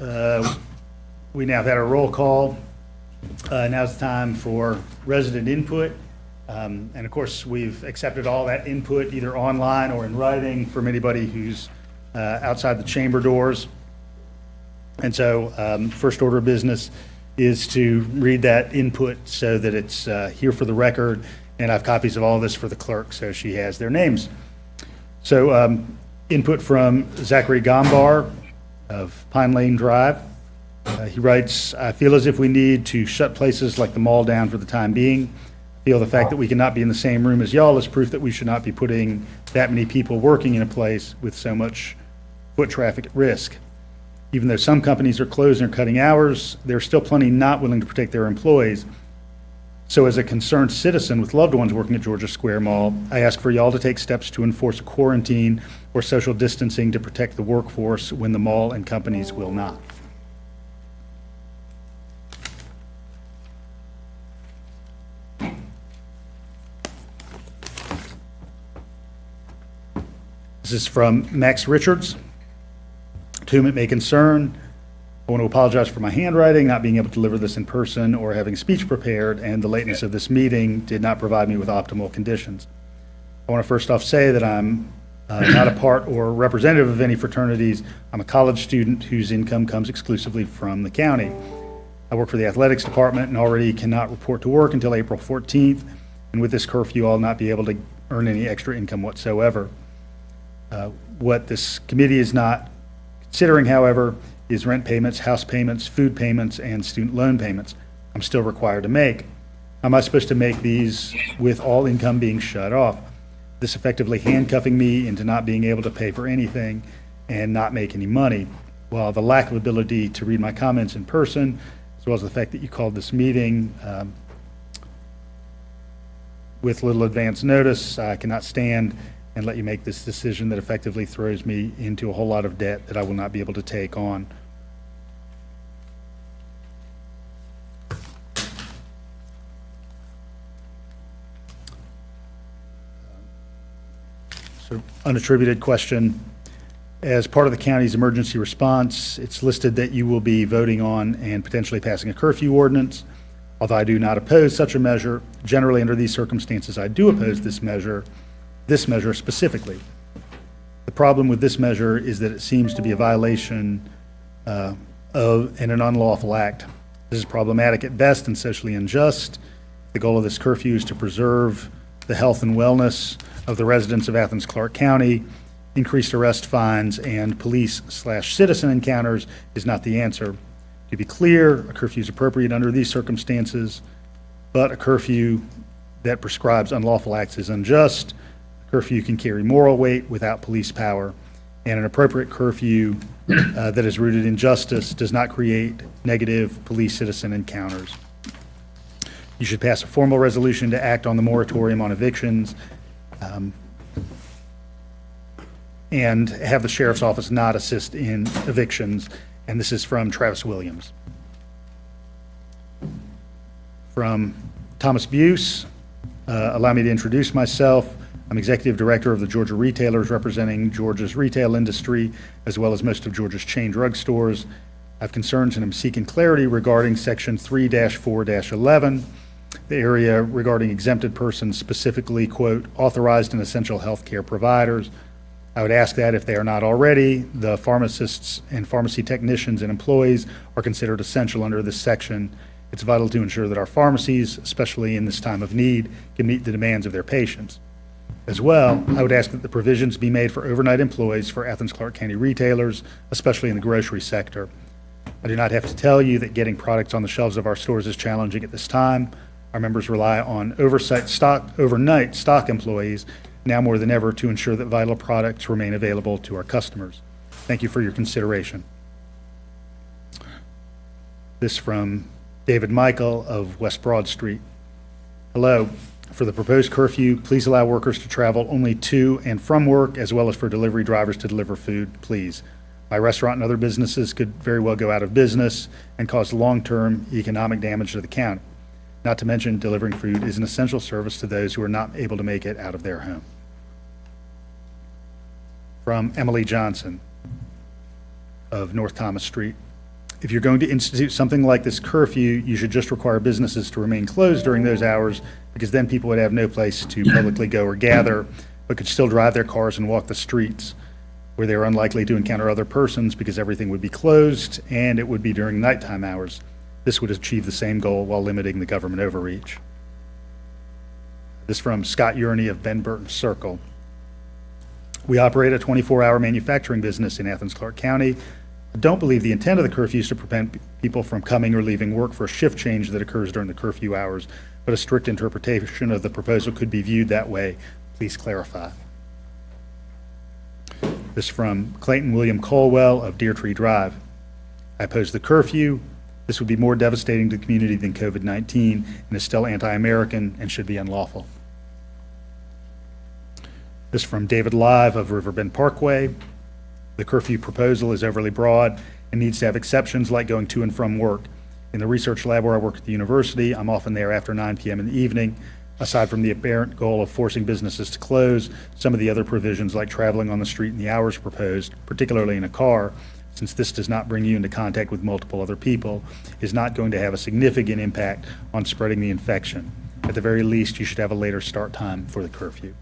We now have had a roll call. Now's the time for resident input. And of course, we've accepted all that input either online or in writing from anybody who's outside the chamber doors. And so first order of business is to read that input so that it's here for the record. And I have copies of all this for the clerk, so she has their names. So input from Zachary Gombar of Pine Lane Drive. He writes, I feel as if we need to shut places like the mall down for the time being. I feel the fact that we cannot be in the same room as y'all is proof that we should not be putting that many people working in a place with so much foot traffic at risk. Even though some companies are closed and are cutting hours, there are still plenty not willing to protect their employees. So as a concerned citizen with loved ones working at Georgia Square Mall, I ask for y'all to take steps to enforce a quarantine or social distancing to protect the workforce when the mall and companies will not. This is from Max Richards. To whom it may concern, I want to apologize for my handwriting, not being able to deliver this in person or having speech prepared, and the lateness of this meeting did not provide me with optimal conditions. I want to first off say that I'm not a part or representative of any fraternities. I'm a college student whose income comes exclusively from the county. I work for the athletics department and already cannot report to work until April 14th, and with this curfew, I'll not be able to earn any extra income whatsoever. What this committee is not considering, however, is rent payments, house payments, food payments, and student loan payments I'm still required to make. How am I supposed to make these with all income being shut off? This effectively handcuffing me into not being able to pay for anything and not make any money, while the lack of ability to read my comments in person, as well as the fact that you called this meeting with little advance notice, I cannot stand and let you make this decision that effectively throws me into a whole lot of debt that I will not be able to take on. So, unattributed question. As part of the county's emergency response, it's listed that you will be voting on and potentially passing a curfew ordinance. Although I do not oppose such a measure, generally under these circumstances, I do oppose this measure specifically. The problem with this measure is that it seems to be a violation of an unlawful act. This is problematic at best and socially unjust. The goal of this curfew is to preserve the health and wellness of the residents of Athens-Clarke County. Increased arrest fines and police/citizen encounters is not the answer. To be clear, a curfew is appropriate under these circumstances, but a curfew that prescribes unlawful acts is unjust. Curfew can carry moral weight without police power, and an appropriate curfew that is rooted in justice does not create negative police-citizen encounters. You should pass a formal resolution to act on the moratorium on evictions and have the sheriff's office not assist in evictions, and this is from Travis Williams. From Thomas Buse, allow me to introduce myself. I'm executive director of the Georgia Retailers, representing Georgia's retail industry, as well as most of Georgia's chain drugstores. I have concerns and I'm seeking clarity regarding section 3-4-11, the area regarding exempted persons, specifically, quote, authorized and essential healthcare providers. I would ask that if they are not already, the pharmacists and pharmacy technicians and employees are considered essential under this section. It's vital to ensure that our pharmacies, especially in this time of need, can meet the demands of their patients. As well, I would ask that the provisions be made for overnight employees for Athens-Clarke County retailers, especially in the grocery sector. I do not have to tell you that getting products on the shelves of our stores is challenging at this time. Our members rely on overnight stock employees now more than ever to ensure that vital products remain available to our customers. Thank you for your consideration. This from David Michael of West Broad Street. Hello. For the proposed curfew, please allow workers to travel only to and from work, as well as for delivery drivers to deliver food, please. My restaurant and other businesses could very well go out of business and cause long-term economic damage to the county. Not to mention, delivering food is an essential service to those who are not able to make it out of their home. From Emily Johnson of North Thomas Street. If you're going to institute something like this curfew, you should just require businesses to remain closed during those hours, because then people would have no place to publicly go or gather, but could still drive their cars and walk the streets, where they are unlikely to encounter other persons because everything would be closed and it would be during nighttime hours. This would achieve the same goal while limiting the government overreach. This from Scott Urney of Ben Burton Circle. We operate a 24-hour manufacturing business in Athens-Clarke County. I don't believe the intent of the curfew is to prevent people from coming or leaving work for a shift change that occurs during the curfew hours, but a strict interpretation of the proposal could be viewed that way. Please clarify. This from Clayton William Colwell of Deer Tree Drive. I oppose the curfew. This would be more devastating to the community than COVID-19 and is still anti-American and should be unlawful. This from David Live of Riverbend Parkway. The curfew proposal is overly broad and needs to have exceptions like going to and from work. In the research lab where I work at the university, I'm often there after 9 p.m. in the evening. Aside from the apparent goal of forcing businesses to close, some of the other provisions like traveling on the street in the hours proposed, particularly in a car, since this does not bring you into contact with multiple other people, is not going to have a significant impact on spreading the infection. At the very least, you should have a later start time for the curfew.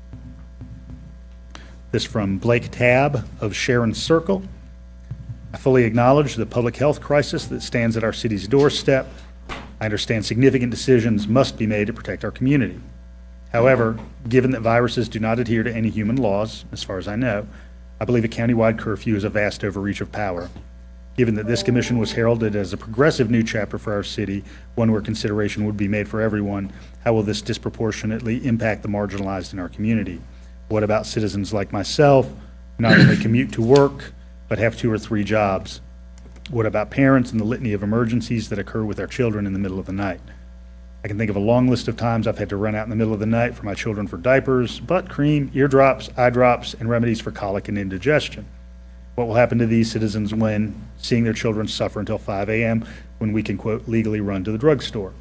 This from Blake Tabb of Sharon Circle. I fully acknowledge the public health crisis that stands at our city's doorstep. I understand significant decisions must be made to protect our community. However, given that viruses do not adhere to any human laws, as far as I know, I believe a countywide curfew is a vast overreach of power. Given that this commission was heralded as a progressive new chapter for our city, one where consideration would be made for everyone, how will this disproportionately impact the marginalized in our community? What about citizens like myself, who not only commute to work, but have 2 or 3 jobs? What about parents and the litany of emergencies that occur with our children in the middle of the night? I can think of a long list of times I've had to run out in the middle of the night for my children for diapers, butt cream, ear drops, eye drops, and remedies for colic and indigestion. What will happen to these citizens when seeing their children suffer until 5 a.m. when we can, quote, legally run to the drugstore?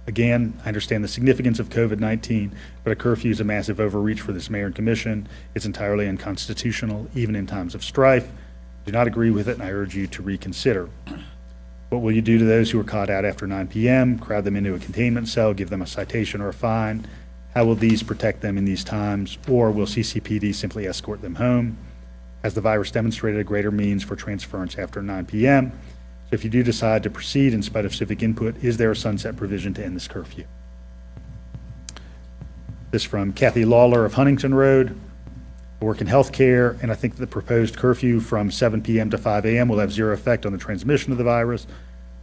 Again, I understand the significance of COVID-19, but a curfew is a massive overreach for this mayor and commission. It's entirely unconstitutional, even in times of strife. Do not agree with it, and I urge you to reconsider. What will you do to those who are caught out after 9 p.m., crowd them into a containment cell, give them a citation or a fine? How will these protect them in these times, or will CCPD simply escort them home? Has the virus demonstrated a greater means for transference after 9 p.m.? So if you do decide to proceed in spite of civic input, is there a sunset provision to end this curfew? This from Kathy Lawler of Huntington Road. I work in healthcare, and I think the proposed curfew from 7 p.m. to 5 a.m. will have zero effect on the transmission of the virus.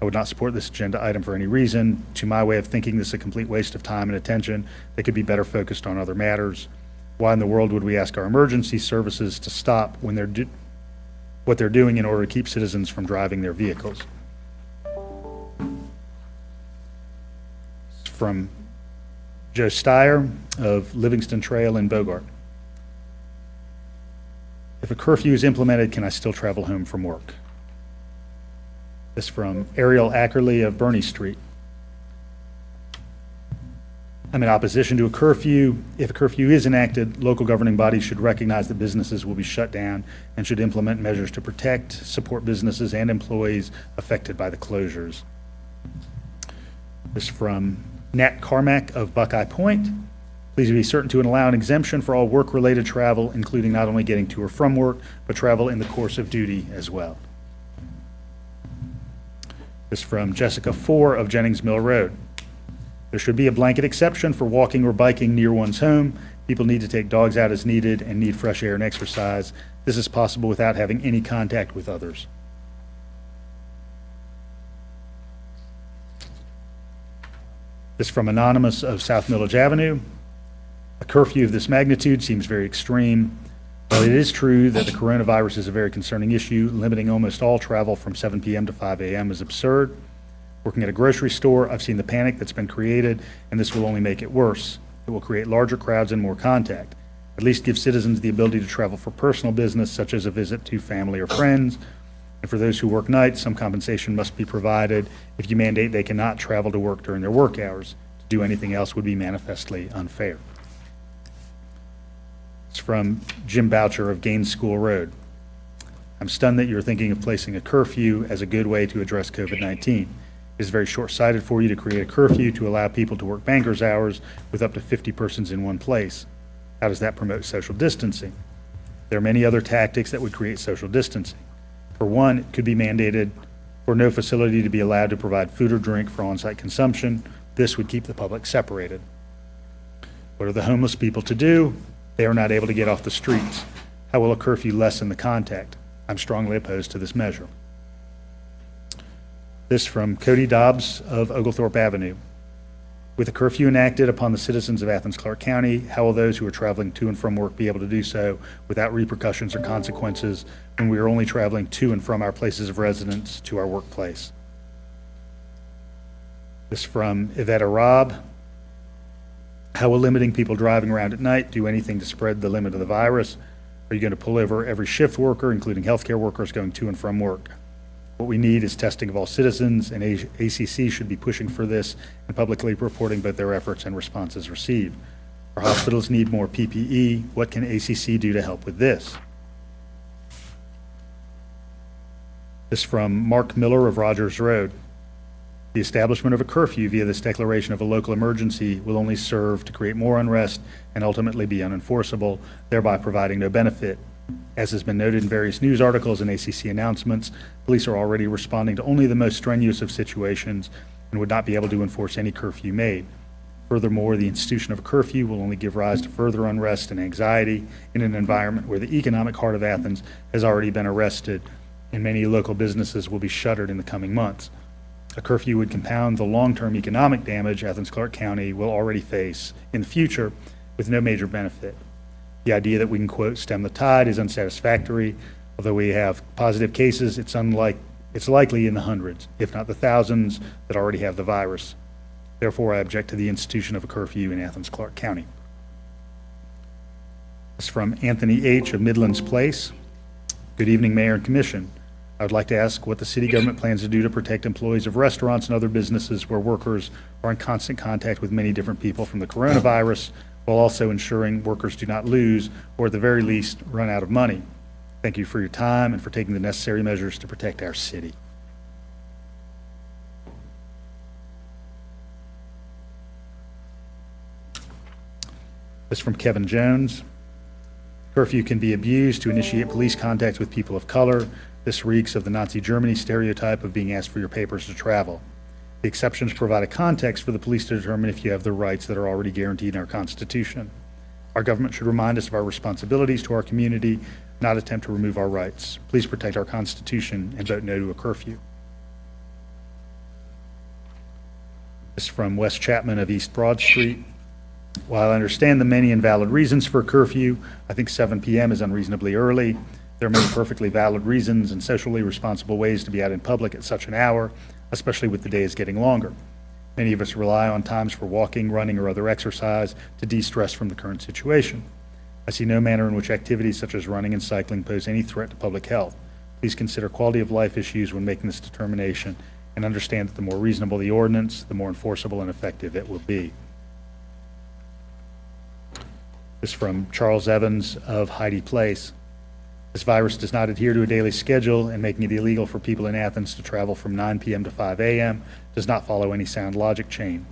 I would not support this agenda item for any reason. To my way of thinking, this is a complete waste of time and attention that could be better focused on other matters. Why in the world would we ask our emergency services to stop when what they're doing in order to keep citizens from driving their vehicles? From Joe Steyer of Livingston Trail in Bogart. If a curfew is implemented, can I still travel home from work? This from Ariel Ackerley of Burney Street. I'm in opposition to a curfew. If a curfew is enacted, local governing bodies should recognize that businesses will be shut down and should implement measures to protect, support businesses and employees affected by the closures. This from Nat Carmack of Buckeye Point. Please be certain to allow an exemption for all work-related travel, including not only getting to or from work, but travel in the course of duty as well. This from Jessica 4 of Jennings Mill Road. There should be a blanket exception for walking or biking near one's home. People need to take dogs out as needed and need fresh air and exercise. This is possible without having any contact with others. This from Anonymous of South Millage Avenue. A curfew of this magnitude seems very extreme. While it is true that the coronavirus is a very concerning issue, limiting almost all travel from 7 p.m. to 5 a.m. is absurd. Working at a grocery store, I've seen the panic that's been created, and this will only make it worse. It will create larger crowds and more contact. At least give citizens the ability to travel for personal business, such as a visit to family or friends. And for those who work nights, some compensation must be provided. If you mandate they cannot travel to work during their work hours, to do anything else would be manifestly unfair. It's from Jim Boucher of Gaines School Road. I'm stunned that you're thinking of placing a curfew as a good way to address COVID-19. It is very short-sighted for you to create a curfew to allow people to work banker's hours with up to 50 persons in one place. How does that promote social distancing? There are many other tactics that would create social distancing. For one, it could be mandated for no facility to be allowed to provide food or drink for on-site consumption. This would keep the public separated. What are the homeless people to do? They are not able to get off the streets. How will a curfew lessen the contact? I'm strongly opposed to this measure. This from Cody Dobbs of Oglethorpe Avenue. With a curfew enacted upon the citizens of Athens-Clarke County, how will those who are traveling to and from work be able to do so without repercussions or consequences when we are only traveling to and from our places of residence to our workplace? This from Yvette Rob. How will limiting people driving around at night do anything to spread the limit of the virus? Are you going to pull over every shift worker, including healthcare workers going to and from work? What we need is testing of all citizens, and ACC should be pushing for this and publicly reporting both their efforts and responses received. Our hospitals need more PPE. What can ACC do to help with this? This from Mark Miller of Rogers Road. The establishment of a curfew via this declaration of a local emergency will only serve to create more unrest and ultimately be unenforceable, thereby providing no benefit. As has been noted in various news articles and ACC announcements, police are already responding to only the most strenuous of situations and would not be able to enforce any curfew made. Furthermore, the institution of a curfew will only give rise to further unrest and anxiety in an environment where the economic heart of Athens has already been arrested and many local businesses will be shuttered in the coming months. A curfew would compound the long-term economic damage Athens-Clarke County will already face in the future with no major benefit. The idea that we can, quote, stem the tide is unsatisfactory. Although we have positive cases, it's likely in the hundreds, if not the thousands, that already have the virus. Therefore, I object to the institution of a curfew in Athens-Clarke County. This is from Anthony H. of Midlands Place. Good evening, Mayor and Commission. I would like to ask what the city government plans to do to protect employees of restaurants and other businesses where workers are in constant contact with many different people from the coronavirus, while also ensuring workers do not lose, or at the very least, run out of money. Thank you for your time and for taking the necessary measures to protect our city. This is from Kevin Jones. Curfew can be abused to initiate police contact with people of color. This reeks of the Nazi Germany stereotype of being asked for your papers to travel. The exceptions provide a context for the police to determine if you have the rights that are already guaranteed in our Constitution. Our government should remind us of our responsibilities to our community, not attempt to remove our rights. Please protect our Constitution and vote no to a curfew. This is from Wes Chapman of East Broad Street. While I understand the many and valid reasons for a curfew, I think 7 p.m. is unreasonably early. There are many perfectly valid reasons and socially responsible ways to be out in public at such an hour, especially with the days getting longer. Many of us rely on times for walking, running, or other exercise to de-stress from the current situation. I see no manner in which activities such as running and cycling pose any threat to public health. Please consider quality of life issues when making this determination and understand that the more reasonable the ordinance, the more enforceable and effective it will be. This is from Charles Evans of Heidi Place. This virus does not adhere to a daily schedule, and making it illegal for people in Athens to travel from 9 p.m. to 5 a.m. does not follow any sound logic chain.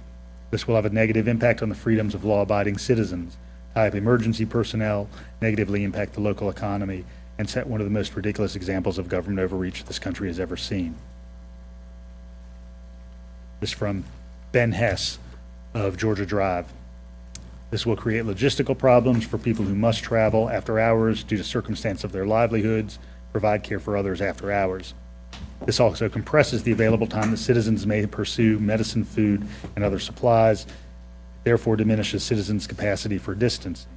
This will have a negative impact on the freedoms of law-abiding citizens, tie up emergency personnel, negatively impact the local economy, and set one of the most ridiculous examples of government overreach this country has ever seen. This is from Ben Hess of Georgia Drive. This will create logistical problems for people who must travel after hours due to circumstance of their livelihoods, provide care for others after hours. This also compresses the available time that citizens may pursue medicine, food, and other supplies, therefore diminishes citizens' capacity for distancing.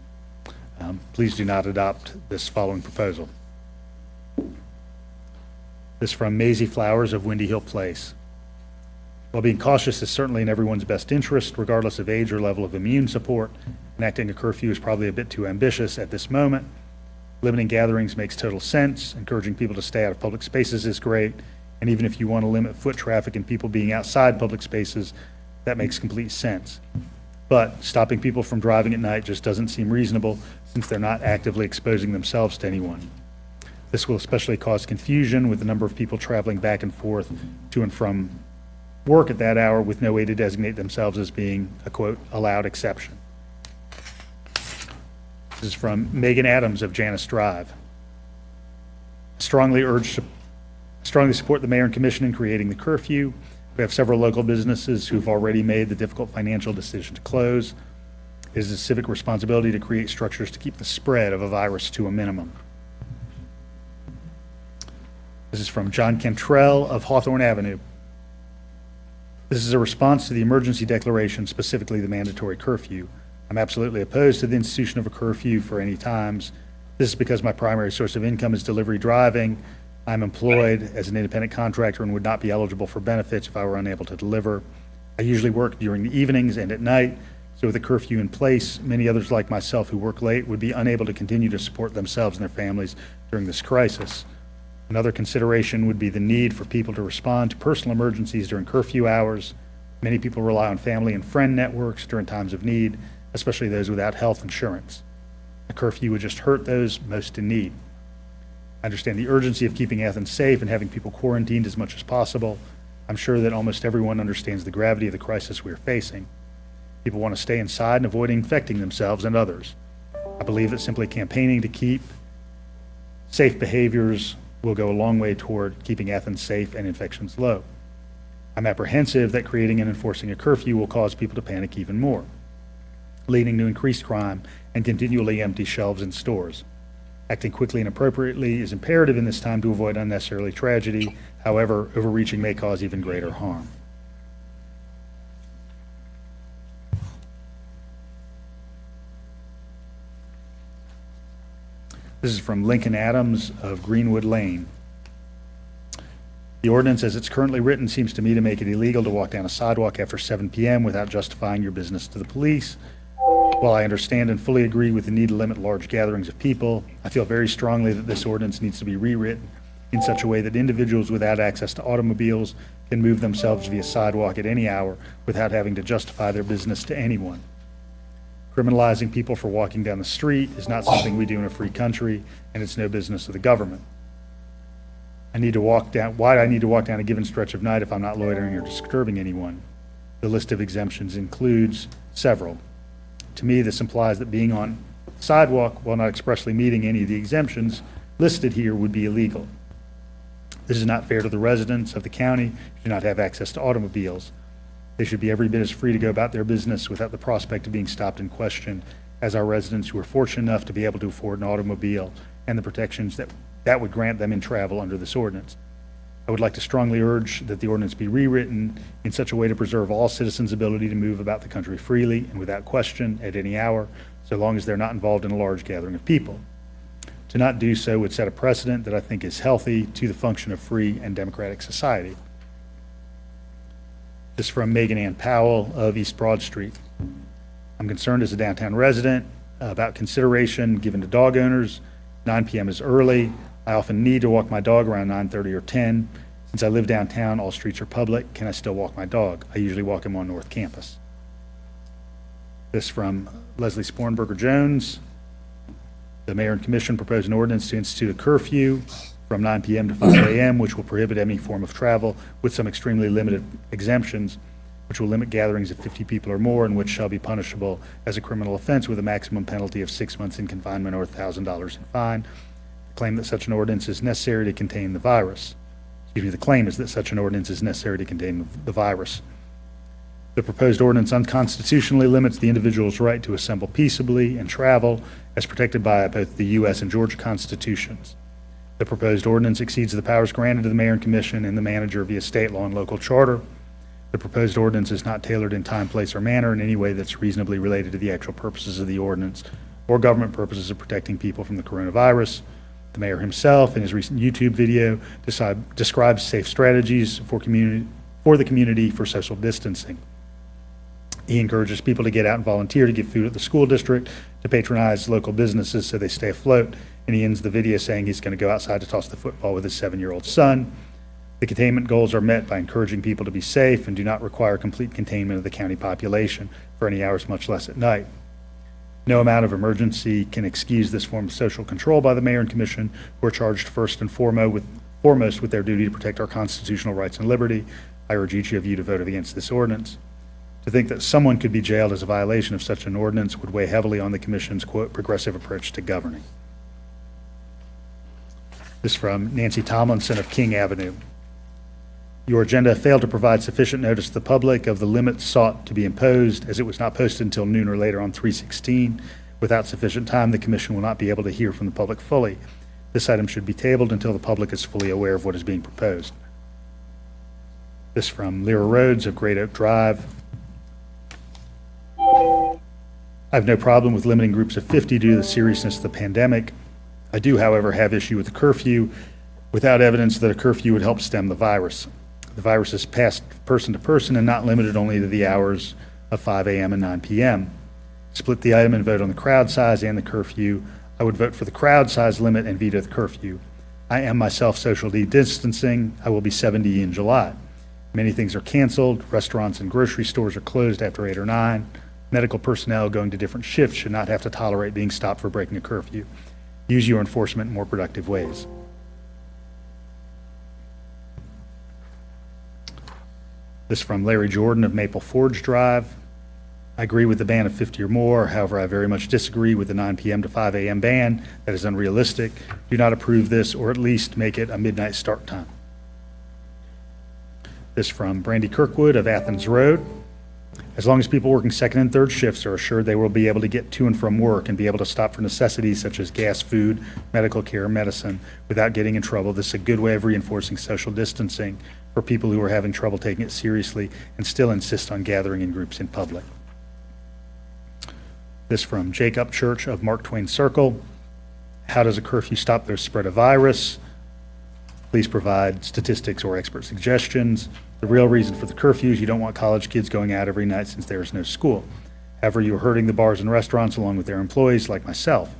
Please do not adopt this following proposal. This from Maisie Flowers of Windy Hill Place. While being cautious is certainly in everyone's best interest, regardless of age or level of immune support, enacting a curfew is probably a bit too ambitious at this moment. Limiting gatherings makes total sense. Encouraging people to stay out of public spaces is great. And even if you want to limit foot traffic and people being outside public spaces, that makes complete sense. But stopping people from driving at night just doesn't seem reasonable since they're not actively exposing themselves to anyone. This will especially cause confusion with the number of people traveling back and forth to and from work at that hour with no way to designate themselves as being a, quote, allowed exception. This is from Megan Adams of Janus Drive. Strongly support the mayor and commission in creating the curfew. We have several local businesses who've already made the difficult financial decision to close. It is a civic responsibility to create structures to keep the spread of a virus to a minimum. This is from John Cantrell of Hawthorne Avenue. This is a response to the emergency declaration, specifically the mandatory curfew. I'm absolutely opposed to the institution of a curfew for any times. This is because my primary source of income is delivery driving. I'm employed as an independent contractor and would not be eligible for benefits if I were unable to deliver. I usually work during the evenings and at night, so with a curfew in place, many others like myself who work late would be unable to continue to support themselves and their families during this crisis. Another consideration would be the need for people to respond to personal emergencies during curfew hours. Many people rely on family and friend networks during times of need, especially those without health insurance. A curfew would just hurt those most in need. I understand the urgency of keeping Athens safe and having people quarantined as much as possible. I'm sure that almost everyone understands the gravity of the crisis we are facing. People want to stay inside and avoid infecting themselves and others. I believe that simply campaigning to keep safe behaviors will go a long way toward keeping Athens safe and infections low. I'm apprehensive that creating and enforcing a curfew will cause people to panic even more, leading to increased crime and continually empty shelves in stores. Acting quickly and appropriately is imperative in this time to avoid unnecessarily tragedy. However, overreaching may cause even greater harm. This is from Lincoln Adams of Greenwood Lane. The ordinance as it's currently written seems to me to make it illegal to walk down a sidewalk after 7 p.m. without justifying your business to the police. While I understand and fully agree with the need to limit large gatherings of people, I feel very strongly that this ordinance needs to be rewritten in such a way that individuals without access to automobiles can move themselves via sidewalk at any hour without having to justify their business to anyone. Criminalizing people for walking down the street is not something we do in a free country, and it's no business of the government. Why do I need to walk down a given stretch of night if I'm not loitering or disturbing anyone? The list of exemptions includes several. To me, this implies that being on the sidewalk while not expressly meeting any of the exemptions listed here would be illegal. This is not fair to the residents of the county who do not have access to automobiles. They should be every bit as free to go about their business without the prospect of being stopped and questioned as our residents who are fortunate enough to be able to afford an automobile and the protections that would grant them in travel under this ordinance. I would like to strongly urge that the ordinance be rewritten in such a way to preserve all citizens' ability to move about the country freely and without question at any hour, so long as they're not involved in a large gathering of people. To not do so would set a precedent that I think is healthy to the function of free and democratic society. This is from Megan Ann Powell of East Broad Street. I'm concerned as a downtown resident about consideration given to dog owners. 9 p.m. is early. I often need to walk my dog around 9:30 or 10. Since I live downtown, all streets are public. Can I still walk my dog? I usually walk him on North Campus. This from Leslie Spornberger Jones. The mayor and commission propose an ordinance to institute a curfew from 9 p.m. to 5 a.m., which will prohibit any form of travel with some extremely limited exemptions, which will limit gatherings of 50 people or more, and which shall be punishable as a criminal offense with a maximum penalty of 6 months in confinement or $1,000 in fine. The claim that such an ordinance is necessary to contain the virus. The claim is that such an ordinance is necessary to contain the virus. The proposed ordinance unconstitutionally limits the individual's right to assemble peaceably and travel as protected by both the U.S. and Georgia constitutions. The proposed ordinance exceeds the powers granted to the mayor and commission and the manager via state law and local charter. The proposed ordinance is not tailored in time, place, or manner in any way that's reasonably related to the actual purposes of the ordinance or government purposes of protecting people from the coronavirus. The mayor himself, in his recent YouTube video, describes safe strategies for the community for social distancing. He encourages people to get out and volunteer to give food at the school district, to patronize local businesses so they stay afloat, and he ends the video saying he's going to go outside to toss the football with his 7-year-old son. The containment goals are met by encouraging people to be safe and do not require complete containment of the county population for any hours, much less at night. No amount of emergency can excuse this form of social control by the mayor and commission, who are charged first and foremost with their duty to protect our constitutional rights and liberty. I urge each of you to vote against this ordinance. To think that someone could be jailed as a violation of such an ordinance would weigh heavily on the commission's, quote, progressive approach to governing. This from Nancy Tomlinson of King Avenue. Your agenda failed to provide sufficient notice to the public of the limits sought to be imposed, as it was not posted until noon or later on 3/16. Without sufficient time, the commission will not be able to hear from the public fully. This item should be tabled until the public is fully aware of what is being proposed. This from Lyra Rhodes of Great Oak Drive. I have no problem with limiting groups of 50 due to the seriousness of the pandemic. I do, however, have issue with the curfew without evidence that a curfew would help stem the virus. The virus is passed person to person and not limited only to the hours of 5 a.m. and 9 p.m. Split the item and vote on the crowd size and the curfew. I would vote for the crowd size limit and veto the curfew. I am myself socially distancing. I will be 70 in July. Many things are canceled. Restaurants and grocery stores are closed after 8 or 9. Medical personnel going to different shifts should not have to tolerate being stopped for breaking a curfew. Use your enforcement in more productive ways. This from Larry Jordan of Maple Forge Drive. I agree with the ban of 50 or more. However, I very much disagree with the 9 p.m. to 5 a.m. ban. That is unrealistic. Do not approve this, or at least make it a midnight start time. This from Brandy Kirkwood of Athens Road. As long as people working second and third shifts are assured they will be able to get to and from work and be able to stop for necessities such as gas, food, medical care, medicine without getting in trouble, this is a good way of reinforcing social distancing for people who are having trouble taking it seriously and still insist on gathering in groups in public. This from Jacob Church of Mark Twain Circle. How does a curfew stop the spread of virus? Please provide statistics or expert suggestions. The real reason for the curfew is you don't want college kids going out every night since there is no school. However, you are hurting the bars and restaurants along with their employees, like myself.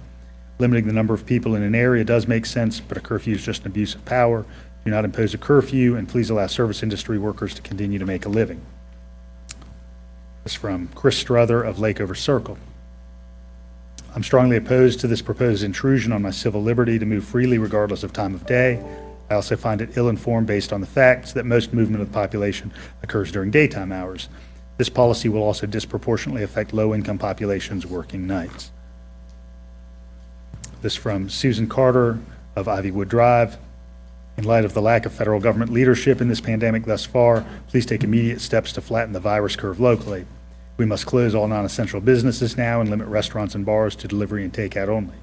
Limiting the number of people in an area does make sense, but a curfew is just an abuse of power. Do not impose a curfew, and please allow service industry workers to continue to make a living. This is from Chris Struther of Lakeover Circle. I'm strongly opposed to this proposed intrusion on my civil liberty to move freely regardless of time of day. I also find it ill-informed based on the facts that most movement of the population occurs during daytime hours. This policy will also disproportionately affect low-income populations working nights. This from Susan Carter of Ivywood Drive. In light of the lack of federal government leadership in this pandemic thus far, please take immediate steps to flatten the virus curve locally. We must close all non-essential businesses now and limit restaurants and bars to delivery and takeout only.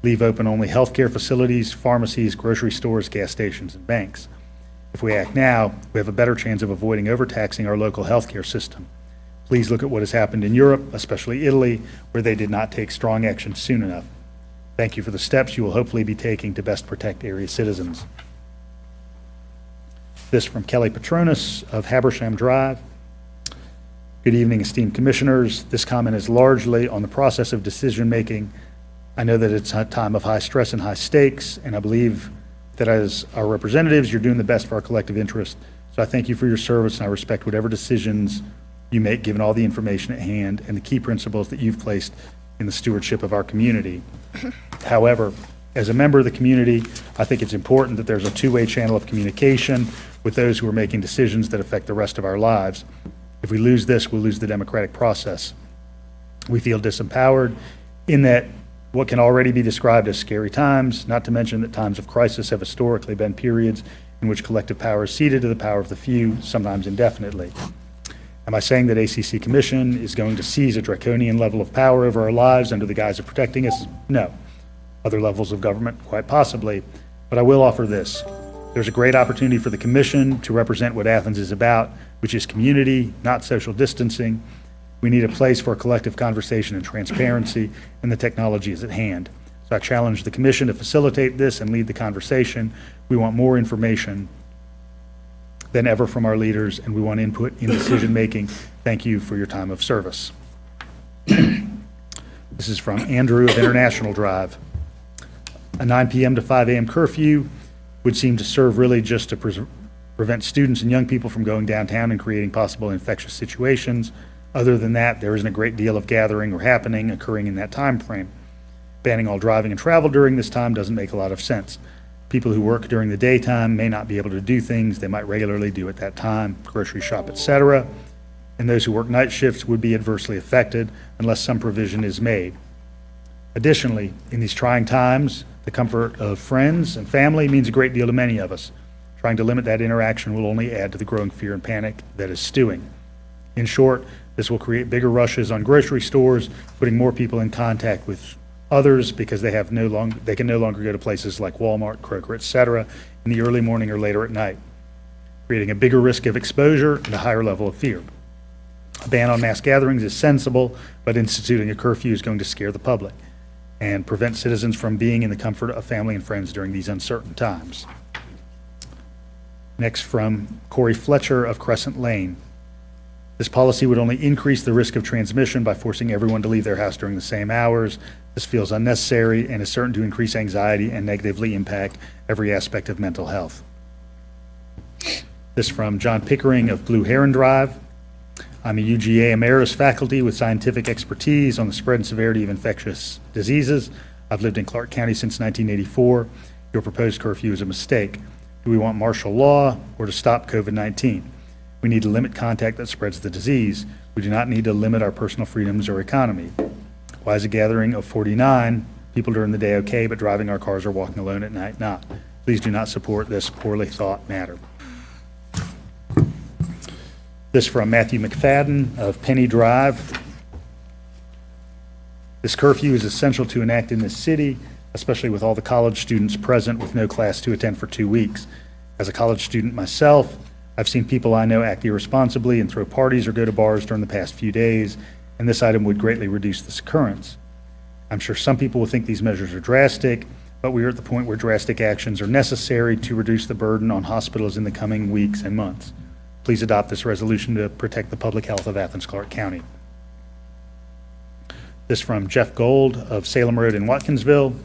Leave open only healthcare facilities, pharmacies, grocery stores, gas stations, and banks. If we act now, we have a better chance of avoiding overtaxing our local healthcare system. Please look at what has happened in Europe, especially Italy, where they did not take strong action soon enough. Thank you for the steps you will hopefully be taking to best protect area citizens. This from Kelly Petronas of Habersham Drive. Good evening, esteemed commissioners. This comment is largely on the process of decision-making. I know that it's a time of high stress and high stakes, and I believe that as our representatives, you're doing the best for our collective interest. So I thank you for your service, and I respect whatever decisions you make, given all the information at hand and the key principles that you've placed in the stewardship of our community. However, as a member of the community, I think it's important that there's a two-way channel of communication with those who are making decisions that affect the rest of our lives. If we lose this, we'll lose the democratic process. We feel disempowered in that what can already be described as scary times, not to mention that times of crisis have historically been periods in which collective power is ceded to the power of the few, sometimes indefinitely. Am I saying that ACC Commission is going to seize a draconian level of power over our lives under the guise of protecting us? No. Other levels of government, quite possibly. But I will offer this. There's a great opportunity for the Commission to represent what Athens is about, which is community, not social distancing. We need a place for a collective conversation and transparency, and the technology is at hand. So I challenge the Commission to facilitate this and lead the conversation. We want more information than ever from our leaders, and we want input in decision-making. Thank you for your time of service. This is from Andrew of International Drive. A 9 p.m. to 5 a.m. curfew would seem to serve really just to prevent students and young people from going downtown and creating possible infectious situations. Other than that, there isn't a great deal of gathering or happening occurring in that time frame. Banning all driving and travel during this time doesn't make a lot of sense. People who work during the daytime may not be able to do things they might regularly do at that time, grocery shop, etc., and those who work night shifts would be adversely affected unless some provision is made. Additionally, in these trying times, the comfort of friends and family means a great deal to many of us. Trying to limit that interaction will only add to the growing fear and panic that is stewing. In short, this will create bigger rushes on grocery stores, putting more people in contact with others because they can no longer go to places like Walmart, Kroger, etc. in the early morning or later at night, creating a bigger risk of exposure and a higher level of fear. A ban on mass gatherings is sensible, but instituting a curfew is going to scare the public and prevent citizens from being in the comfort of family and friends during these uncertain times. Next, from Corey Fletcher of Crescent Lane. This policy would only increase the risk of transmission by forcing everyone to leave their house during the same hours. This feels unnecessary and is certain to increase anxiety and negatively impact every aspect of mental health. This from John Pickering of Blue Heron Drive. I'm a UGA emeritus faculty with scientific expertise on the spread and severity of infectious diseases. I've lived in Clarke County since 1984. Your proposed curfew is a mistake. Do we want martial law or to stop COVID-19? We need to limit contact that spreads the disease. We do not need to limit our personal freedoms or economy. Why is a gathering of 49 people during the day okay, but driving our cars or walking alone at night not? Please do not support this poorly thought matter. This from Matthew McFadden of Penny Drive. This curfew is essential to enact in this city, especially with all the college students present with no class to attend for 2 weeks. As a college student myself, I've seen people I know act irresponsibly and throw parties or go to bars during the past few days, and this item would greatly reduce this occurrence. I'm sure some people will think these measures are drastic, but we are at the point where drastic actions are necessary to reduce the burden on hospitals in the coming weeks and months. Please adopt this resolution to protect the public health of Athens-Clarke County. This from Jeff Gold of Salem Road in Watkinsville.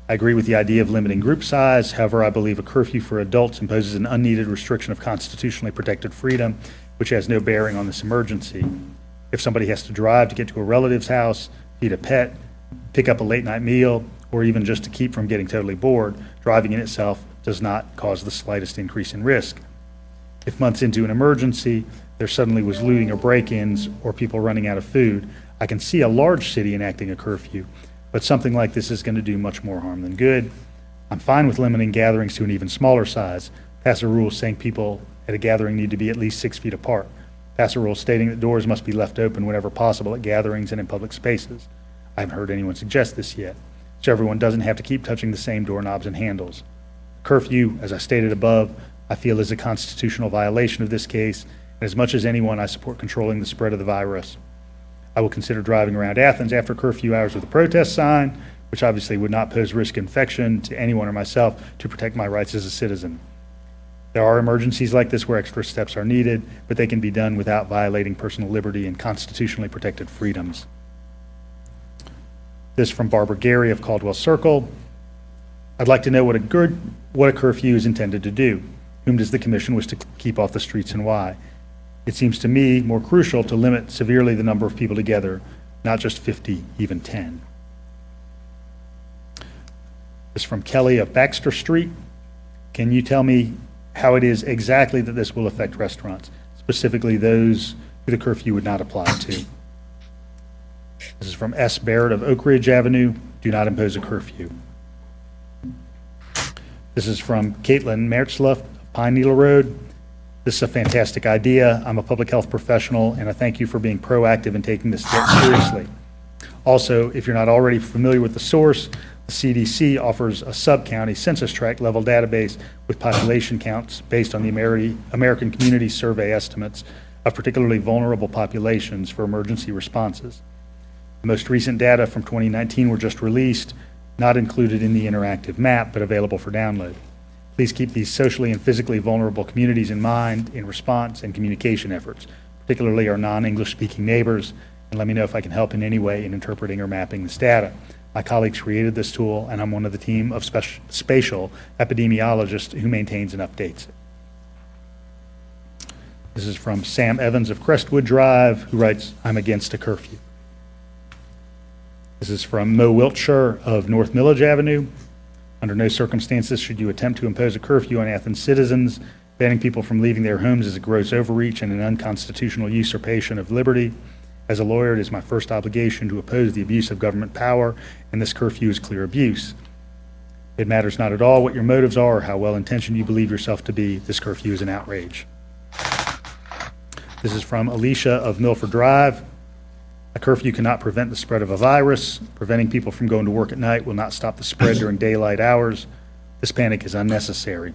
I agree with the idea of limiting group size. However, I believe a curfew for adults imposes an unneeded restriction of constitutionally protected freedom, which has no bearing on this emergency. If somebody has to drive to get to a relative's house, feed a pet, pick up a late night meal, or even just to keep from getting totally bored, driving in itself does not cause the slightest increase in risk. If months into an emergency, there suddenly was looting or break-ins or people running out of food, I can see a large city enacting a curfew, but something like this is going to do much more harm than good. I'm fine with limiting gatherings to an even smaller size. Pass a rule saying people at a gathering need to be at least 6 feet apart. Pass a rule stating that doors must be left open whenever possible at gatherings and in public spaces. I haven't heard anyone suggest this yet, so everyone doesn't have to keep touching the same doorknobs and handles. Curfew, as I stated above, I feel is a constitutional violation of this case, and as much as anyone, I support controlling the spread of the virus. I will consider driving around Athens after curfew hours with a protest sign, which obviously would not pose risk of infection to anyone or myself, to protect my rights as a citizen. There are emergencies like this where extra steps are needed, but they can be done without violating personal liberty and constitutionally protected freedoms. This from Barbara Gary of Caldwell Circle. I'd like to know what a curfew is intended to do. Whom does the commission wish to keep off the streets and why? It seems to me more crucial to limit severely the number of people together, not just 50, even 10. This is from Kelly of Baxter Street. Can you tell me how it is exactly that this will affect restaurants, specifically those who the curfew would not apply to? This is from S. Barrett of Oak Ridge Avenue. Do not impose a curfew. This is from Caitlin Mertzluff of Pine Needle Road. This is a fantastic idea. I'm a public health professional, and I thank you for being proactive and taking this step seriously. Also, if you're not already familiar with the source, the CDC offers a sub-county census tract level database with population counts based on the American Community Survey estimates of particularly vulnerable populations for emergency responses. The most recent data from 2019 were just released, not included in the interactive map, but available for download. Please keep these socially and physically vulnerable communities in mind in response and communication efforts, particularly our non-English speaking neighbors, and let me know if I can help in any way in interpreting or mapping this data. My colleagues created this tool, and I'm one of the team of spatial epidemiologists who maintains and updates it. This is from Sam Evans of Crestwood Drive, who writes, "I'm against a curfew." This is from Mo Wiltshire of North Millage Avenue. "Under no circumstances should you attempt to impose a curfew on Athens citizens. Banning people from leaving their homes is a gross overreach and an unconstitutional usurpation of liberty. As a lawyer, it is my first obligation to oppose the abuse of government power, and this curfew is clear abuse. It matters not at all what your motives are or how well-intentioned you believe yourself to be. This curfew is an outrage." This is from Alicia of Milford Drive. "A curfew cannot prevent the spread of a virus. Preventing people from going to work at night will not stop the spread during daylight hours. This panic is unnecessary.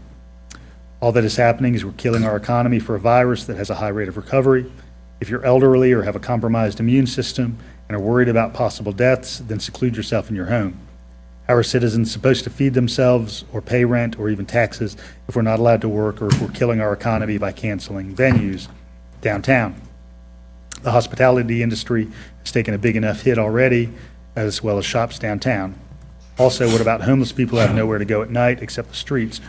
All that is happening is we're killing our economy for a virus that has a high rate of recovery. If you're elderly or have a compromised immune system and are worried about possible deaths, then seclude yourself in your home. How are citizens supposed to feed themselves or pay rent or even taxes if we're not allowed to work or if we're killing our economy by canceling venues downtown? The hospitality industry has taken a big enough hit already, as well as shops downtown. Also, what about homeless people who have nowhere to go at night except the streets?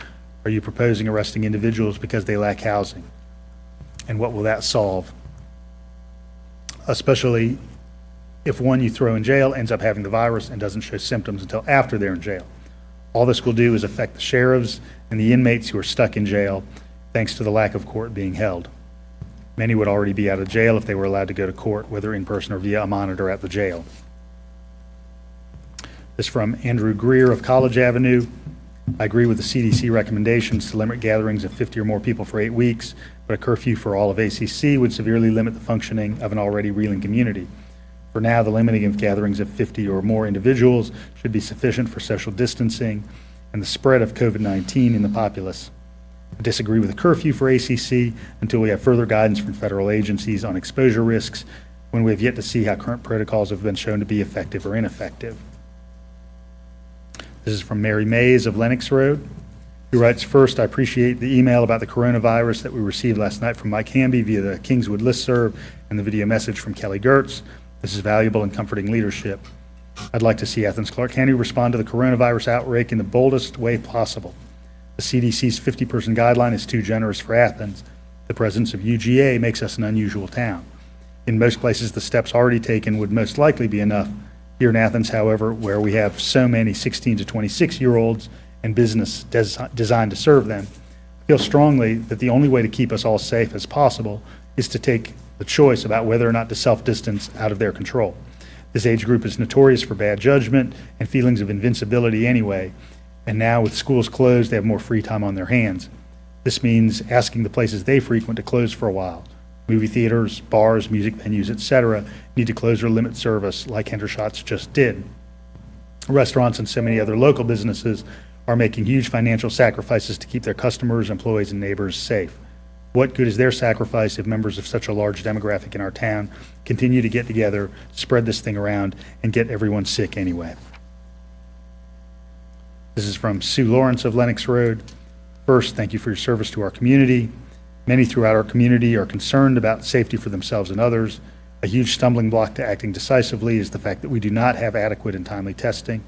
Are you proposing arresting individuals because they lack housing? And what will that solve? Especially if one you throw in jail ends up having the virus and doesn't show symptoms until after they're in jail. All this will do is affect the sheriffs and the inmates who are stuck in jail thanks to the lack of court being held. Many would already be out of jail if they were allowed to go to court, whether in person or via a monitor at the jail." This from Andrew Greer of College Avenue. "I agree with the CDC recommendations to limit gatherings of 50 or more people for 8 weeks, but a curfew for all of ACC would severely limit the functioning of an already reeling community. For now, the limiting of gatherings of 50 or more individuals should be sufficient for social distancing and the spread of COVID-19 in the populace. I disagree with a curfew for ACC until we have further guidance from federal agencies on exposure risks, when we have yet to see how current protocols have been shown to be effective or ineffective." This is from Mary Mays of Lenox Road, who writes, "First, I appreciate the email about the coronavirus that we received last night from Mike Hamby via the Kingswood listserv and the video message from Kelly Gertz. This is valuable and comforting leadership. I'd like to see Athens-Clarke County respond to the coronavirus outbreak in the boldest way possible. The CDC's 50-person guideline is too generous for Athens. The presence of UGA makes us an unusual town. In most places, the steps already taken would most likely be enough. Here in Athens, however, where we have so many 16 to 26-year-olds and business designed to serve them, I feel strongly that the only way to keep us all safe as possible is to take the choice about whether or not to self-distance out of their control. This age group is notorious for bad judgment and feelings of invincibility anyway, and now with schools closed, they have more free time on their hands. This means asking the places they frequent to close for a while. Movie theaters, bars, music venues, etc. need to close or limit service like Hendershots just did. Restaurants and so many other local businesses are making huge financial sacrifices to keep their customers, employees, and neighbors safe. What good is their sacrifice if members of such a large demographic in our town continue to get together, spread this thing around, and get everyone sick anyway?" This is from Sue Lawrence of Lenox Road. "First, thank you for your service to our community. Many throughout our community are concerned about safety for themselves and others. A huge stumbling block to acting decisively is the fact that we do not have adequate and timely testing.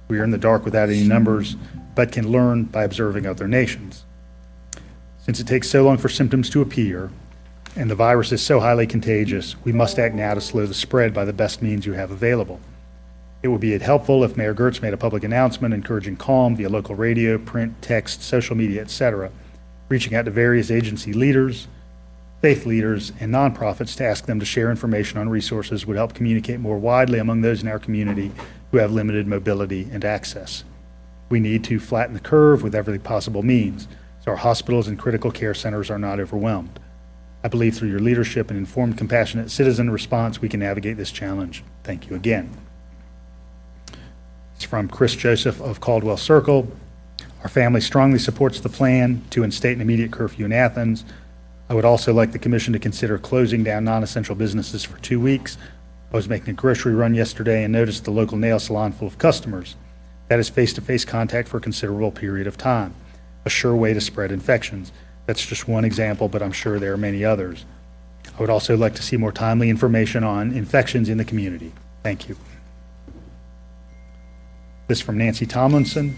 We are in the dark without any numbers, but can learn by observing other nations. Since it takes so long for symptoms to appear, and the virus is so highly contagious, we must act now to slow the spread by the best means you have available. It would be helpful if Mayor Gertz made a public announcement encouraging calm via local radio, print, text, social media, etc., reaching out to various agency leaders, faith leaders, and nonprofits to ask them to share information on resources would help communicate more widely among those in our community who have limited mobility and access. We need to flatten the curve with every possible means, so our hospitals and critical care centers are not overwhelmed. I believe through your leadership and informed, compassionate citizen response, we can navigate this challenge. Thank you again." It's from Chris Joseph of Caldwell Circle. "Our family strongly supports the plan to instate an immediate curfew in Athens. I would also like the commission to consider closing down non-essential businesses for 2 weeks. I was making a grocery run yesterday and noticed the local nail salon full of customers. That is face-to-face contact for a considerable period of time, a sure way to spread infections. That's just one example, but I'm sure there are many others. I would also like to see more timely information on infections in the community. Thank you." This from Nancy Tomlinson.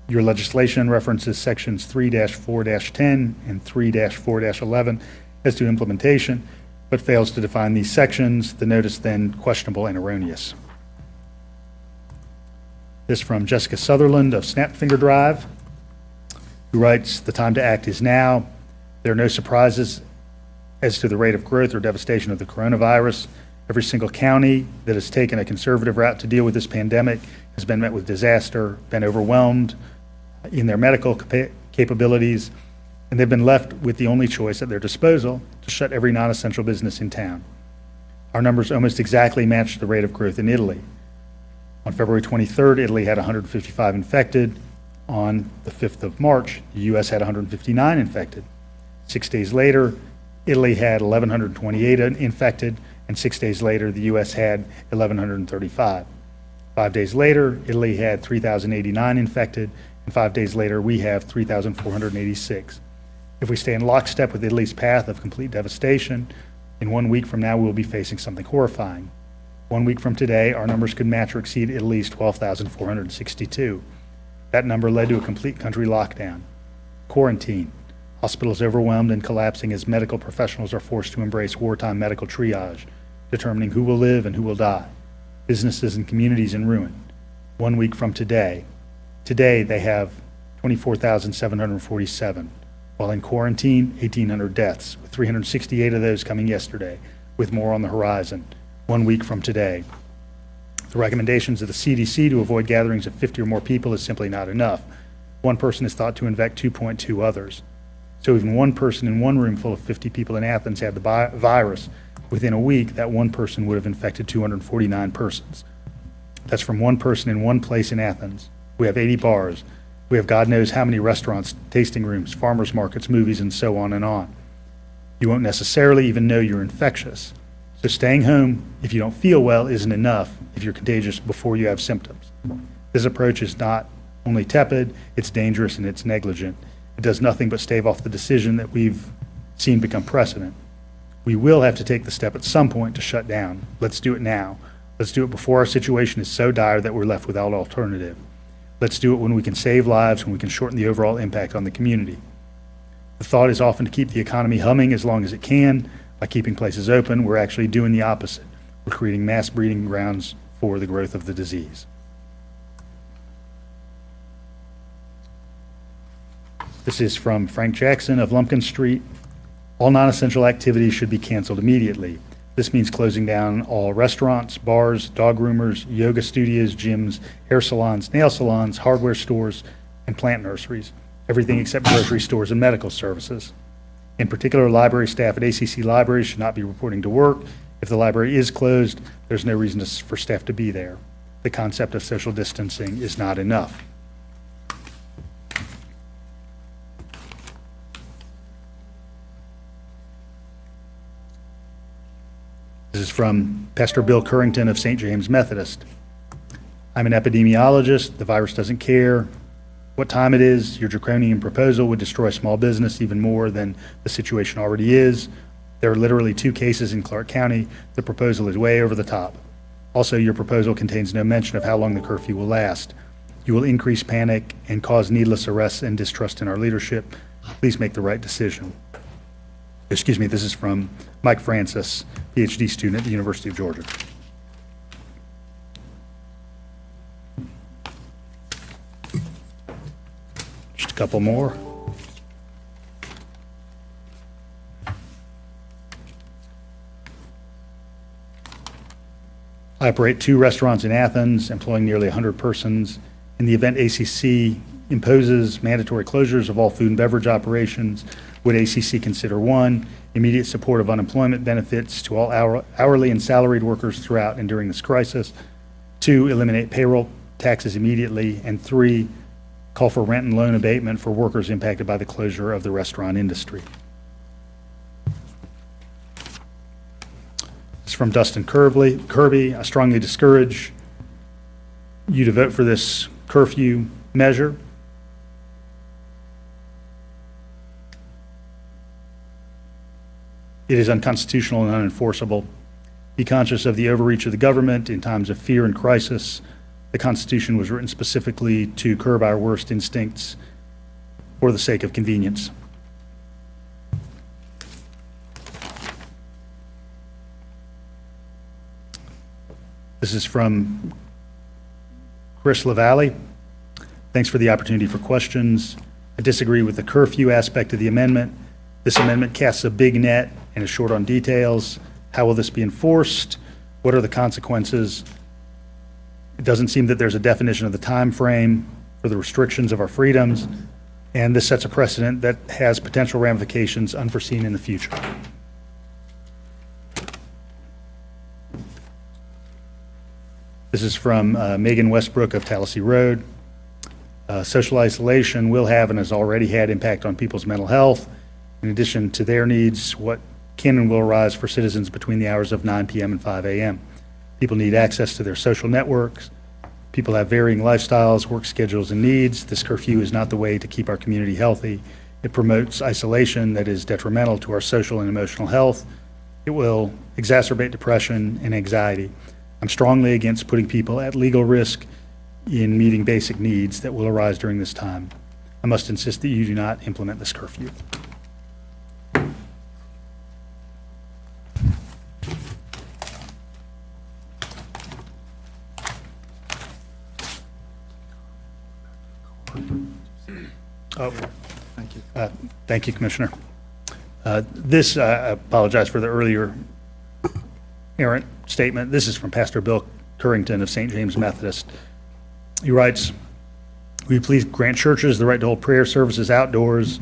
Your legislation references sections 3-4-10 and 3-4-11 as to implementation, but fails to define these sections. The notice then questionable and erroneous. This from Jessica Sutherland of Snapfinger Drive, who writes, "The time to act is now. There are no surprises as to the rate of growth or devastation of the coronavirus. Every single county that has taken a conservative route to deal with this pandemic has been met with disaster, been overwhelmed in their medical capabilities, and they've been left with the only choice at their disposal to shut every non-essential business in town. Our numbers almost exactly match the rate of growth in Italy. On February 23rd, Italy had 155 infected. On the 5th of March, the U.S. had 159 infected. 6 days later, Italy had 1,128 infected, and 6 days later, the U.S. had 1,135. 5 days later, Italy had 3,089 infected, and 5 days later, we have 3,486. If we stay in lockstep with Italy's path of complete devastation, in 1 week from now, we will be facing something horrifying. 1 week from today, our numbers could match or exceed Italy's 12,462. That number led to a complete country lockdown. Quarantine. Hospitals overwhelmed and collapsing as medical professionals are forced to embrace wartime medical triage, determining who will live and who will die. Businesses and communities in ruin. 1 week from today, they have 24,747, while in quarantine, 1,800 deaths, with 368 of those coming yesterday, with more on the horizon. 1 week from today. The recommendations of the CDC to avoid gatherings of 50 or more people is simply not enough. One person is thought to infect 2.2 others. So even one person in one room full of 50 people in Athens had the virus. Within a week, that one person would have infected 249 persons. That's from one person in one place in Athens. We have 80 bars. We have God knows how many restaurants, tasting rooms, farmers markets, movies, and so on and on. You won't necessarily even know you're infectious. So staying home if you don't feel well isn't enough if you're contagious before you have symptoms. This approach is not only tepid, it's dangerous and it's negligent. It does nothing but stave off the decision that we've seen become precedent. We will have to take the step at some point to shut down. Let's do it now. Let's do it before our situation is so dire that we're left without alternative. Let's do it when we can save lives, when we can shorten the overall impact on the community. The thought is often to keep the economy humming as long as it can. By keeping places open, we're actually doing the opposite. We're creating mass breeding grounds for the growth of the disease. This is from Frank Jackson of Lumpkin Street. All non-essential activities should be canceled immediately. This means closing down all restaurants, bars, dog groomers, yoga studios, gyms, hair salons, nail salons, hardware stores, and plant nurseries. Everything except grocery stores and medical services. In particular, library staff at ACC libraries should not be reporting to work. If the library is closed, there's no reason for staff to be there. The concept of social distancing is not enough. This is from Pastor Bill Currington of St. James Methodist. I'm an epidemiologist. The virus doesn't care what time it is. Your draconian proposal would destroy small business even more than the situation already is. There are literally 2 cases in Clarke County. The proposal is way over the top. Also, your proposal contains no mention of how long the curfew will last. You will increase panic and cause needless arrests and distrust in our leadership. Please make the right decision. Excuse me, this is from Mike Francis, PhD student at the University of Georgia. Just a couple more. I operate 2 restaurants in Athens, employing nearly 100 persons. In the event ACC imposes mandatory closures of all food and beverage operations, would ACC consider 1, immediate support of unemployment benefits to all hourly and salaried workers throughout and during this crisis, 2, eliminate payroll taxes immediately, and 3, call for rent and loan abatement for workers impacted by the closure of the restaurant industry. This is from Dustin Kirby. I strongly discourage you to vote for this curfew measure. It is unconstitutional and unenforceable. Be conscious of the overreach of the government in times of fear and crisis. The Constitution was written specifically to curb our worst instincts for the sake of convenience. This is from Chris LaValle. Thanks for the opportunity for questions. I disagree with the curfew aspect of the amendment. This amendment casts a big net and is short on details. How will this be enforced? What are the consequences? It doesn't seem that there's a definition of the time frame for the restrictions of our freedoms, and this sets a precedent that has potential ramifications unforeseen in the future. This is from Megan Westbrook of Tallahassee Road. Social isolation will have and has already had impact on people's mental health. In addition to their needs, what can and will arise for citizens between the hours of 9 p.m. and 5 a.m. People need access to their social networks. People have varying lifestyles, work schedules, and needs. This curfew is not the way to keep our community healthy. It promotes isolation that is detrimental to our social and emotional health. It will exacerbate depression and anxiety. I'm strongly against putting people at legal risk in meeting basic needs that will arise during this time. I must insist that you do not implement this curfew. Oh, thank you. Thank you, Commissioner. I apologize for the earlier errant statement. This is from Pastor Bill Currington of St. James Methodist. He writes, "Will you please grant churches the right to hold prayer services outdoors,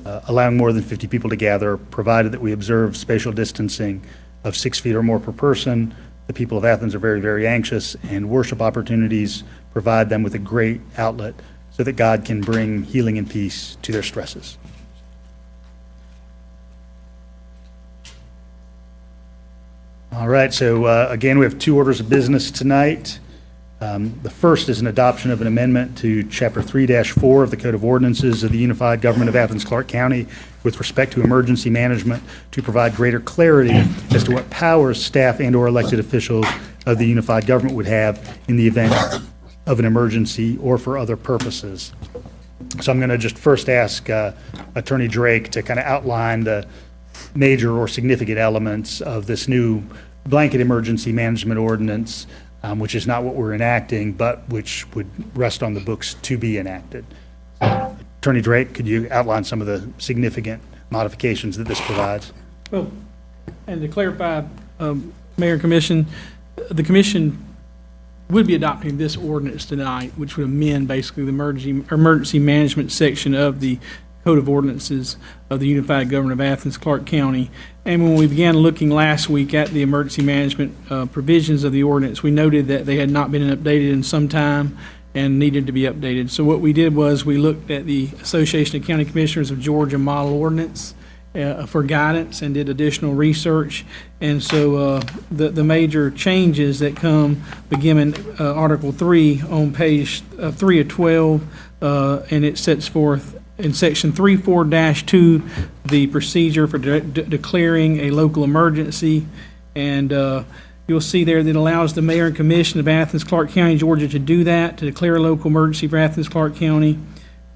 allowing more than 50 people to gather, provided that we observe spatial distancing of 6 feet or more per person. The people of Athens are very, very anxious, and worship opportunities provide them with a great outlet so that God can bring healing and peace to their stresses." All right, so again, we have 2 orders of business tonight. The first is an adoption of an amendment to Chapter 3-4 of the Code of Ordinances of the Unified Government of Athens-Clarke County with respect to emergency management to provide greater clarity as to what powers staff and/or elected officials of the unified government would have in the event of an emergency or for other purposes. So I'm going to just first ask Attorney Drake to kind of outline the major or significant elements of this new blanket emergency management ordinance, which is not what we're enacting, but which would rest on the books to be enacted. Attorney Drake, could you outline some of the significant modifications that this provides? Well, and to clarify, Mayor and Commission, the Commission would be adopting this ordinance tonight, which would amend basically the emergency management section of the Code of Ordinances of the Unified Government of Athens-Clarke County. And when we began looking last week at the emergency management provisions of the ordinance, we noted that they had not been updated in some time and needed to be updated. So what we did was we looked at the Association of County Commissioners of Georgia model ordinance for guidance and did additional research. And so the major changes that come begin in Article 3 on page 3 of 12, and it sets forth in Section 34-2 the procedure for declaring a local emergency. And you'll see there that it allows the mayor and commission of Athens-Clarke County, Georgia to do that, to declare a local emergency for Athens-Clarke County.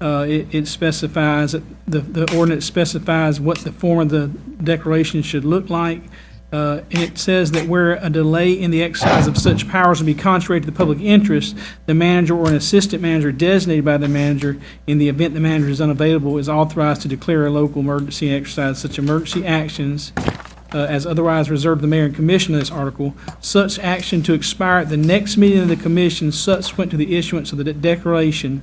It specifies, the ordinance specifies what the form of the declaration should look like. It says that where a delay in the exercise of such powers would be contrary to the public interest, the manager or an assistant manager designated by the manager, in the event the manager is unavailable, is authorized to declare a local emergency and exercise such emergency actions as otherwise reserved to the mayor and commission in this article. Such action to expire at the next meeting of the commission subsequent to the issuance of the declaration,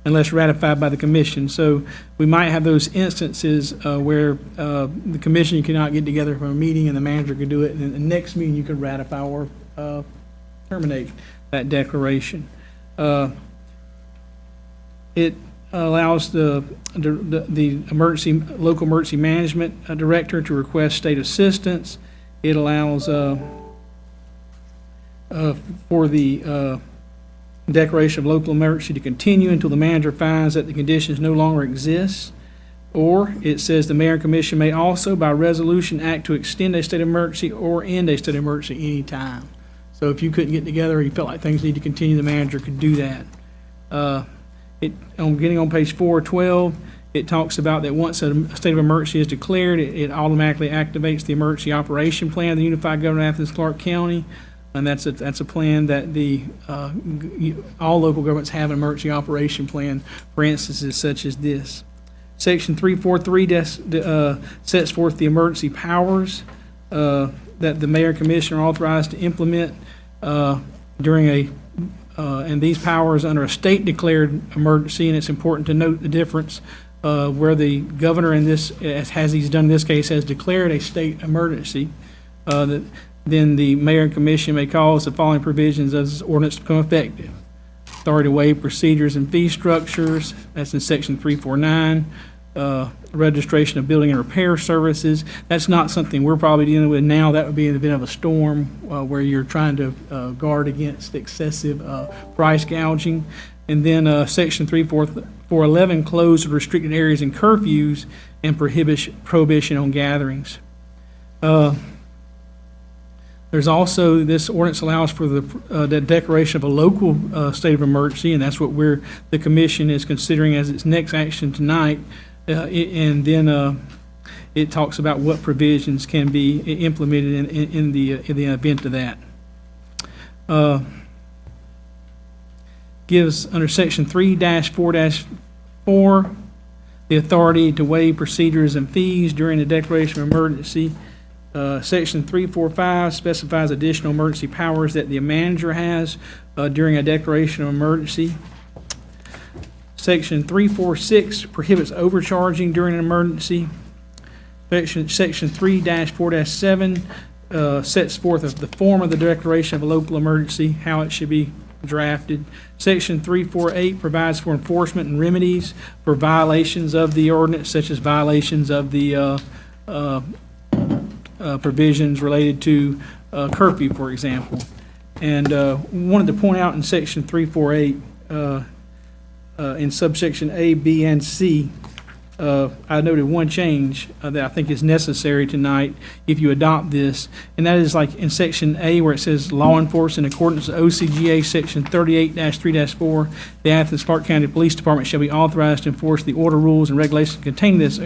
unless ratified by the commission. So we might have those instances where the commission cannot get together for a meeting and the manager could do it, and then the next meeting you could ratify or terminate that declaration. It allows the local emergency management director to request state assistance. It allows for the declaration of local emergency to continue until the manager finds that the conditions no longer exist. Or it says the mayor and commission may also by resolution act to extend a state of emergency or end a state of emergency any time. So if you couldn't get together or you felt like things need to continue, the manager could do that. Getting on page 412, it talks about that once a state of emergency is declared, it automatically activates the emergency operation plan of the Unified Government of Athens-Clarke County. And that's a plan that all local governments have an emergency operation plan for instances such as this. Section 343 sets forth the emergency powers that the mayor and commissioner are authorized to implement and these powers under a state-declared emergency, and it's important to note the difference where the governor in this, as he's done in this case, has declared a state emergency. Then the mayor and commission may cause the following provisions of this ordinance to become effective. Authority to waive procedures and fee structures, that's in section 349. Registration of building and repair services, that's not something we're probably dealing with now. That would be in the event of a storm where you're trying to guard against excessive price gouging. And then section 411, closed or restricted areas and curfews and prohibition on gatherings. There's also, this ordinance allows for the declaration of a local state of emergency, and that's what the commission is considering as its next action tonight. And then it talks about what provisions can be implemented in the event of that. Gives under section 3-4-4 the authority to waive procedures and fees during the declaration of emergency. Section 345 specifies additional emergency powers that the manager has during a declaration of emergency. Section 346 prohibits overcharging during an emergency. Section 3-4-7 sets forth the form of the declaration of a local emergency, how it should be drafted. Section 348 provides for enforcement and remedies for violations of the ordinance, such as violations of the provisions related to curfew, for example. And wanted to point out in section 348, in subsection A, B, and C, I noted one change that I think is necessary tonight if you adopt this, and that is like in section A where it says law enforcement in accordance with OCGA section 38-3-4, the Athens-Clarke County Police Department shall be authorized to enforce the order, rules, and regulations containing this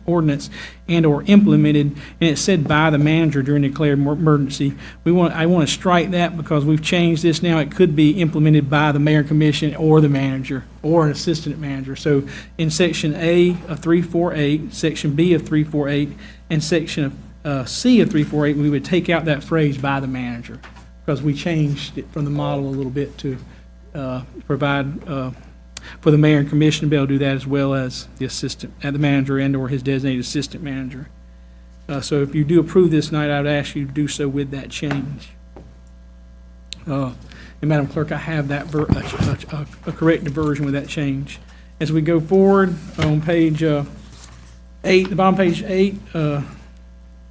ordinance and or implemented, and it said by the manager during declared emergency. I want to strike that because we've changed this now. It could be implemented by the mayor and commission or the manager or an assistant manager. So in section A of 348, section B of 348, and section C of 348, we would take out that phrase by the manager because we changed it from the model a little bit to provide for the mayor and commission to be able to do that as well as the assistant, the manager and or his designated assistant manager. So if you do approve this tonight, I would ask you to do so with that change. And Madam Clerk, I have that a corrected version with that change. As we go forward on page 8, the bottom page 8,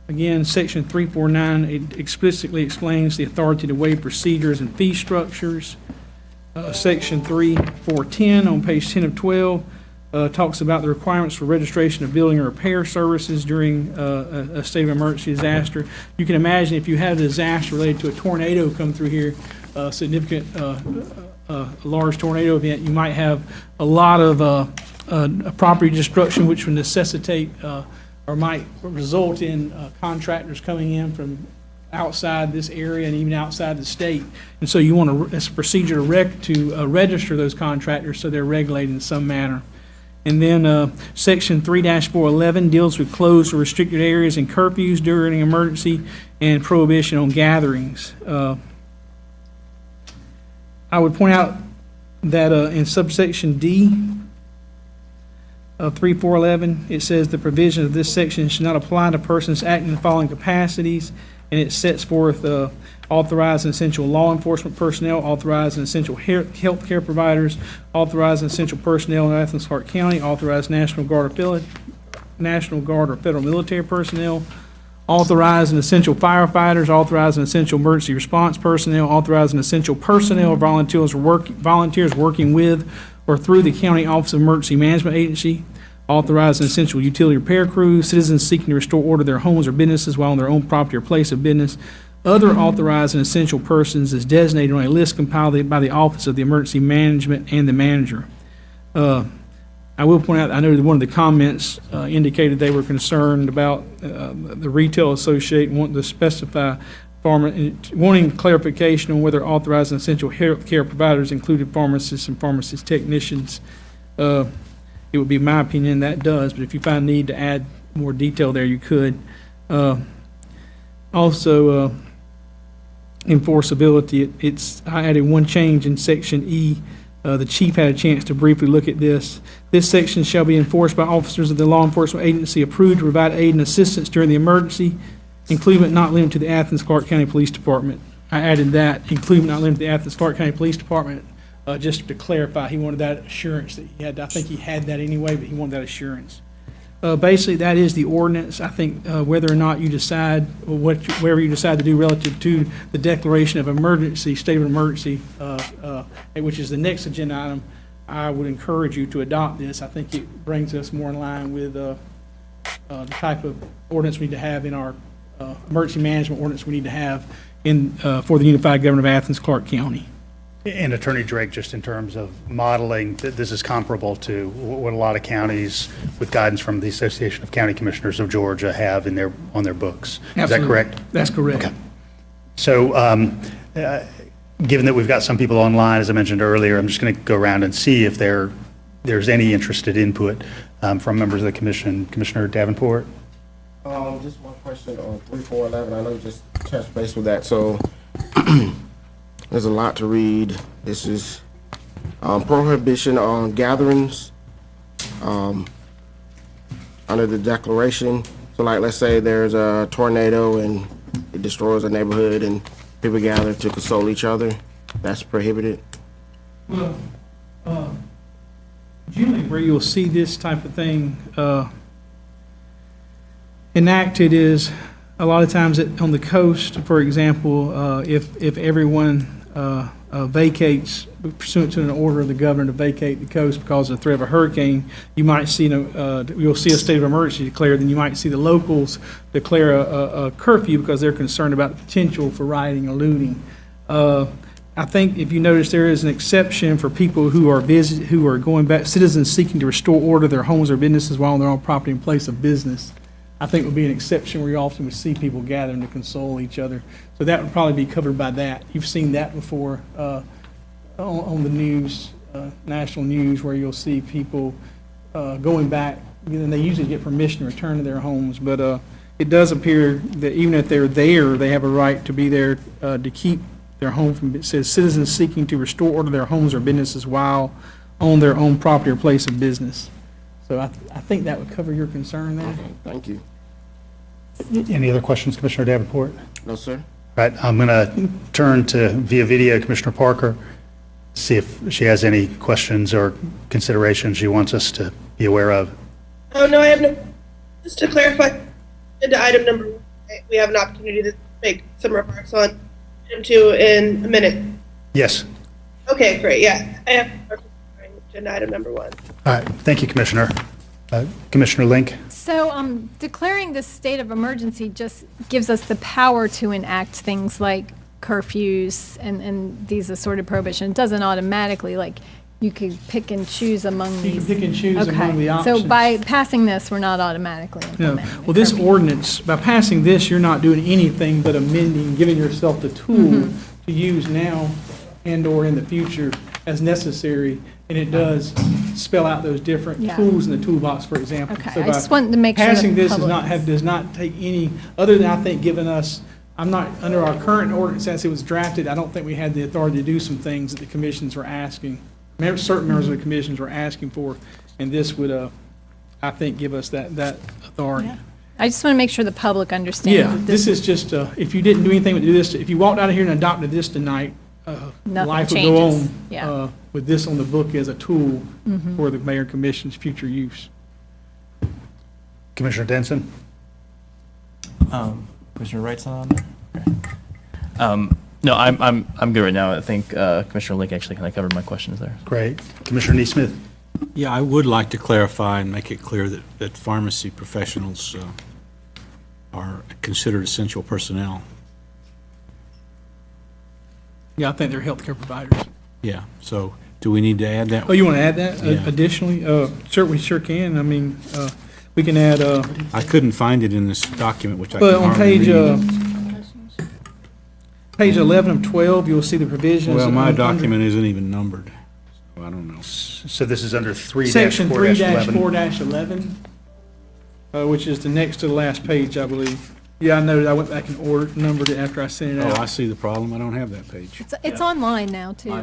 again, section 349, it explicitly explains the authority to waive procedures and fee structures. Section 3-4-10 on page 10 of 12 talks about the requirements for registration of building and repair services during a state of emergency disaster. You can imagine if you had a disaster related to a tornado come through here, a significant large tornado event, you might have a lot of property destruction, which would necessitate or might result in contractors coming in from outside this area and even outside the state. And so you want it's a procedure to register those contractors so they're regulated in some manner. And then section 3-411 deals with closed or restricted areas and curfews during an emergency and prohibition on gatherings. I would point out that in subsection D of 3-411, it says the provision of this section should not apply to persons acting in the following capacities, and it sets forth authorized and essential law enforcement personnel, authorized and essential health care providers, authorized and essential personnel in Athens-Clarke County, authorized National Guard or federal military personnel, authorized and essential firefighters, authorized and essential emergency response personnel, authorized and essential personnel, volunteers working with or through the County Office of Emergency Management Agency, authorized and essential utility repair crews, citizens seeking to restore order to their homes or businesses while on their own property or place of business, other authorized and essential persons as designated on a list compiled by the Office of the Emergency Management and the manager. I will point out, I know that one of the comments indicated they were concerned about the retail associate wanting to specify wanting clarification on whether authorized and essential healthcare providers included pharmacists and pharmacist technicians. It would be my opinion that does, but if you find need to add more detail there, you could. Also, enforceability, I added one change in section E. The chief had a chance to briefly look at this. This section shall be enforced by officers of the law enforcement agency approved to provide aid and assistance during the emergency, including but not limited to the Athens-Clarke County Police Department. I added that, including but not limited to the Athens-Clarke County Police Department, just to clarify. He wanted that assurance that he had. I think he had that anyway, but he wanted that assurance. Basically, that is the ordinance. I think whether or not you decide, whatever you decide to do relative to the declaration of emergency, state of emergency, which is the next agenda item, I would encourage you to adopt this. I think it brings us more in line with the type of ordinance we need to have in our emergency management ordinance we need to have for the unified government of Athens-Clarke County. And Attorney Drake, just in terms of modeling, this is comparable to what a lot of counties with guidance from the Association of County Commissioners of Georgia have on their books. Absolutely. Is that correct? That's correct. Okay. So given that we've got some people online, as I mentioned earlier, I'm just going to go around and see if there's any interested input from members of the commission. Commissioner Davenport? Just one question on 3411. I know you just touched base with that. So there's a lot to read. This is prohibition on gatherings under the declaration. So like, let's say there's a tornado and it destroys a neighborhood and people gather to console each other. That's prohibited. Well, generally where you'll see this type of thing enacted is a lot of times on the coast, for example, if everyone vacates pursuant to an order of the governor to vacate the coast because of the threat of a hurricane, you might see you'll see a state of emergency declared. Then you might see the locals declare a curfew because they're concerned about the potential for rioting or looting. I think if you notice, there is an exception for people who are going back, citizens seeking to restore order to their homes or businesses while on their own property and place of business. I think would be an exception where you often would see people gathering to console each other. So that would probably be covered by that. You've seen that before on the news, national news, where you'll see people going back, and they usually get permission to return to their homes. But it does appear that even if they're there, they have a right to be there to keep their home from, it says citizens seeking to restore order to their homes or businesses while on their own property or place of business. So I think that would cover your concern there. Okay, thank you. Any other questions, Commissioner Davenport? No, sir. All right, I'm going to turn to via video Commissioner Parker, see if she has any questions or considerations she wants us to be aware of. Oh, no, I have no. Just to clarify, into item number 1, we have an opportunity to make some remarks on item 2 in a minute. Yes. Okay, great. Yeah, I have agenda item number 1. All right, thank you, Commissioner. Commissioner Link? So declaring this state of emergency just gives us the power to enact things like curfews and these assorted prohibitions. It doesn't automatically, like, you could pick and choose among these. You can pick and choose among the Okay, options. so by passing this, we're not automatically No. implementing the Well, this curfew. ordinance, by passing this, you're not doing anything but amending, giving yourself the tool to use now and/or in the future as necessary, and it does spell out those different Yeah. tools in the toolbox, for example. Okay, So I by just wanted to make sure passing the this public does not take any, other than, I think, giving us, I'm not, under our current ordinance as it was drafted, I don't think we had the authority to do some things that the commissions were asking. Certain members of the commissions were asking for, and this would, I think, give us that authority. Yeah. I just want to make sure the public understands. Yeah, that this is just, if you didn't do anything but do this, if you walked out of here and adopted this tonight, Nothing life would go changes. on Yeah. with this on the book as a tool for the mayor and commission's future use. Commissioner Denson? Commissioner Wright's not on there? Okay. No, I'm good right now. I think Commissioner Link actually kind of covered my questions there. Great. Commissioner Neesmith? Yeah, I would like to clarify and make it clear that pharmacy professionals are considered essential personnel. Yeah, I think they're healthcare providers. Yeah, so do we need to add that? Oh, you want to add that Yeah. additionally? We sure can. I mean, we can add, I couldn't find it in this document, which I but can on hardly page, read. page 11 of 12, you'll see the provisions. Well, my under- document isn't even numbered, so I don't know. So this is under 3-4-11. Section 3-4-11, which is the next to the last page, I believe. Yeah, I know, I went back and numbered it after I sent it Oh, I out. see the problem. I don't have that page. It's online now, too.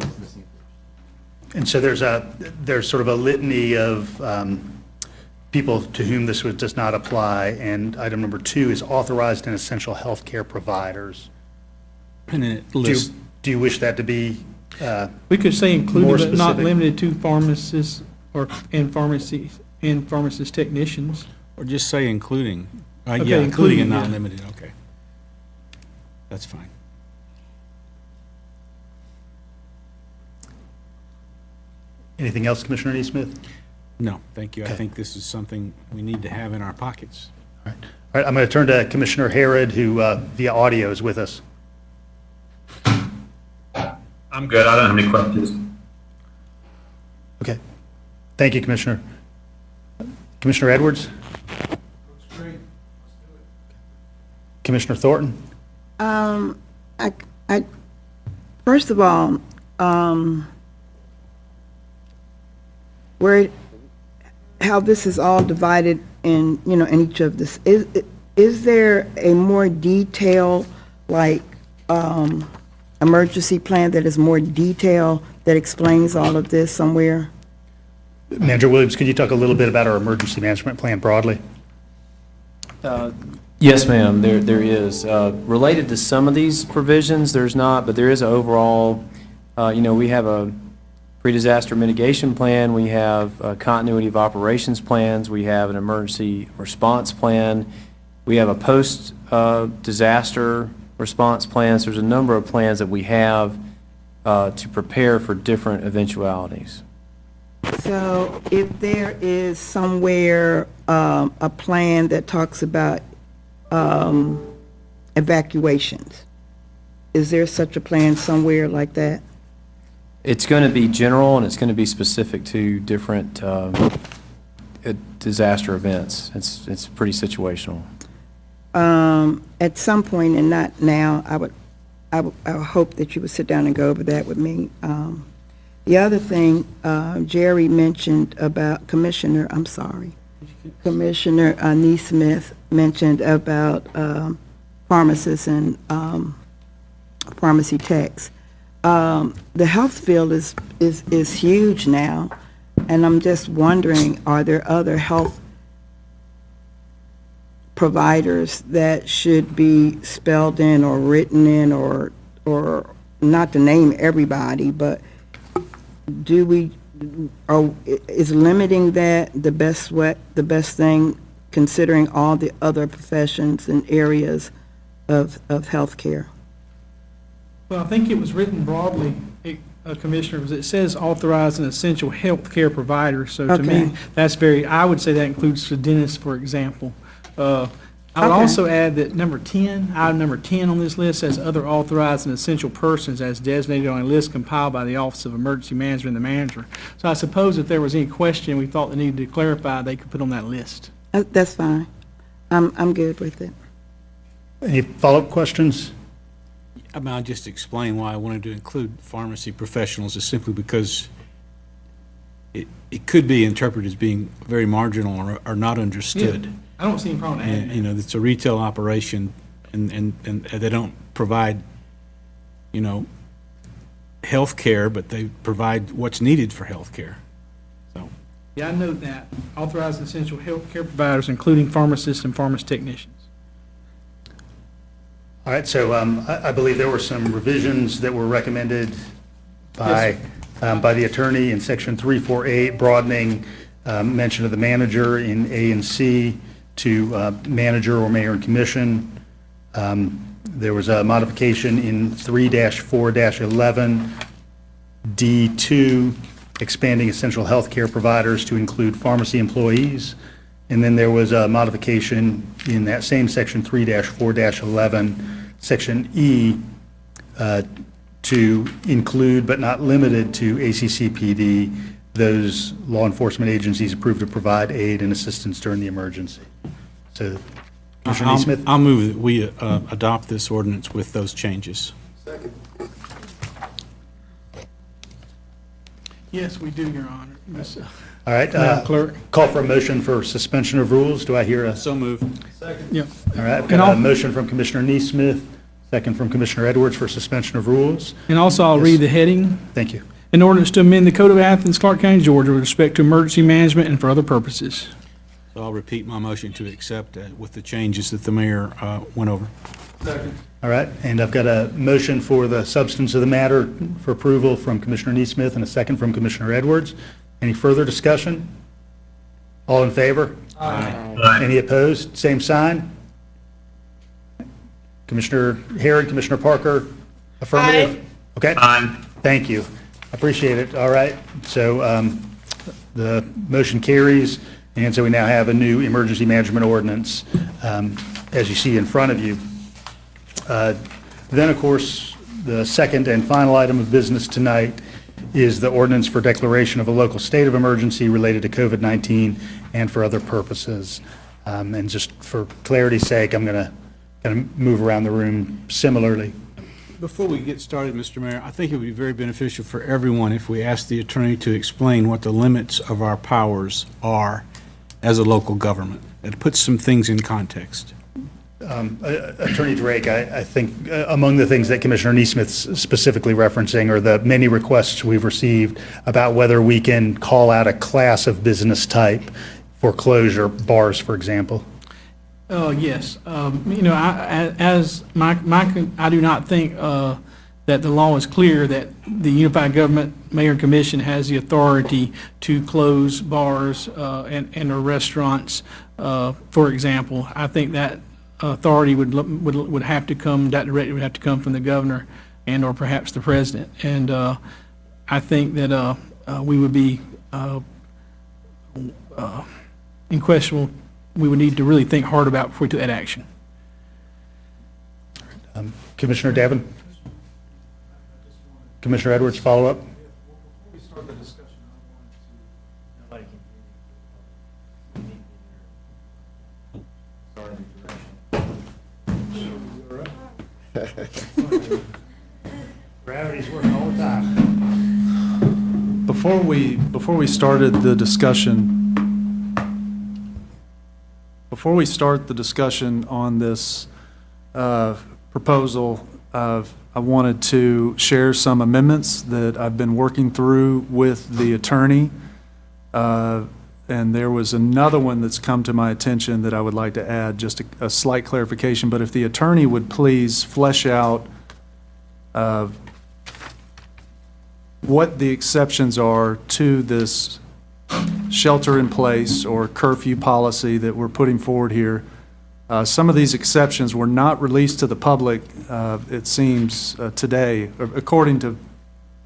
And so there's sort of a litany of people to whom this does not apply, and item number 2 is authorized and essential healthcare providers. And then it Do lists, do you wish that to be, We could say More included, but not specific. limited to pharmacists and pharmacist technicians. or just say including. Okay, Yeah, including and including, not yeah. limited, okay. That's fine. anything else, Commissioner Neesmith? No, thank you. I Okay. think this is something we need to have in our pockets. All right, I'm going to turn to Commissioner Harrod, who via audio is with us. I'm good. I don't have any questions. Okay. Thank you, Commissioner. Commissioner Edwards? Commissioner Thornton? First of all, how this is all divided in, in each of this, is there a more detailed, like, emergency plan that is more detailed, that explains all of this somewhere? Manager Williams, could you talk a little bit about our emergency management plan broadly? Yes, ma'am, there is. Related to some of these provisions, there's not, but there is an overall, we have a pre-disaster mitigation plan, we have continuity of operations plans, we have an emergency response plan, we have a post-disaster response plans. There's a number of plans that we have to prepare for different eventualities. So if there is somewhere a plan that talks about evacuations, is there such a plan somewhere like that? It's going to be general, and it's going to be specific to different disaster events. It's pretty situational. At some point, and not now, I would hope that you would sit down and go over that with me. The other thing, Jerry mentioned about Commissioner Neesmith mentioned about pharmacists and pharmacy techs. The health field is huge now, and I'm just wondering, are there other health providers that should be spelled in or written in, or not to name everybody, but is limiting that the best thing, considering all the other professions and areas of healthcare? Well, I think it was written broadly, Commissioner, because it says authorized and essential healthcare providers. So to Okay. me, I would say that includes the dentist, for example. I would Okay. also add that item number 10 on this list says other authorized and essential persons as designated on a list compiled by the Office of Emergency Management and the manager. So I suppose if there was any question we thought they needed to clarify, they could put on that list. That's fine. I'm good with it. Any follow-up questions? I mean, I'll just explain why I wanted to include pharmacy professionals is simply because it could be interpreted as being very marginal or not understood. I don't see any problem adding And, that. it's a retail operation, and they don't provide, health care, but they provide what's needed for health care. So, Yeah, I note that. Authorized and essential healthcare providers, including pharmacists and pharmacist technicians. All right, so I believe there were some revisions that were recommended by the attorney in section 348, broadening mention of the manager in A and C to manager or mayor and commission. There was a modification in 3-4-11 D2, expanding essential healthcare providers to include pharmacy employees. And then there was a modification in that same section 3-4-11, section E, to include, but not limited to, ACCPD, those law enforcement agencies approved to provide aid and assistance during the emergency. So, Commissioner Neesmith? I'll move that we adopt this ordinance with those changes. Yes, we do, Your Honor. Yes, All right, Madam Clerk. call for a motion for suspension of rules. Do I hear a? So moved. Yeah. All right, I've And got a I'll- motion from Commissioner Neesmith, second from Commissioner Edwards for suspension of rules. And also, I'll Yes. read the heading. Thank you. An ordinance to amend the Code of Athens-Clarke County, Georgia with respect to emergency management and for other purposes. So I'll repeat my motion to accept with the changes that the mayor went over. All right, and I've got a motion for the substance of the matter for approval from Commissioner Neesmith and a second from Commissioner Edwards. Any further discussion? All in favor? Aye. Any opposed? Same sign? Commissioner Herod, Commissioner Parker, affirmative? Okay. Aye. Thank you. Appreciate it. All right. So the motion carries, and so we now have a new emergency management ordinance, as you see in front of you. Then, of course, the second and final item of business tonight is the ordinance for declaration of a local state of emergency related to COVID-19 and for other purposes. And just for clarity's sake, I'm going to kind of move around the room similarly. Before we get started, Mr. Mayor, I think it would be very beneficial for everyone if we ask the attorney to explain what the limits of our powers are as a local government. It puts some things in context. Attorney Drake, I think among the things that Commissioner Neesmith's specifically referencing are the many requests we've received about whether we can call out a class of business type, foreclosure, bars, for example. Yes. You know, I do not think that the law is clear that the Unified Government Mayor and Commission has the authority to close bars and or restaurants, for example. I think that authority would have to come, that directive would have to come from the governor and or perhaps the president. And I think that we would be in question. We would need to really think hard about before we took that action. Commissioner Davin? Commissioner Edwards, follow up? Gravity's working all the time. Before we started the discussion, before we start the discussion on this proposal, I wanted to share some amendments that I've been working through with the attorney. And there was another one that's come to my attention that I would like to add, just a slight clarification. But if the attorney would please flesh out what the exceptions are to this shelter-in-place or curfew policy that we're putting forward here. Some of these exceptions were not released to the public, it seems, today, according to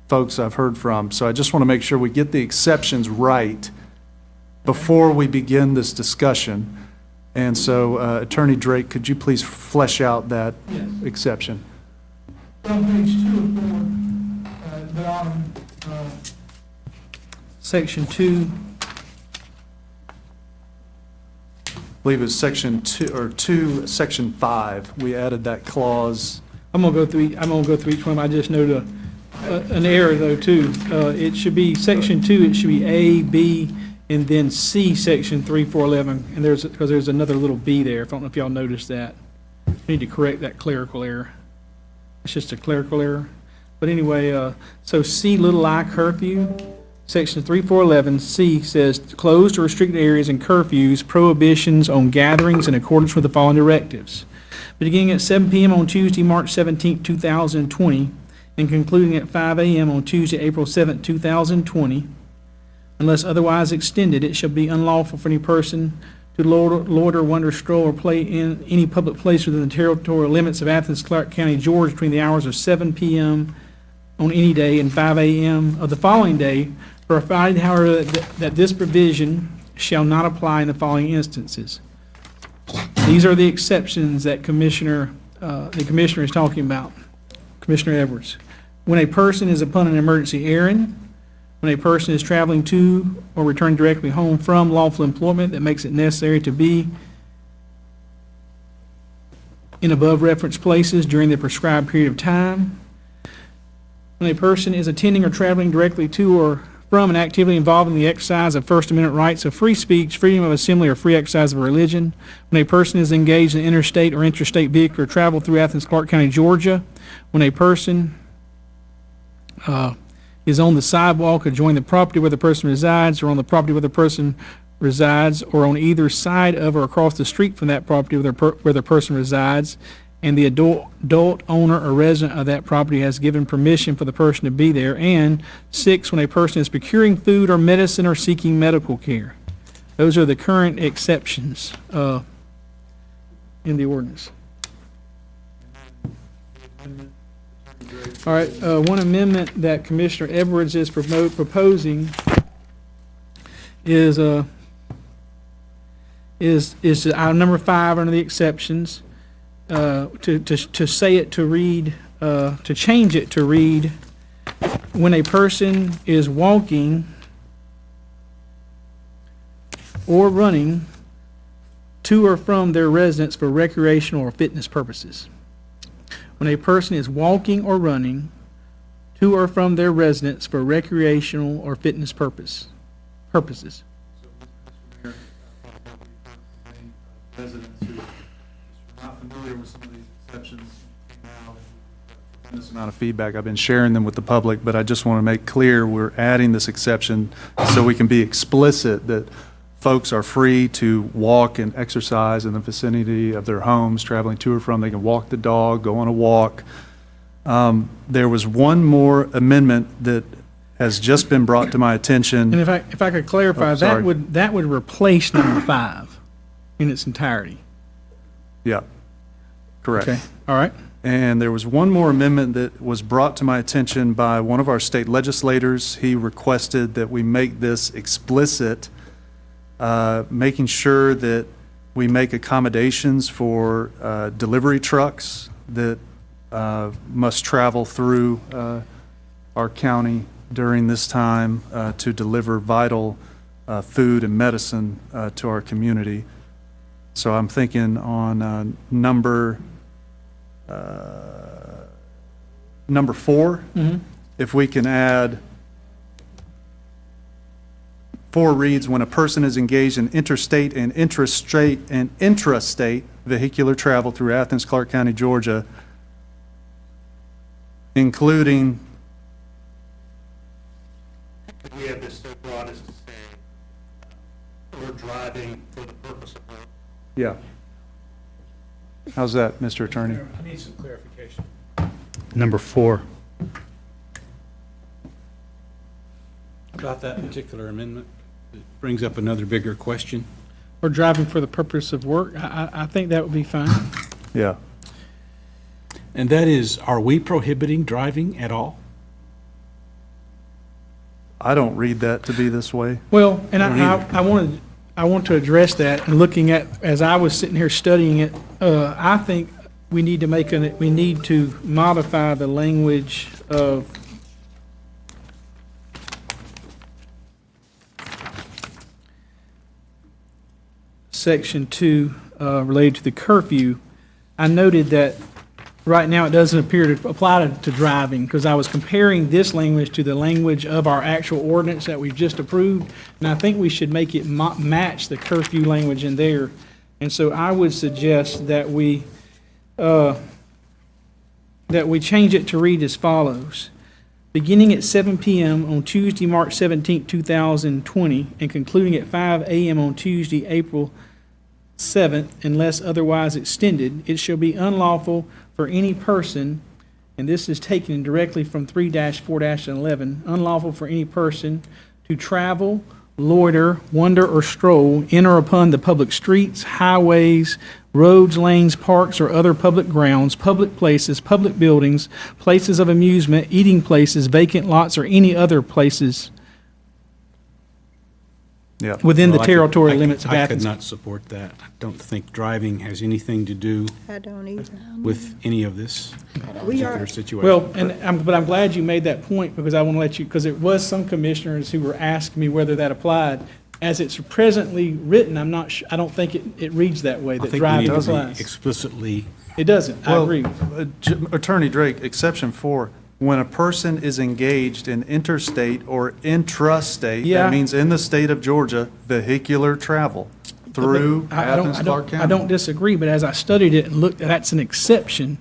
folks I've heard from. So I just want to make sure we get the exceptions right before we begin this discussion. And so, Attorney Drake, could you please flesh out that exception? On page 2 of 4, the bottom, section 2. I believe it's section 2, section 5. We added that clause. I'm gonna go through each one. I just noted an error though too. It should be section 2. It should be A, B, and then C, section 3, 4, 11. And because there's another little B there. I don't know if y'all noticed that. We need to correct that clerical error. It's just a clerical error. But anyway, so C, little I, curfew. Section 3411, C says closed or restricted areas and curfews, prohibitions on gatherings in accordance with the following directives. Beginning at 7 p.m. on Tuesday, March 17, 2020, and concluding at 5 a.m. on Tuesday, April 7, 2020, unless otherwise extended, it shall be unlawful for any person to loiter, wander, stroll, or play in any public place within the territorial limits of Athens-Clarke County, Georgia, between the hours of 7 p.m. on any day and 5 a.m. of the following day, provided, however, that this provision shall not apply in the following instances. These are the exceptions that the Commissioner is talking about, Commissioner Edwards. when a person is upon an emergency errand, when a person is traveling to or returning directly home from lawful employment that makes it necessary to be in above referenced places during the prescribed period of time, when a person is attending or traveling directly to or from an activity involving the exercise of First Amendment rights of free speech, freedom of assembly, or free exercise of religion, when a person is engaged in interstate or intrastate vehicular travel through Athens-Clarke County, Georgia, when a person is on the sidewalk adjoining the property where the person resides, or on the property where the person resides, or on either side of or across the street from that property where the person resides, and the adult owner or resident of that property has given permission for the person to be there. And 6, when a person is procuring food or medicine or seeking medical care. Those are the current exceptions in the ordinance. All right, one amendment that Commissioner Edwards is proposing is item number 5 under the exceptions. To say it to read, to change it to read, when a person is walking or running to or from their residence for recreational or fitness purposes. When a person is walking or running to or from their residence for recreational or fitness purposes. Residents who are not familiar with some of these exceptions, this amount of feedback, I've been sharing them with the public, but I just want to make clear we're adding this exception so we can be explicit that folks are free to walk and exercise in the vicinity of their homes, traveling to or from. They can walk the dog, go on a walk. There was one more amendment that has just been brought to my attention. And if I could clarify, Oh, sorry. that would replace number 5 in its entirety. Yeah, correct. Okay, all right. And there was one more amendment that was brought to my attention by one of our state legislators. He requested that we make this explicit, making sure that we make accommodations for delivery trucks that must travel through our county during this time to deliver vital food and medicine to our community. So I'm thinking on number 4, if we can add 4 reads, when a person is engaged in interstate and intrastate vehicular travel through Athens-Clarke County, Georgia, including. We have this so broad as to say, we're driving for the purpose of work. Yeah. How's that, Mr. Attorney? I need some clarification. Number 4. About that particular amendment, it brings up another bigger question. Or driving for the purpose of work, I think that would be fine. Yeah. And that is, are we prohibiting driving at all? I don't read that to be this way. Well, and I don't I want to address that, and looking at, as I was sitting here studying it, I think we need to modify the language of Section 2 related to the curfew. I noted that right now it doesn't appear to apply to driving, because I was comparing this language to the language of our actual ordinance that we've just approved, and I think we should make it match the curfew language in there. And so I would suggest that we change it to read as follows. Beginning at 7 p.m. on Tuesday, March 17, 2020, and concluding at 5 a.m. on Tuesday, April 7th, unless otherwise extended, it shall be unlawful for any person, and this is taken directly from 3-4-11, unlawful for any person to travel, loiter, wander, or stroll in or upon the public streets, highways, roads, lanes, parks, or other public grounds, public places, public buildings, places of amusement, eating places, vacant lots, or any other places. Yeah. within the Well, I could- territorial limits of I could Athens. not support that. I don't think driving has anything to do I don't either. with any of this We are, particular situation. Well, but I'm glad you made that point, because I want to let you, because it was some commissioners who were asking me whether that applied. As it's presently written, I'm not, I don't think it reads that way, I that think we driving need to be applies. explicitly, It doesn't, I well, agree. Attorney Drake, exception 4, when a person is engaged in interstate or intrastate, Yeah. that means in the state of Georgia, vehicular travel through Athens-Clarke County. I don't disagree, but as I studied it and looked, that's an exception.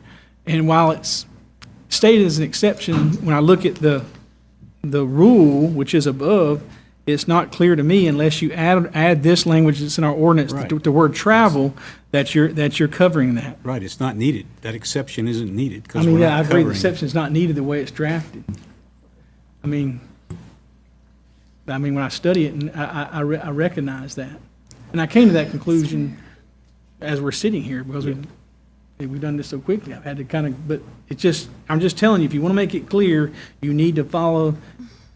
And while it's stated as an exception, when I look at the rule, which is above, it's not clear to me unless you add this language that's in our ordinance, Right. the word travel, that you're covering that. right, it's not needed. That exception isn't needed I because mean, we're yeah, I not agree, the covering. exception is not needed the way it's drafted. I mean, when I study it, and I recognize that. And I came to that conclusion as we're sitting here, because we've done this so quickly. I've had to kind of, but it's just, I'm just telling you, if you want to make it clear, you need to follow,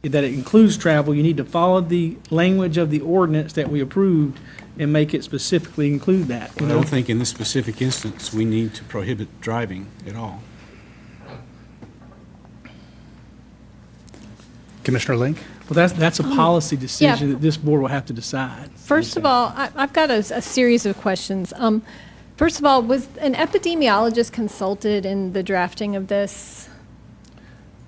that it includes travel, you need to follow the language of the ordinance that we approved and make it specifically include that, you I know? don't think in this specific instance, we need to prohibit driving at all. Commissioner Link? Well, that's a policy decision yeah. that this board will have to decide. First of all, I've got a series of questions. First of all, was an epidemiologist consulted in the drafting of this?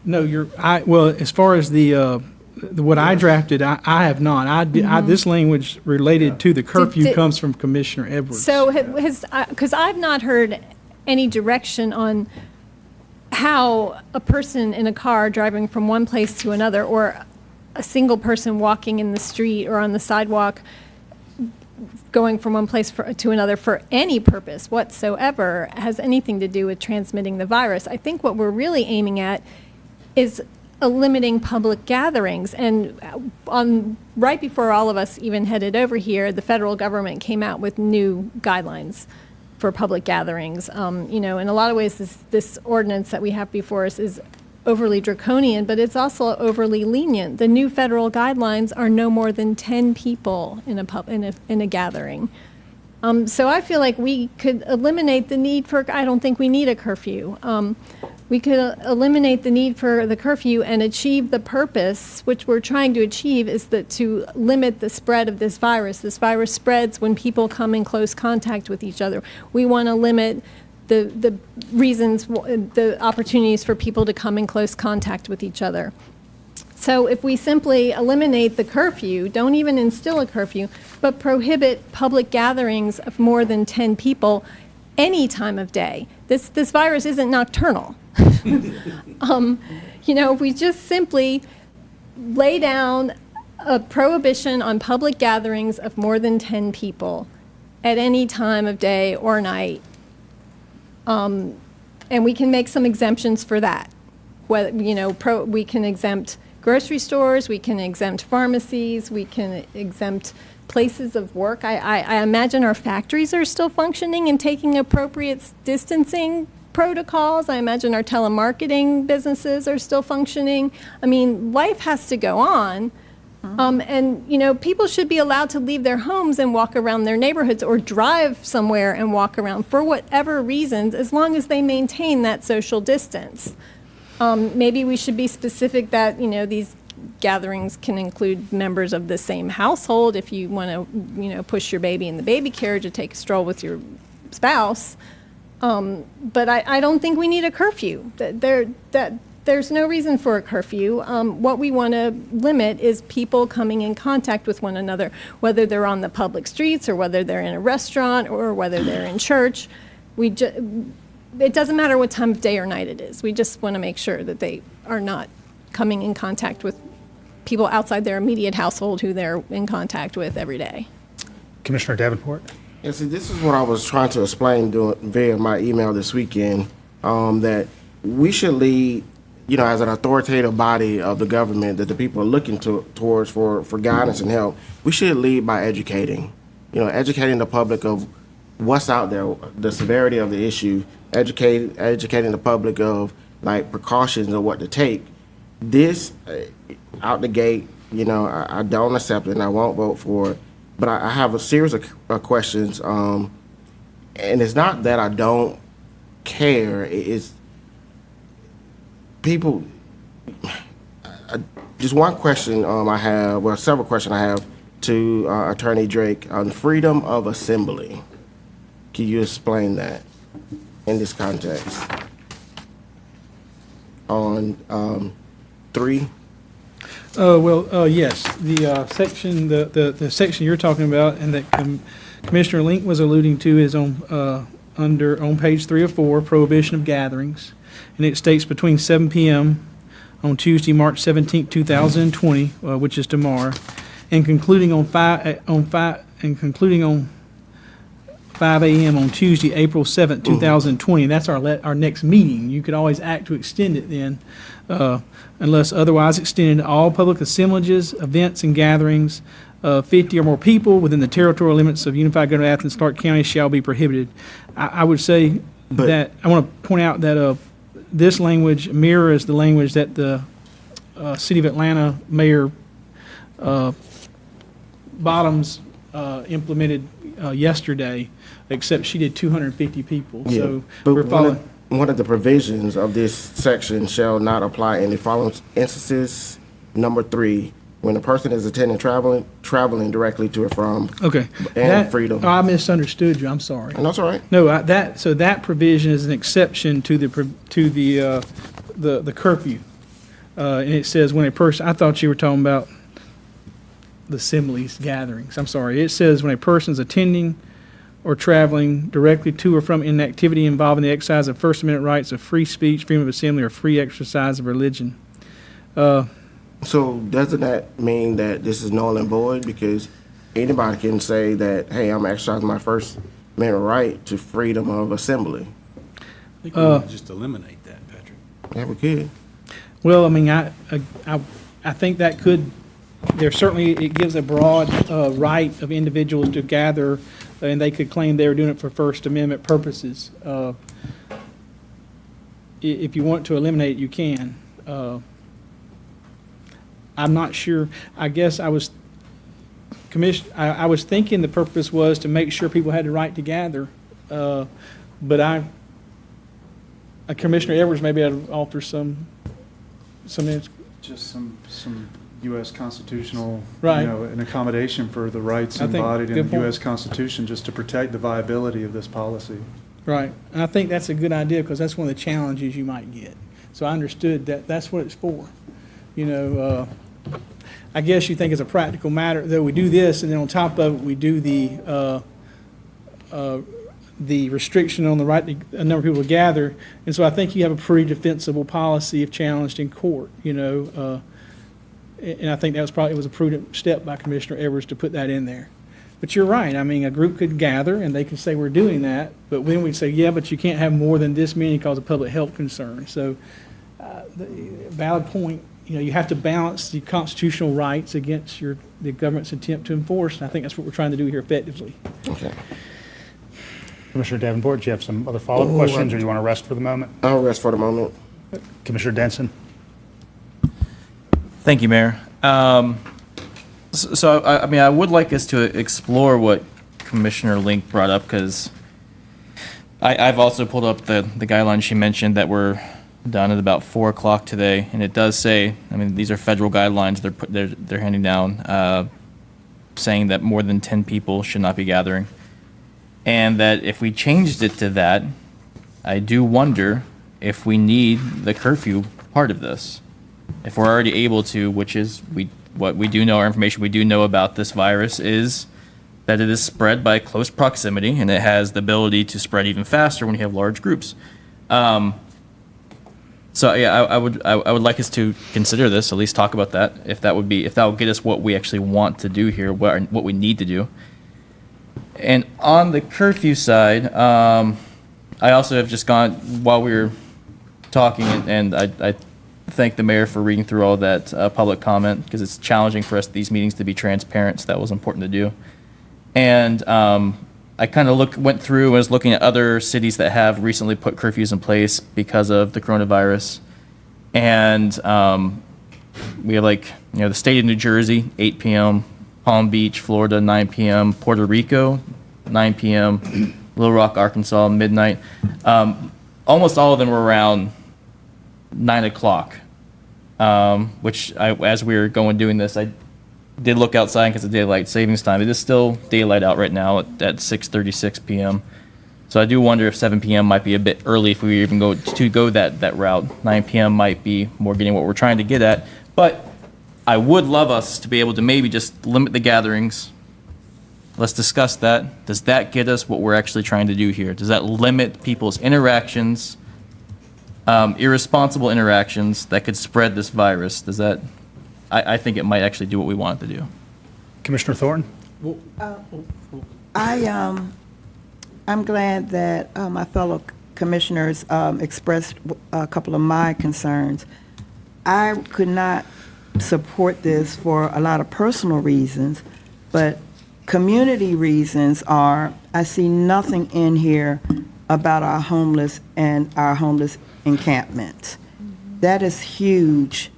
No, well, as far as what I drafted, I have not. This language related to the curfew Did- comes from Commissioner Edwards. So because I've not heard any direction on how a person in a car driving from one place to another, or a single person walking in the street or on the sidewalk going from one place to another for any purpose whatsoever has anything to do with transmitting the virus. I think what we're really aiming at is limiting public gatherings. And right before all of us even headed over here, the federal government came out with new guidelines for public gatherings. In a lot of ways, this ordinance that we have before us is overly draconian, but it's also overly lenient. The new federal guidelines are no more than 10 people in a gathering. So I feel like we could eliminate the need for, I don't think we need a curfew. We could eliminate the need for the curfew and achieve the purpose, which we're trying to achieve, is that to limit the spread of this virus. This virus spreads when people come in close contact with each other. We want to limit the reasons, the opportunities for people to come in close contact with each other. So if we simply eliminate the curfew, don't even instill a curfew, but prohibit public gatherings of more than 10 people any time of day. This virus isn't nocturnal. If we just simply lay down a prohibition on public gatherings of more than 10 people at any time of day or night, and we can make some exemptions for that. Whether, we can exempt grocery stores, we can exempt pharmacies, we can exempt places of work. I imagine our factories are still functioning and taking appropriate distancing protocols. I imagine our telemarketing businesses are still functioning. I mean, life has to go on. And people should be allowed to leave their homes and walk around their neighborhoods, or drive somewhere and walk around for whatever reasons, as long as they maintain that social distance. Maybe we should be specific that, these gatherings can include members of the same household if you want to, push your baby in the baby carriage to take a stroll with your spouse. But I don't think we need a curfew. There's no reason for a curfew. What we want to limit is people coming in contact with one another, whether they're on the public streets or whether they're in a restaurant or whether they're in church. It doesn't matter what time of day or night it is. We just want to make sure that they are not coming in contact with people outside their immediate household who they're in contact with every day. Commissioner Davenport? Yeah, see, this is what I was trying to explain via my email this weekend, that we should lead, as an authoritative body of the government that the people are looking towards for guidance and help. We should lead by educating, educating the public of what's out there, the severity of the issue, educating the public of precautions of what to take. This out the gate I don't accept it and I won't vote for it. But I have a series of questions, and it's not that I don't care. It's people. Just one question I have, well, several questions I have to Attorney Drake on freedom of assembly. Can you explain that in this context? On 3. Yes, the section, the section you're talking about and that Commissioner Link was alluding to is on page 3 of 4, prohibition of gatherings. And it states between 7 p.m. on Tuesday, March 17, 2020, which is tomorrow, and concluding on 5 a.m. on Tuesday, April 7th, 2020. That's our next meeting. You could always act to extend it then, unless otherwise extended. All public assemblages, events, and gatherings of 50 or more people within the territorial limits of Unified Government of Athens-Clarke County shall be prohibited. I would say that, I want to point out that this language mirrors the language that the City of Atlanta Mayor Bottoms implemented yesterday, except she did 250 people. Yeah, So but we're following. one of the provisions of this section shall not apply in the following instances. Number 3, when a person is attending traveling directly to or from, Okay. and freedom. I misunderstood you. I'm sorry. And that's all right. No, that provision is an exception to the curfew, and it says when a person. I thought you were talking about the assemblies, gatherings. I'm sorry. It says when a person is attending or traveling directly to or from an activity involving the exercise of First Amendment rights of free speech, freedom of assembly, or free exercise of religion. So doesn't that mean that this is null and void? Because anybody can say that, hey, I'm exercising my First Amendment right to freedom of assembly. I think we need to just eliminate that, Patrick. Yeah, we could. Well, I mean, I think that could. There certainly, it gives a broad right of individuals to gather, and they could claim they were doing it for First Amendment purposes. If you want to eliminate it, you can. I'm not sure. I guess I was I was thinking the purpose was to make sure people had the right to gather, but Commissioner Edwards maybe able to offer some. Just some U.S. constitutional, Right. An accommodation for the rights I think- embodied in good the point. U.S. Constitution, just to protect the viability of this policy. Right, and I think that's a good idea, because that's one of the challenges you might get. So I understood that that's what it's for. I guess you think it's a practical matter, though we do this, and then on top of it, we do the restriction on the right to a number of people to gather, and so I think you have a pretty defensible policy if challenged in court, and I think that was a prudent step by Commissioner Edwards to put that in there. But you're right. I mean, a group could gather and they could say we're doing that, but then we'd say, yeah, but you can't have more than this many because of public health concerns. So, the valid point. You have to balance the constitutional rights against the government's attempt to enforce, and I think that's what we're trying to do here effectively. Okay. Commissioner Davenport, do you have some other follow-up questions, or you want to rest for the moment? I'll rest for the moment. Commissioner Denson? Thank you, Mayor. So I mean, I would like us to explore what Commissioner Link brought up, because I've also pulled up the guidelines she mentioned that were done at about 4 o'clock today, and it does say, I mean, these are federal guidelines they're handing down, saying that more than 10 people should not be gathering, and that if we changed it to that, I do wonder if we need the curfew part of this. If we're already able to, which is what we do know, our information we do know about this virus is that it is spread by close proximity, and it has the ability to spread even faster when you have large groups. So yeah, I would like us to consider this, at least talk about that, if that would get us what we actually want to do here, what we need to do. And on the curfew side, I also have just gone while we were talking, and I thank the mayor for reading through all that public comment, because it's challenging for us these meetings to be transparent, so that was important to do. And I kind of went through and was looking at other cities that have recently put curfews in place because of the coronavirus. And we have the state of New Jersey, 8 p.m., Palm Beach, Florida, 9 p.m., Puerto Rico, 9 p.m., Little Rock, Arkansas, midnight. Almost all of them were around 9 o'clock, which as we were doing this, I did look outside because of daylight savings time. It is still daylight out right now at 6:36 p.m. So I do wonder if 7 p.m. might be a bit early if we even go that route. 9 p.m. might be more getting what we're trying to get at. But I would love us to be able to maybe just limit the gatherings. Let's discuss that. Does that get us what we're actually trying to do here? Does that limit people's interactions, irresponsible interactions that could spread this virus? Does that? I think it might actually do what we want it to do. Commissioner Thornton? I'm glad that my fellow commissioners expressed a couple of my concerns. I could not support this for a lot of personal reasons, but community reasons are, I see nothing in here about our homeless and our homeless encampments. That is huge.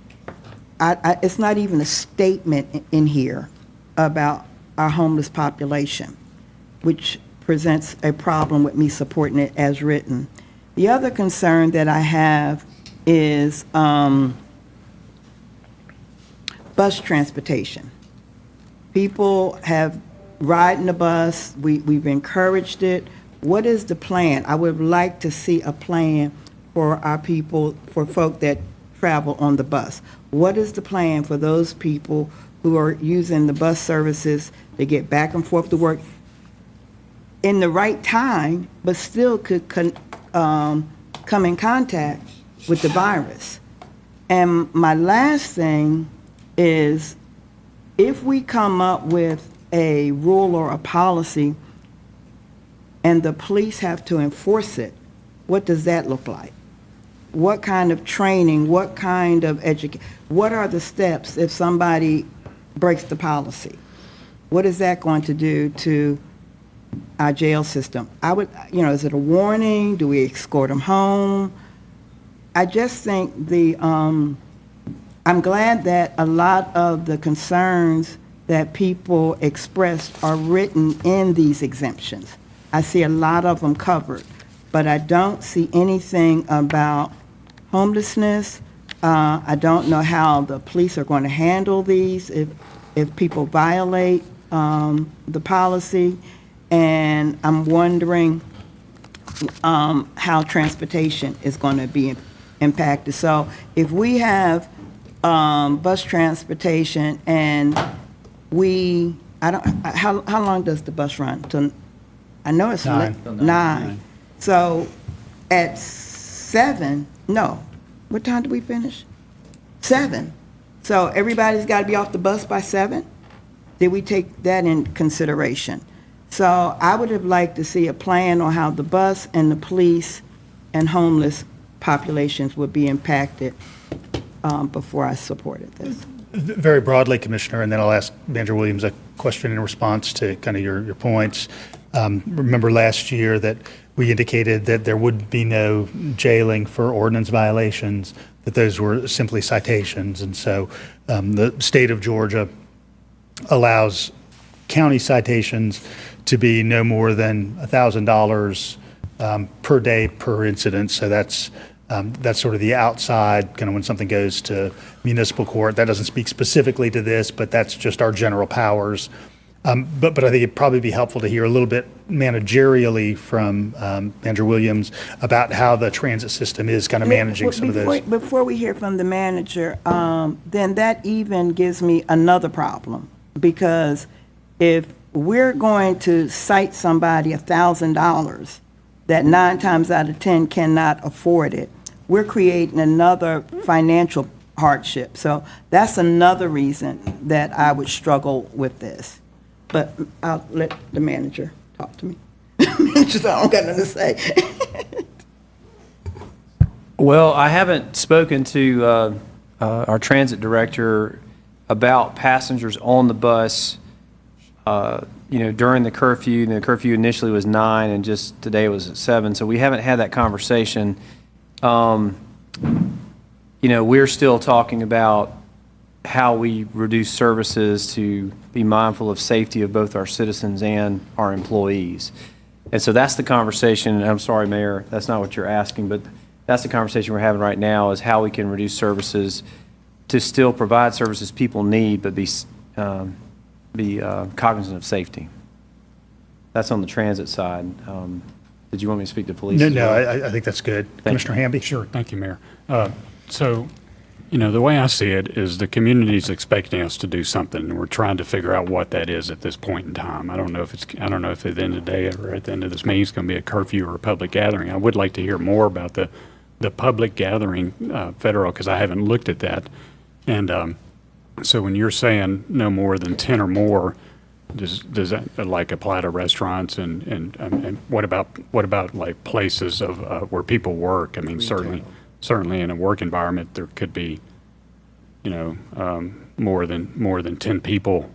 It's not even a statement in here about our homeless population, which presents a problem with me supporting it as written. The other concern that I have is bus transportation. People have ridden the bus, we've encouraged it. What is the plan? I would like to see a plan for our people, for folk that travel on the bus. What is the plan for those people who are using the bus services to get back and forth to work in the right time, but still could come in contact with the virus? And my last thing is, if we come up with a rule or a policy and the police have to enforce it, what does that look like? What kind of training, what kind of education, what are the steps if somebody breaks the policy? What is that going to do to our jail system? Is it a warning? Do we escort them home? I just think I'm glad that a lot of the concerns that people expressed are written in these exemptions. I see a lot of them covered, but I don't see anything about homelessness. I don't know how the police are going to handle these if people violate the policy, and I'm wondering how transportation is going to be impacted. So if we have bus transportation and how long does the bus run? I know it's 9. So at 7, no, what time do we finish? 7. So everybody's got to be off the bus by 7? Did we take that in consideration? So I would have liked to see a plan on how the bus and the police and homeless populations would be impacted before I supported this. Very broadly, Commissioner, and then I'll ask Manager Williams a question in response to kind of your points. Remember last year that we indicated that there would be no jailing for ordinance violations, that those were simply citations. And so the state of Georgia allows county citations to be no more than $1,000 per day per incident. So that's sort of the outside, kind of when something goes to municipal court. That doesn't speak specifically to this, but that's just our general powers. But I think it'd probably be helpful to hear a little bit managerially from Manager Williams about how the transit system is kind of managing some of those. Before we hear from the manager, then that even gives me another problem, because if we're going to cite somebody $1,000 that 9 times out of 10 cannot afford it, we're creating another financial hardship. So that's another reason that I would struggle with this. But I'll let the manager talk to me. Just I don't got nothing to say. Well, I haven't spoken to our transit director about passengers on the bus, during the curfew. The curfew initially was 9 and just today was at 7. So we haven't had that conversation. We're still talking about how we reduce services to be mindful of safety of both our citizens and our employees. And so that's the conversation, and I'm sorry, Mayor, that's not what you're asking, but that's the conversation we're having right now, is how we can reduce services to still provide services people need, but be cognizant of safety. That's on the transit side. Did you want me to speak to police? No, as no, well? I think that's good. you. Commissioner Hamby? Sure, thank you, Mayor. So, you know, the way I see it is the community's expecting us to do something, and we're trying to figure out what that is at this point in time. I don't know if at the end of the day or at the end of this meeting it's going to be a curfew or a public gathering. I would like to hear more about the public gathering, federal, because I haven't looked at that. And so when you're saying no more than 10 or more, does that like apply to restaurants and what about like places of where people work? I mean, certainly in a work environment there could be, you know, more than 10 people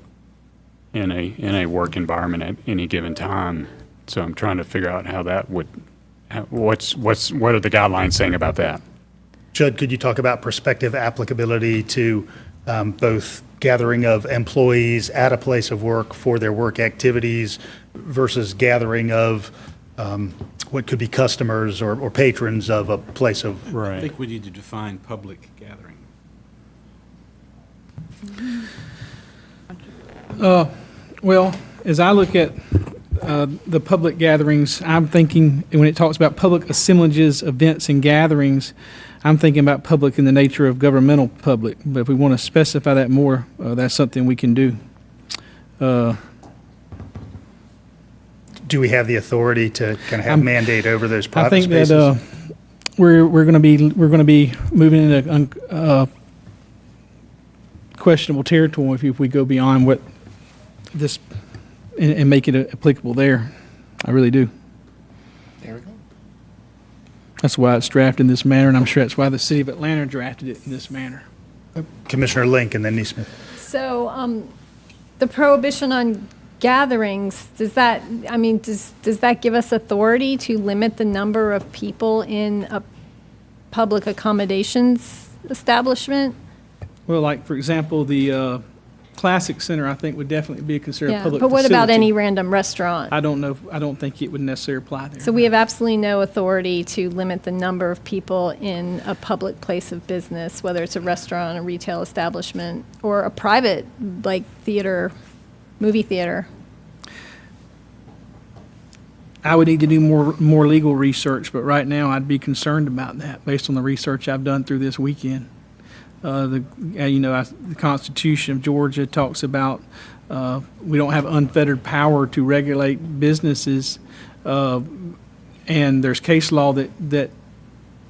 in a work environment at any given time. So I'm trying to figure out how that would, what are the guidelines saying about that? Judd, could you talk about prospective applicability to both gathering of employees at a place of work for their work activities versus gathering of what could be customers or patrons of a place of. I think we need to define public gathering. Well, as I look at the public gatherings, I'm thinking, when it talks about public assemblages, events, and gatherings, I'm thinking about public in the nature of governmental public. But if we want to specify that more, that's something we can do. Do we have the authority to kind of have mandate over those I private think spaces? that we're going to be moving into questionable territory if we go beyond what this and make it applicable there. I really do. There we go. That's why it's drafted in this manner, and I'm sure that's why the city of Atlanta drafted it in this manner. Commissioner Link and then Neesmith. So, the prohibition on gatherings, does that give us authority to limit the number of people in a public accommodations establishment? Well, like, for example, the Classic Center, I think, would definitely be considered a Yeah, public but what about facility. any random restaurant? I don't know. I don't think it would necessarily apply there. So we have absolutely no authority to limit the number of people in a public place of business, whether it's a restaurant, a retail establishment, or a private, like theater, movie theater. I would need to do more legal research, but right now I'd be concerned about that based on the research I've done through this weekend. The Constitution of Georgia talks about we don't have unfettered power to regulate businesses, and there's case law that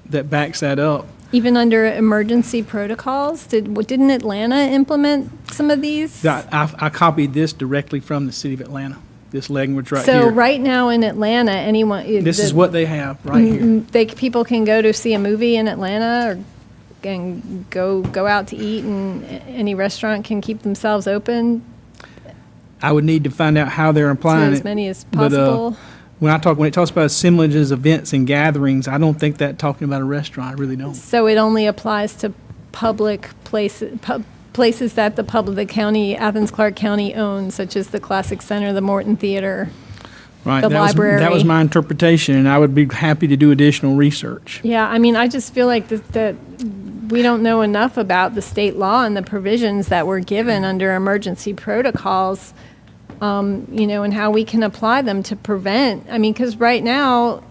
backs that up. Even under emergency protocols, didn't Atlanta implement some of these? I copied this directly from the city of Atlanta. This language right So here. right now in Atlanta, anyone. This is what they have right here. People can go to see a movie in Atlanta, or and go out to eat, and any restaurant can keep themselves open I would need to find out how they're to applying it. as many as But, possible. when it talks about assemblages, events, and gatherings, I don't think that talking about a restaurant. I really don't. So it only applies to public places, places that the county, Athens-Clarke County owns, such as the Classic Center, the Morton Theater. Right. The That was library. my interpretation, and I would be happy to do additional research. Yeah, I mean, I just feel like that we don't know enough about the state law and the provisions that were given under emergency protocols, and how we can apply them to prevent. I mean, because right now,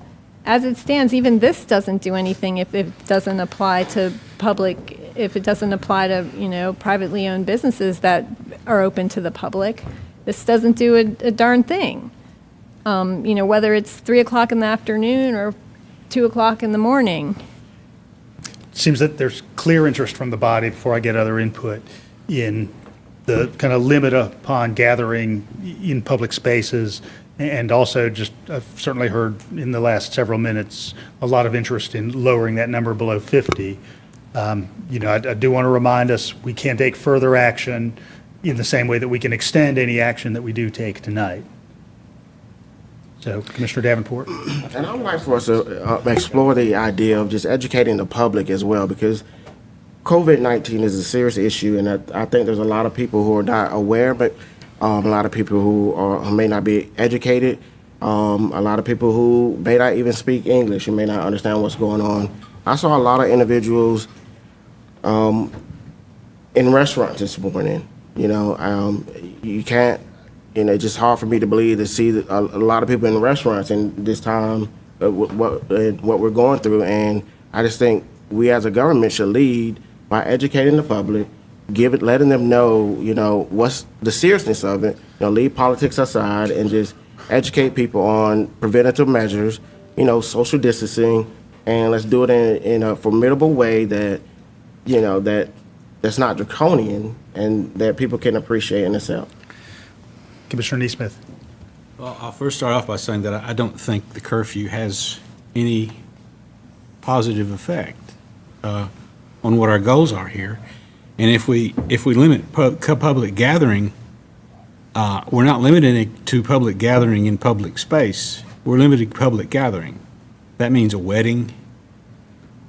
as it stands, even this doesn't do anything if it doesn't apply to public, if it doesn't apply to, privately owned businesses that are open to the public. This doesn't do a darn thing. Whether it's 3 o'clock in the afternoon or 2 o'clock in the morning. Seems that there's clear interest from the body, before I get other input, in the kind of limit upon gathering in public spaces. And also just, I've certainly heard in the last several minutes, a lot of interest in lowering that number below 50. I do want to remind us, we can't take further action in the same way that we can extend any action that we do take tonight. So, Commissioner Davenport? And I would like for us to explore the idea of just educating the public as well, because COVID-19 is a serious issue, and I think there's a lot of people who are not aware, but a lot of people who may not be educated, a lot of people who may not even speak English and may not understand what's going on. I saw a lot of individuals in restaurants this morning. You can't, it's just hard for me to believe to see a lot of people in restaurants in this time, what we're going through. And I just think we as a government should lead by educating the public, letting them know, what's the seriousness of it. Leave politics aside and just educate people on preventative measures, social distancing, and let's do it in a formidable way that, that's not draconian and that people can appreciate and accept. Commissioner Neesmith. Well, I'll first start off by saying that I don't think the curfew has any positive effect on what our goals are here. And if we limit public gathering, we're not limiting it to public gathering in public space. We're limiting public gathering. That means a wedding,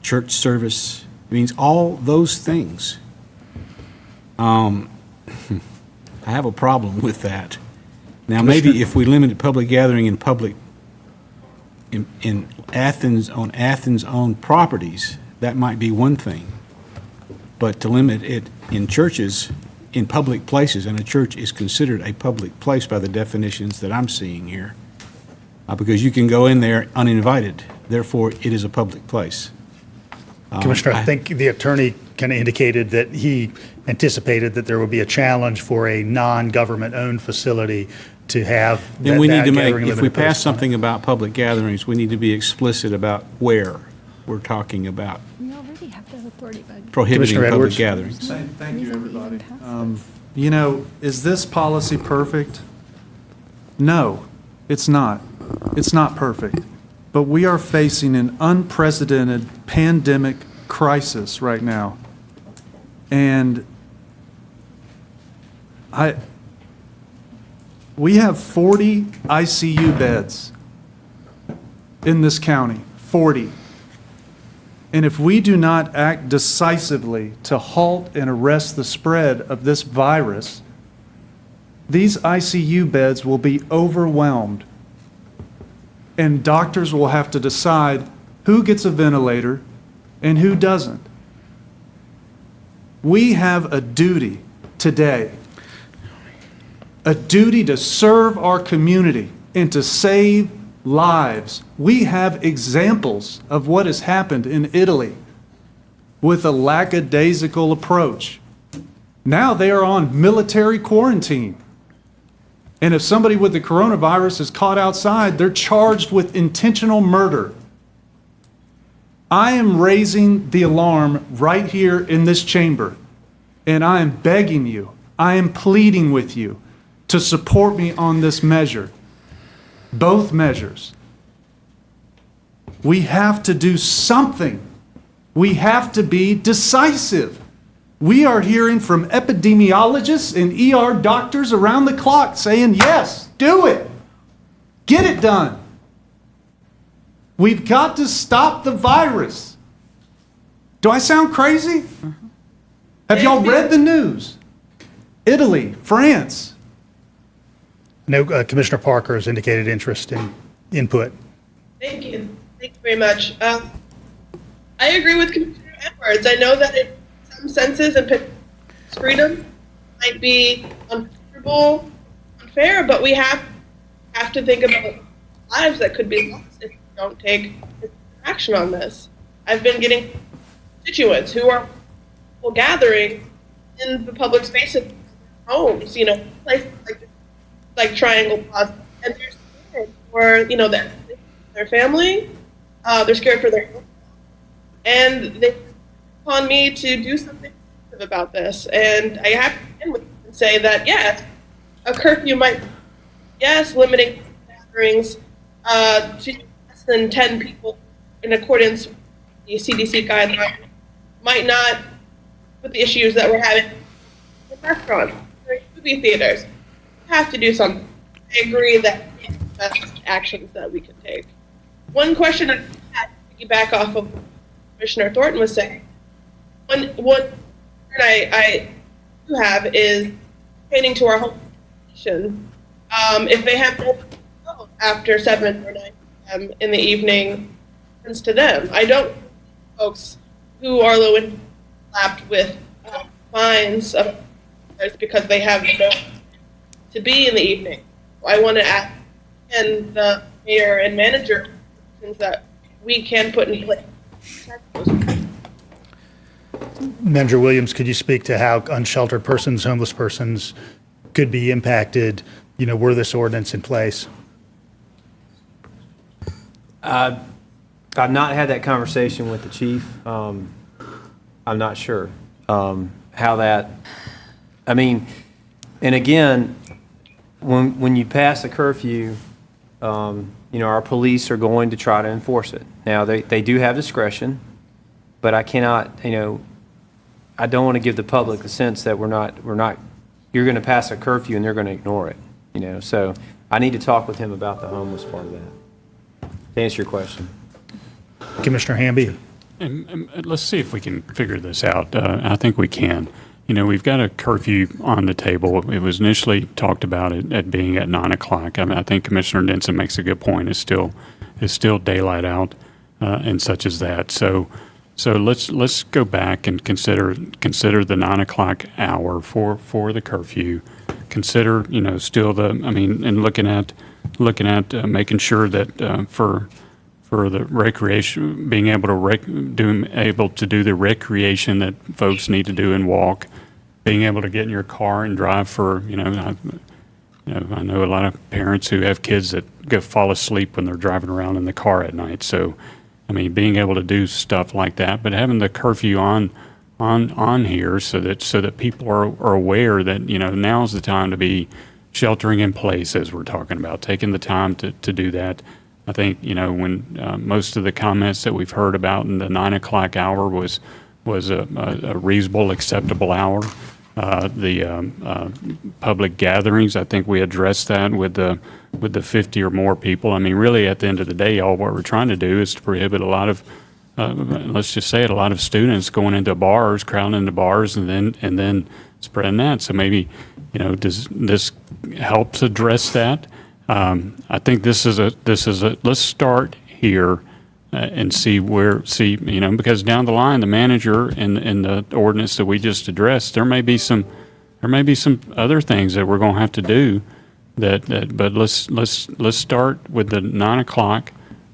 church service. It means all those things. I have a problem with that. Now, maybe if we limited public gathering in Athens, on Athens' own properties, that might be one thing. But to limit it in churches, in public places, and a church is considered a public place by the definitions that I'm seeing here, because you can go in there uninvited, therefore it is a public place. Commissioner, I think the attorney kind of indicated that he anticipated that there would be a challenge for a non-government-owned facility to have Then we need to make, gathering if we limited pass place. something about public gatherings, we need to be explicit about where we're talking about We already have that authority, but prohibiting Commissioner public Edwards? gatherings. Thank you, everybody. Even pass Is this policy perfect? No, it's not. It's not perfect. But we are facing an unprecedented pandemic crisis right now. And we have 40 ICU beds in this county, 40. And if we do not act decisively to halt and arrest the spread of this virus, these ICU beds will be overwhelmed. And doctors will have to decide who gets a ventilator and who doesn't. We have a duty today, a duty to serve our community and to save lives. We have examples of what has happened in Italy with a lackadaisical approach. Now they are on military quarantine. And if somebody with the coronavirus is caught outside, they're charged with intentional murder. I am raising the alarm right here in this chamber, and I am begging you, I am pleading with you to support me on this measure. Both measures. We have to do something. We have to be decisive. We are hearing from epidemiologists and ER doctors around the clock saying, yes, do it. Get it done. We've got to stop the virus. Do I sound crazy? Have y'all read the news? Italy, France. No, Commissioner Parker has indicated interest in input. Thank you. Thank you very much. I agree with Commissioner Edwards. I know that in some senses and freedom might be uncomfortable, unfair, but we have to think about lives that could be lost if we don't take action on this. I've been getting constituents who are gathering in the public space of homes, places like Triangle Plaza, and they're scared for, their family, they're scared for their, and they on me to do something about this. And I have to begin with and say that, yes, a curfew might, limiting gatherings to less than 10 people in accordance with the CDC guidelines might not with the issues that we're having in restaurants, or movie theaters. We have to do something. I agree that it's the best actions that we can take. One question I had to piggyback off of what Commissioner Thornton was saying. one concern I do have is pertaining to our home population. If they have no after 7 or 9 p.m. in the evening, happens to them. I don't folks who are low income slapped with fines of because they have no to be in the evening. I want to ask and the mayor and manager that we can put in place. Manager Williams, could you speak to how unsheltered persons, homeless persons could be impacted, were this ordinance in place? I've not had that conversation with the chief. I'm not sure how that, and again, when you pass a curfew, our police are going to try to enforce it. Now, they do have discretion, but I cannot, I don't want to give the public the sense that you're going to pass a curfew and they're going to ignore it, So I need to talk with him about the homeless part of that, to answer your question. Commissioner Hamby? And let's see if we can figure this out. I think we can. We've got a curfew on the table. It was initially talked about at being at 9 o'clock. I think Commissioner Denson makes a good point. It's still daylight out, and such as that. So let's go back and consider the 9 o'clock hour for the curfew. Consider still and looking at making sure that for the recreation, being able to do the recreation that folks need to do and walk, being able to get in your car and drive for, I know a lot of parents who have kids that fall asleep when they're driving around in the car at night. So, being able to do stuff like that, but having the curfew on here so that people are aware that, now's the time to be sheltering in place, as we're talking about, taking the time to do that. I think, when most of the comments that we've heard about in the 9 o'clock hour was a reasonable, acceptable hour. The public gatherings, I think we addressed that with the 50 or more people. Really, at the end of the day, all what we're trying to do is to prohibit a lot of, let's just say it, a lot of students going into bars, crowding into bars, and then spreading that. So maybe, does this helps address that? I think this is a let's start here and see because down the line, the manager and the ordinance that we just addressed, there may be some other things that we're going to have to do but let's start with the 9 o'clock,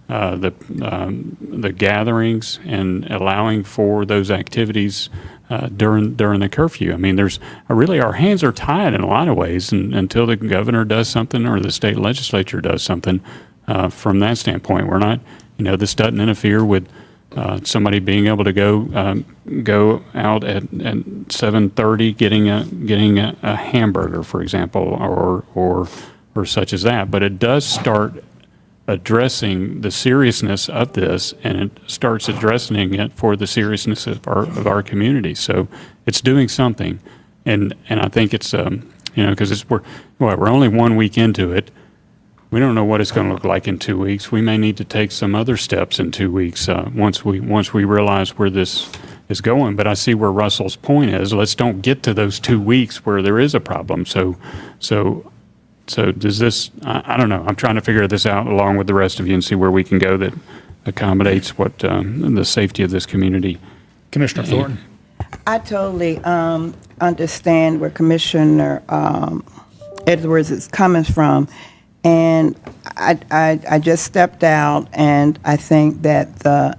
the gatherings and allowing for those activities during the curfew. There's really, our hands are tied in a lot of ways until the governor does something or the state legislature does something. From that standpoint, we're not, this doesn't interfere with somebody being able to go out at 7:30 getting a hamburger, for example, or such as that. But it does start addressing the seriousness of this, and it starts addressing it for the seriousness of our community. So it's doing something, and I think it's because we're only 1 week into it. We don't know what it's going to look like in 2 weeks. We may need to take some other steps in 2 weeks once we realize where this is going. But I see where Russell's point is. Let's don't get to those 2 weeks where there is a problem. So does this, I don't know. I'm trying to figure this out along with the rest of you and see where we can go that accommodates what the safety of this community. Commissioner Thornton? I totally understand where Commissioner Edwards is coming from. And I just stepped out, and I think that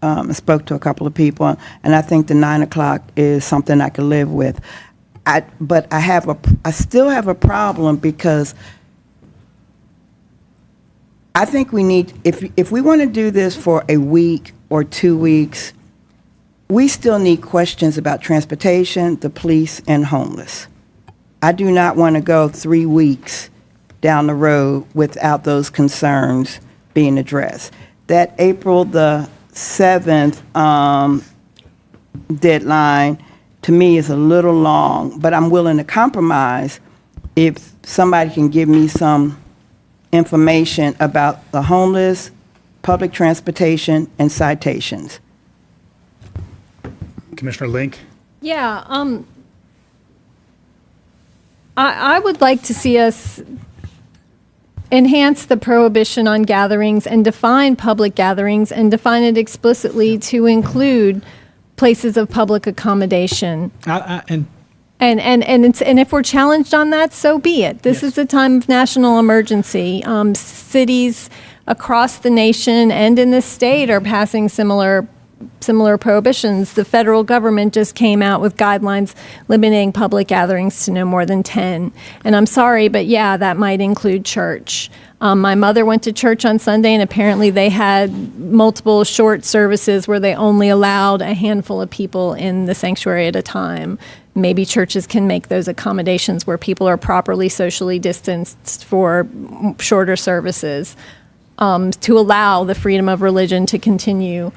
I spoke to a couple of people, and I think the 9 o'clock is something I can live with. But I still have a problem because I think we need, if we want to do this for a week or 2 weeks, we still need questions about transportation, the police, and homeless. I do not want to go 3 weeks down the road without those concerns being addressed. That April the 7th deadline, to me, is a little long, but I'm willing to compromise if somebody can give me some information about the homeless, public transportation, and citations. Commissioner Link? Yeah, I would like to see us enhance the prohibition on gatherings and define public gatherings and define it explicitly to include places of public accommodation. And And if we're challenged on that, so be it. This is a time of national emergency. Cities across the nation and in this state are passing similar prohibitions. The federal government just came out with guidelines limiting public gatherings to no more than 10. And I'm sorry, but yeah, that might include church. My mother went to church on Sunday, and apparently they had multiple short services where they only allowed a handful of people in the sanctuary at a time. Maybe churches can make those accommodations where people are properly socially distanced for shorter services, to allow the freedom of religion to continue.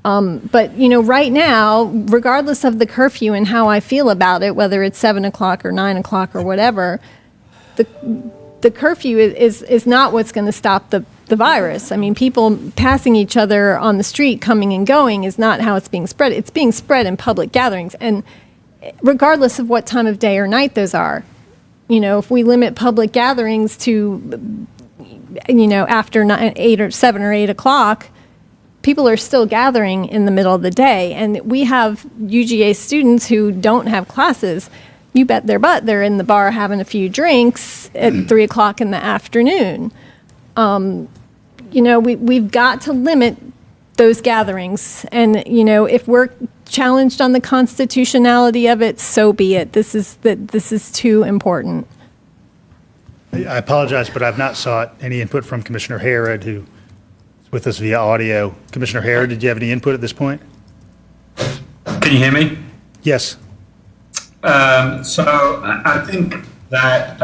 But, right now, regardless of the curfew and how I feel about it, whether it's 7 o'clock or 9 o'clock or whatever, the curfew is not what's going to stop the virus. I mean, people passing each other on the street, coming and going, is not how it's being spread. It's being spread in public gatherings. And regardless of what time of day or night those are, if we limit public gatherings to, after 8 or 7 or 8 o'clock, people are still gathering in the middle of the day. And we have UGA students who don't have classes. You bet their butt they're in the bar having a few drinks at 3 o'clock in the afternoon. We've got to limit those gatherings. And, if we're challenged on the constitutionality of it, so be it. This is too important. I apologize, but I've not sought any input from Commissioner Harrod, who is with us via audio. Commissioner Harrod, did you have any input at this point? Can you hear me? Yes. So I think that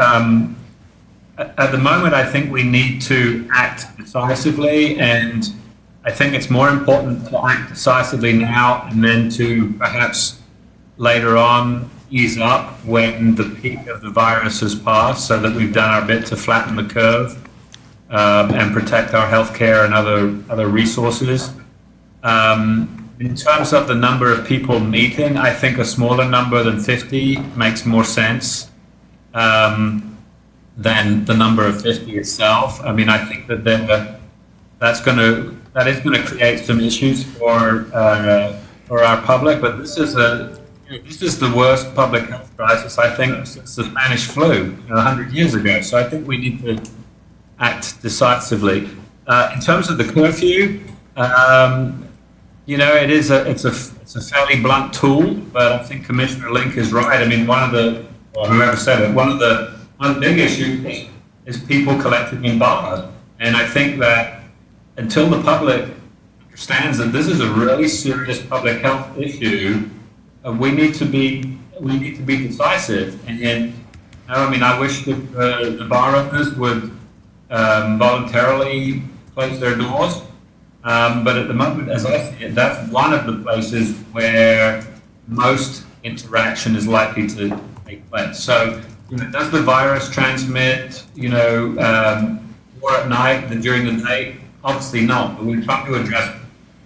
at the moment, I think we need to act decisively, and I think it's more important to act decisively now and then to perhaps later on ease up when the peak of the virus has passed, so that we've done our bit to flatten the curve and protect our healthcare and other resources. In terms of the number of people meeting, I think a smaller number than 50 makes more sense than the number of 50 itself. I mean, I think that that is going to create some issues for our public. But this is the worst public health crisis, I think, since the Spanish flu 100 years ago. So I think we need to act decisively. In terms of the curfew. It's a fairly blunt tool, but I think Commissioner Link is right. I mean, whoever said it, one of the big issues is people collecting in bars. And I think that until the public understands that this is a really serious public health issue, we need to be decisive. And I wish that the bar owners would voluntarily close their doors. But at the moment, as I see it, that's one of the places where most interaction is likely to take place. So, does the virus transmit, more at night than during the day? Obviously not, but we're trying to address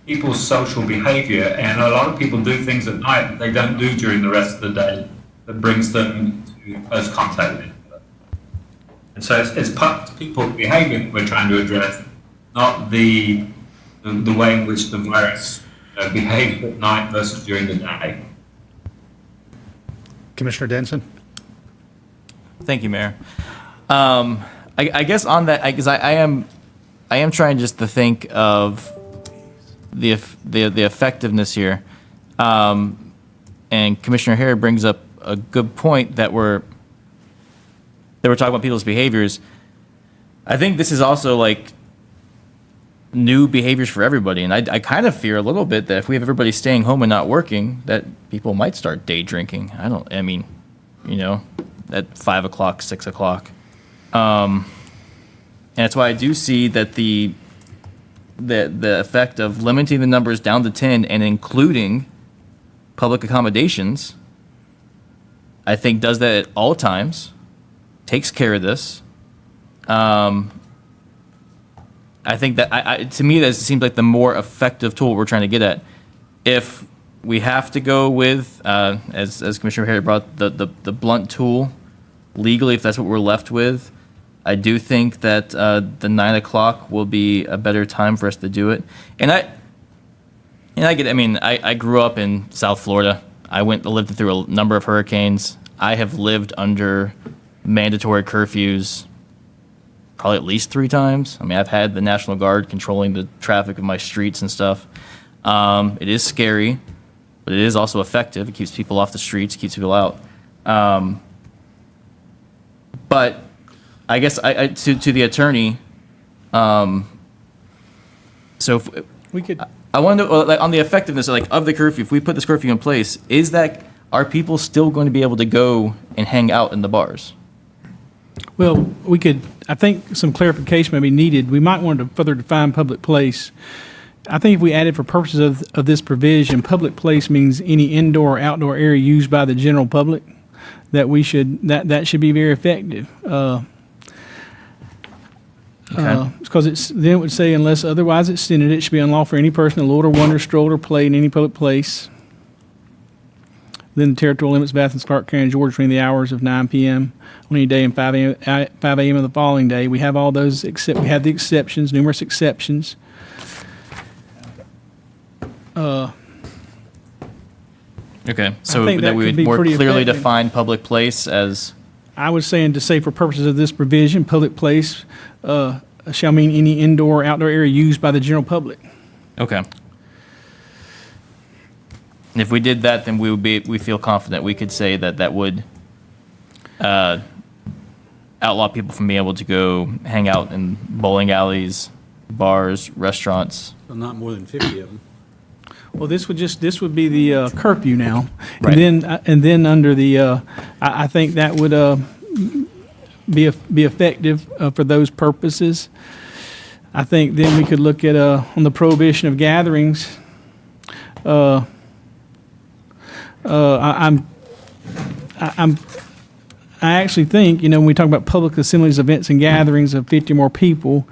people's social behavior, and a lot of people do things at night that they don't do during the rest of the day that brings them to close contact with each other. And so it's people's behavior that we're trying to address, not the way in which the virus behaves at night versus during the day. Commissioner Denson? Thank you, Mayor. I guess on that, because I am trying just to think of the effectiveness here, and Commissioner Harrod brings up a good point that we're talking about people's behaviors. I think this is also like new behaviors for everybody, and I kind of fear a little bit that if we have everybody staying home and not working, that people might start day drinking. At 5 o'clock, 6 o'clock. And that's why I do see that the effect of limiting the numbers down to 10 and including public accommodations, I think does that at all times, takes care of this. I think that to me that seems like the more effective tool we're trying to get at. If we have to go with, as Commissioner Harry brought, the blunt tool legally, if that's what we're left with. I do think that the 9 o'clock will be a better time for us to do it. And I get, I mean, I grew up in South Florida. I lived through a number of hurricanes. I have lived under mandatory curfews probably at least 3 times. I mean, I've had the National Guard controlling the traffic of my streets and stuff. It is scary, but it is also effective. It keeps people off the streets, keeps people out. But I guess to the attorney, so if, We could, I wonder, like, on the effectiveness of the curfew, if we put this curfew in place, are people still going to be able to go and hang out in the bars? well, we could, I think some clarification may be needed. We might want to further define public place. I think if we added for purposes of this provision, public place means any indoor or outdoor area used by the general public, that that should be very effective. Because then it would say, unless otherwise extended, it should be unlawful for any person to loiter, wander, stroll, or play in any public place. Then the territorial limits of Athens-Clarke County, Georgia, between the hours of 9 p.m. on any day and 5 a.m. of the following day. We have all those, except we have the exceptions, numerous exceptions. Okay, so think that that we could would be more pretty clearly effective. define public place as, I was saying to say for purposes of this provision, public place shall mean any indoor or outdoor area used by the general public. okay. And if we did that, then we feel confident we could say that would outlaw people from being able to go hang out in bowling alleys, bars, restaurants. Well, not more than 50 of them. Well, this would be the curfew now. Right. And then under the, I think that would be effective for those purposes. I think then we could look at, on the prohibition of gatherings. I actually think, when we talk about public assemblies, events, and gatherings of 50 or more people,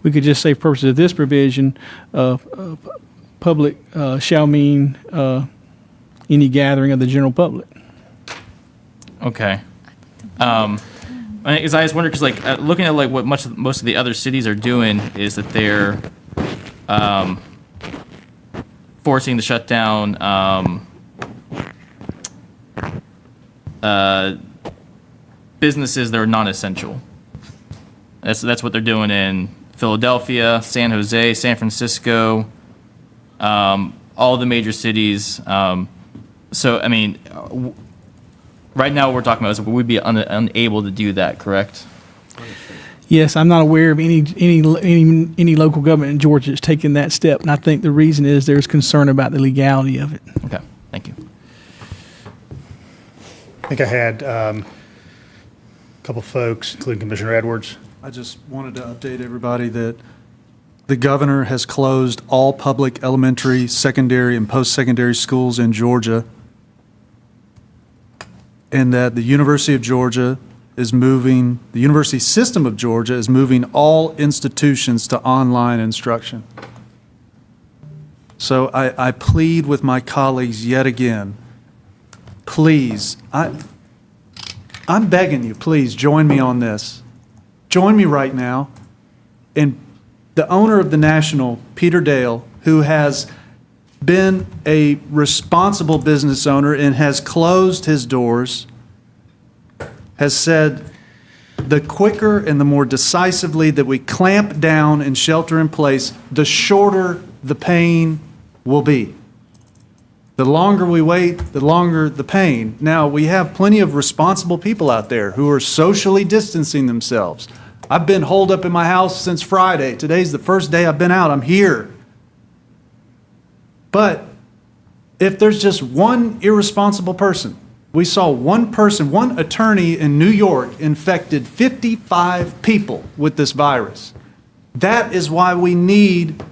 we could just say, for purposes of this provision, public shall mean any gathering of the general public. Okay. Because I just wonder, because looking at what most of the other cities are doing is that they're forcing to shut down businesses that are non-essential. That's what they're doing in Philadelphia, San Jose, San Francisco, all the major cities. So, I mean, right now what we're talking about is we'd be unable to do that, correct? Yes, I'm not aware of any local government in Georgia that's taken that step, and I think the reason is there's concern about the legality of it. Okay, thank you. I think I had a couple folks, including Commissioner Edwards. I just wanted to update everybody that the governor has closed all public elementary, secondary, and post-secondary schools in Georgia, and that the University of Georgia is moving, the University System of Georgia is moving all institutions to online instruction. So I plead with my colleagues yet again, please, I'm begging you, please join me on this. Join me right now. And the owner of the National, Peter Dale, who has been a responsible business owner and has closed his doors, has said the quicker and the more decisively that we clamp down and shelter in place, the shorter the pain will be. The longer we wait, the longer the pain. Now, we have plenty of responsible people out there who are socially distancing themselves. I've been holed up in my house since Friday. Today's the first day I've been out. I'm here. But if there's just one irresponsible person, we saw one person, one attorney in New York infected 55 people with this virus. That is why we need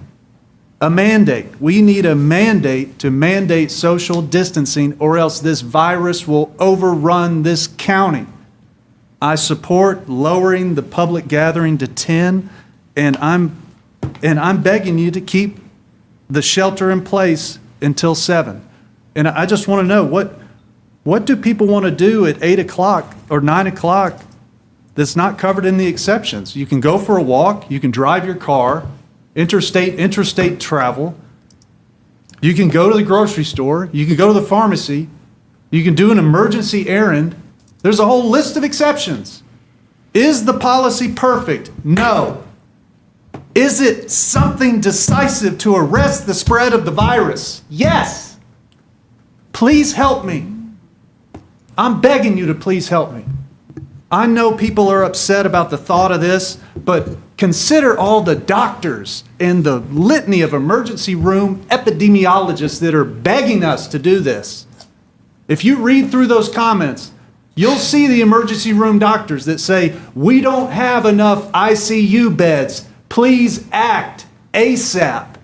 a mandate. We need a mandate to mandate social distancing, or else this virus will overrun this county. I support lowering the public gathering to 10, and I'm and I'm begging you to keep the shelter in place until 7. And I just want to know, what do people want to do at 8 o'clock or 9 o'clock that's not covered in the exceptions? You can go for a walk, you can drive your car, interstate travel, you can go to the grocery store, you can go to the pharmacy, you can do an emergency errand. There's a whole list of exceptions. Is the policy perfect? No. Is it something decisive to arrest the spread of the virus? Yes. Please help me. I'm begging you to please help me. I know people are upset about the thought of this, but consider all the doctors and the litany of emergency room epidemiologists that are begging us to do this. If you read through those comments, you'll see the emergency room doctors that say, we don't have enough ICU beds. Please act ASAP.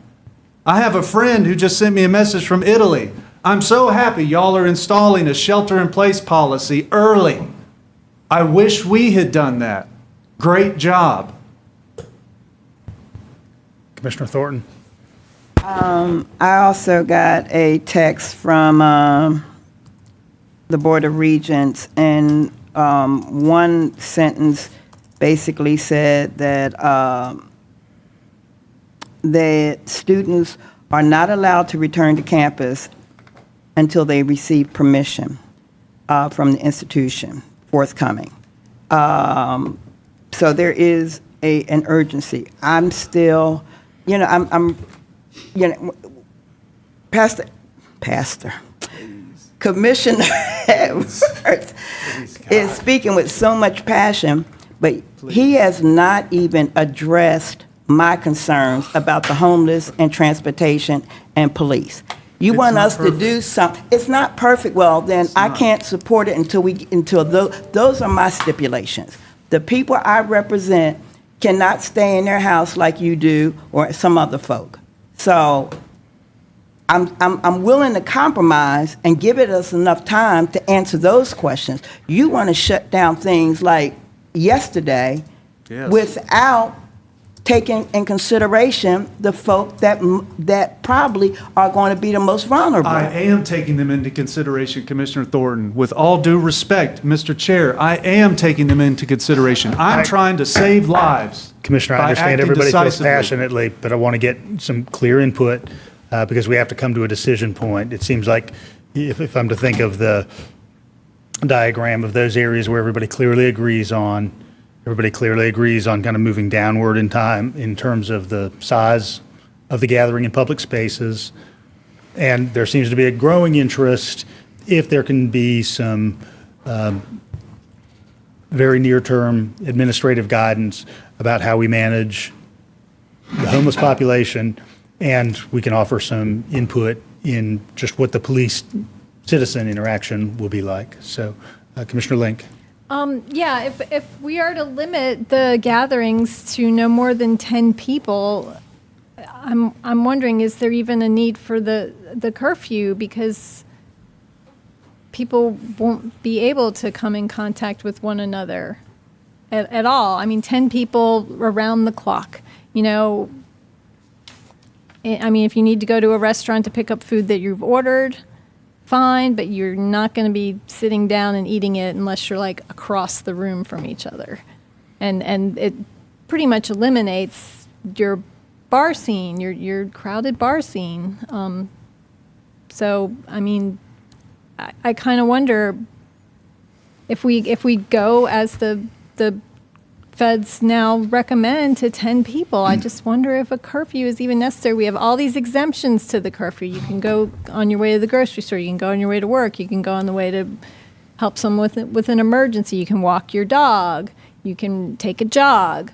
I have a friend who just sent me a message from Italy. I'm so happy y'all are installing a shelter-in-place policy early. I wish we had done that. Great job. Commissioner Thornton? I also got a text from the Board of Regents, and one sentence basically said that the students are not allowed to return to campus until they receive permission from the institution forthcoming. So there is an urgency. I'm still, Pastor, Commissioner Edwards is speaking with so much passion, but he has not even addressed my concerns about the homeless and transportation and police. You want us to do something. It's not perfect. Well, then I can't support it until those are my stipulations. The people I represent cannot stay in their house like you do or some other folk. So I'm willing to compromise and give it us enough time to answer those questions. You want to shut down things like yesterday without taking in consideration the folk that probably are going to be the most vulnerable. I am taking them into consideration, Commissioner Thornton. With all due respect, Mr. Chair, I am taking them into consideration. I'm trying to save lives. Commissioner, I by understand acting everybody feels decisively. passionately, but I want to get some clear input because we have to come to a decision point. It seems like if I'm to think of the diagram of those areas where everybody clearly agrees on kind of moving downward in time in terms of the size of the gathering in public spaces. And there seems to be a growing interest if there can be some very near-term administrative guidance about how we manage the homeless population, and we can offer some input in just what the police-citizen interaction will be like. So, Commissioner Link. Yeah, if we are to limit the gatherings to no more than 10 people, I'm wondering, is there even a need for the curfew? Because people won't be able to come in contact with one another at all. I mean, 10 people around the clock, I mean, if you need to go to a restaurant to pick up food that you've ordered, fine, but you're not going to be sitting down and eating it unless you're like across the room from each other. And it pretty much eliminates your bar scene, your crowded bar scene. So, I mean, I kind of wonder if we go as the feds now recommend to 10 people, I just wonder if a curfew is even necessary. We have all these exemptions to the curfew. You can go on your way to the grocery store. You can go on your way to work. You can go on the way to help someone with an emergency. You can walk your dog. You can take a jog.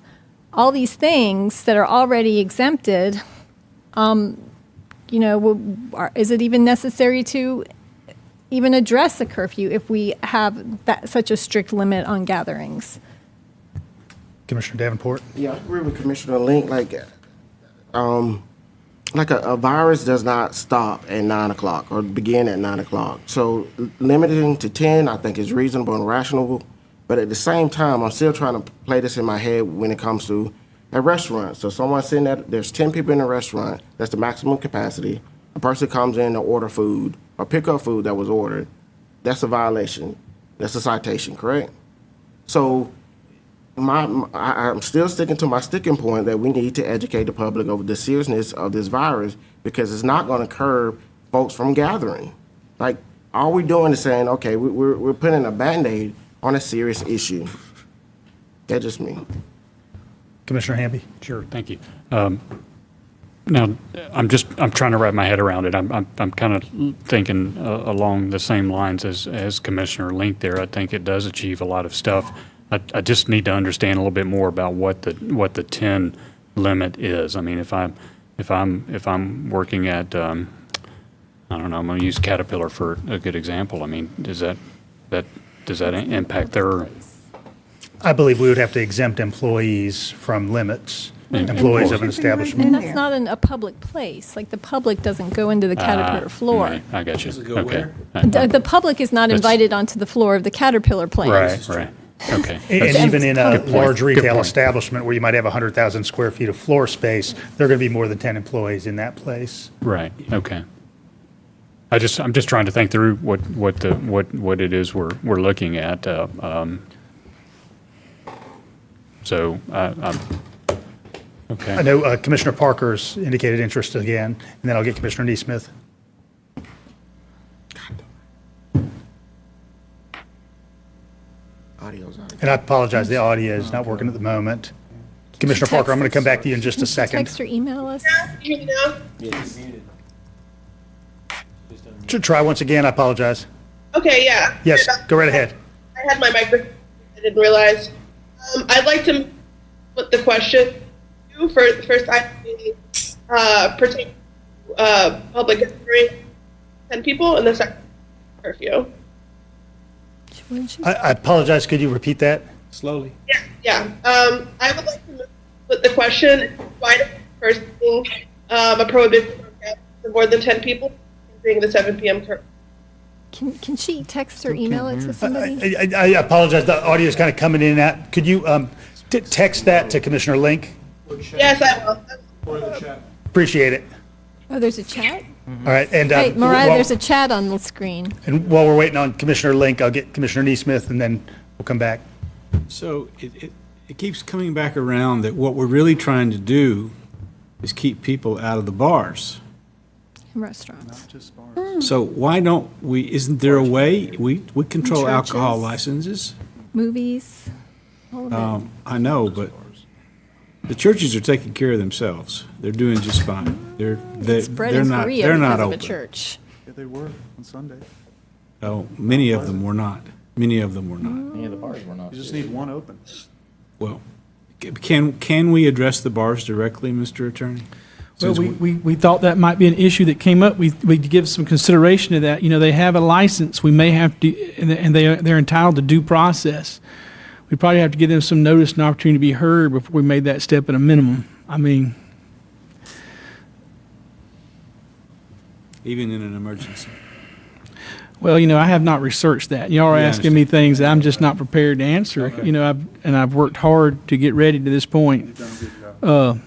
All these things that are already exempted, is it even necessary to even address a curfew if we have such a strict limit on gatherings? Commissioner Davenport? Yeah, I agree with Commissioner Link. A virus does not stop at 9 o'clock or begin at 9 o'clock. So limiting to 10, I think, is reasonable and rational. But at the same time, I'm still trying to play this in my head when it comes to a restaurant. So someone's sitting at, there's 10 people in a restaurant, that's the maximum capacity. A person comes in to order food or pick up food that was ordered. That's a violation. That's a citation, correct? So I'm still sticking to my sticking point that we need to educate the public over the seriousness of this virus because it's not going to curb folks from gathering. Like, all we're doing is saying, okay, we're putting a Band-Aid on a serious issue. That's just me. Commissioner Hamby? Sure, thank you. Now, I'm trying to wrap my head around it. I'm kind of thinking along the same lines as Commissioner Link there. I think it does achieve a lot of stuff. I just need to understand a little bit more about what the 10 limit is. I mean, if I'm working at, I don't know, I'm going to use Caterpillar for a good example. I mean, does that impact their? I believe we would have to exempt employees from limits, employees of an establishment. And that's not a public place. Like, the public doesn't go into the Caterpillar floor. Right, I got you. Does it go Okay. The public is not invited onto the floor of the Caterpillar place. Right. Okay. And even in a Good point. large Good retail point. establishment where you might have 100,000 square feet of floor space, there are going to be more than 10 employees in that place. Right, okay. I'm just trying to think through what it is we're looking at. So, okay. I know Commissioner Parker's indicated interest again, and then I'll get Commissioner Neesmith. Audio's out. And I apologize, the audio is not working at the moment. Commissioner Parker, I'm going to come back to you in just a second. Text or email us. Can you hear me now? Try once again, I apologize. Okay, yeah. Yes, go right ahead. I had my microphone. I didn't realize. I'd like to put the question to for the first item being pertaining to public gathering, 10 people, and the second curfew. I apologize, could you repeat that? Slowly. Yeah. I would like to put the question: why the first being a prohibition on gatherings of more than 10 people, being the 7 p.m. curfew? Can she text or email it to somebody? I apologize, the audio is kind of coming in and out. Could you text that to Commissioner Link? Yes, I will. Appreciate it. Oh, there's a chat? All right, and Hey, Mariah, while- there's a chat on the screen. and while we're waiting on Commissioner Link, I'll get Commissioner Neesmith, and then we'll come back. So it keeps coming back around that what we're really trying to do is keep people out of the bars. In restaurants. So why don't we, isn't there a way, we control Churches. alcohol licenses? Movies, all of it. I know, but the churches are taking care of themselves. They're doing just fine. They're Spread in not, Korea they're not because of a open. church. Yeah, they were on Sunday. Oh, many of them were not. Many of them were not. Any of the bars were not. You just need one open. Well, can we address the bars directly, Mr. Attorney? Well, Since we thought that might be an issue that came up. We'd give some consideration to that. You know, they have a license. We may have to, and they're entitled to due process. We'd probably have to give them some notice and opportunity to be heard before we made that step at a minimum. I mean, Even in an emergency. well, you know, I have not researched that. Y'all are Yeah, I asking me things that I'm just not prepared to answer. Okay. You know, I've worked hard to get ready to this point. You've done a good job.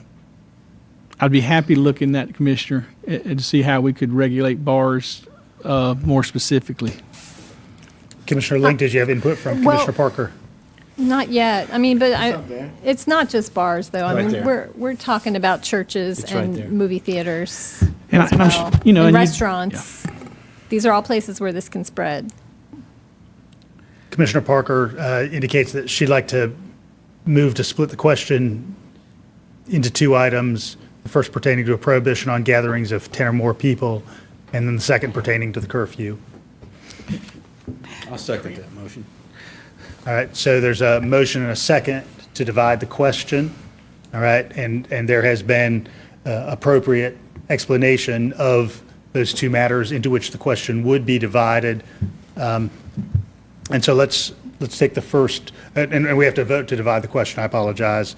I'd be happy to look in that, Commissioner, and to see how we could regulate bars more specifically. Commissioner Link, did you have input from Well- Commissioner Parker? Not yet. I mean, but up there. it's not just bars, though. I Right mean, there. we're talking about churches It's right there. and movie theaters And as I'm well, you know, and and you- restaurants. These are all places where this can spread. Commissioner Parker indicates that she'd like to move to split the question into 2 items, the first pertaining to a prohibition on gatherings of 10 or more people, and then the second pertaining to the curfew. I'll second that motion. All right, so there's a motion and a second to divide the question, all right? And there has been appropriate explanation of those 2 matters into which the question would be divided. And so let's take the first, and we have to vote to divide the question, I apologize.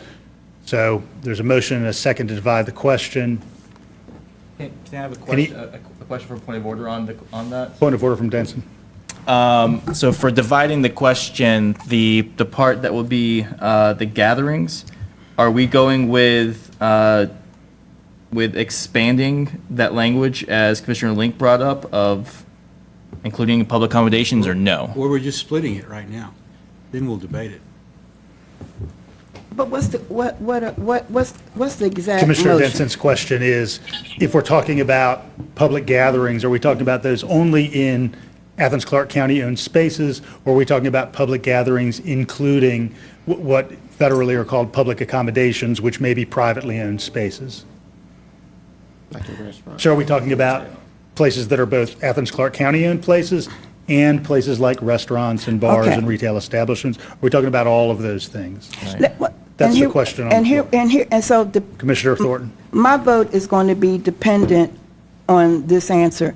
So there's a motion and a second to divide the question. Can I have a Any- question, a question for point of order on that? Point of order from Denson. So for dividing the question, the part that will be the gatherings, are we going with expanding that language as Commissioner Link brought up of including public accommodations or no? Or we're just splitting it right now. Then we'll debate it. But what's the exact Commissioner motion? Vincent's question is, if we're talking about public gatherings, are we talking about those only in Athens-Clarke County-owned spaces, or are we talking about public gatherings including what federally are called public accommodations, which may be privately owned spaces? Like a restaurant. So are we talking about places that are both Athens-Clarke County-owned places and places like restaurants and bars Okay. and retail establishments? Are we talking about all of those things? And That's the here- question on And the here, floor. and so the Commissioner Thornton? my vote is going to be dependent on this answer.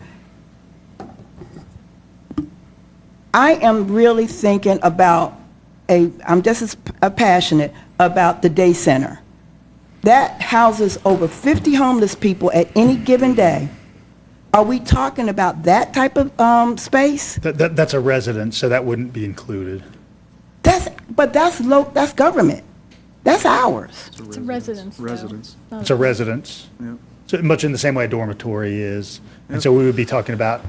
I am really thinking about I'm just as passionate about the day center. That houses over 50 homeless people at any given day. Are we talking about that type of space? That's a residence, so that wouldn't be included. That's government. That's ours. It's a residence. though. Residence. It's a residence. Yep. So much in the same way a dormitory is. And so we would be talking about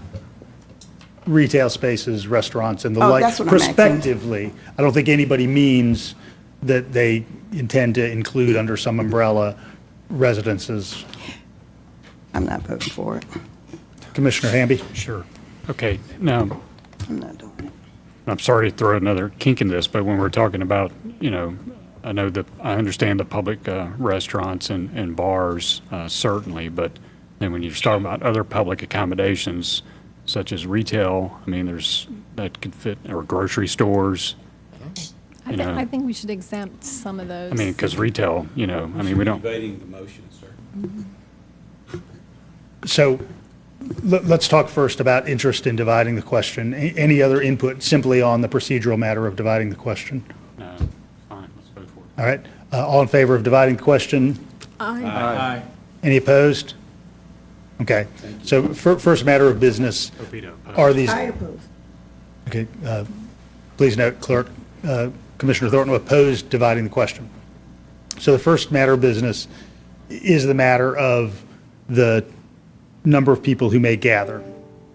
retail spaces, restaurants, and the Oh, like. that's what I'm asking. Prospectively, I don't think anybody means that they intend to include under some umbrella residences. I'm not voting for it. Commissioner Hamby? Sure. Okay, now, I'm not doing it. I'm sorry to throw another kink in this, but when we're talking about, I know that, I understand the public restaurants and bars, certainly, but then when you're talking about other public accommodations, such as retail, I mean, that could fit, or grocery stores, you know. I think we should exempt some of those. I mean, because retail, we don't. Debating the motion, sir. So let's talk first about interest in dividing the question. Any other input simply on the procedural matter of dividing the question? Fine, let's go for it. All right. All in favor of dividing the question? Aye. Any opposed? Okay. So first matter of business, Opito, are these, I oppose. okay, please note, Clerk, Commissioner Thornton opposed dividing the question. So the first matter of business is the matter of the number of people who may gather.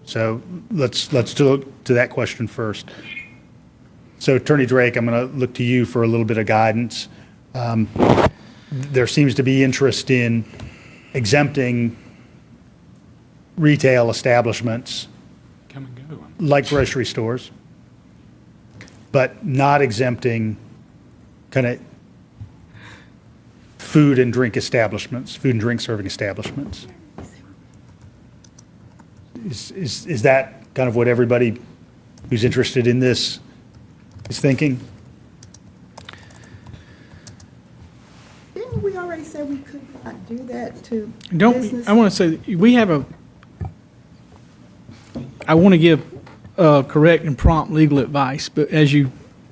So let's do to that question first. So Attorney Drake, I'm going to look to you for a little bit of guidance. There seems to be interest in exempting retail establishments come and go. like grocery stores, but not exempting kind of food and drink establishments, food and drink serving establishments. Is that kind of what everybody who's interested in this is thinking? Didn't we already say we could not do that to Don't, business? I want to say, we have I want to give correct and prompt legal advice, but as you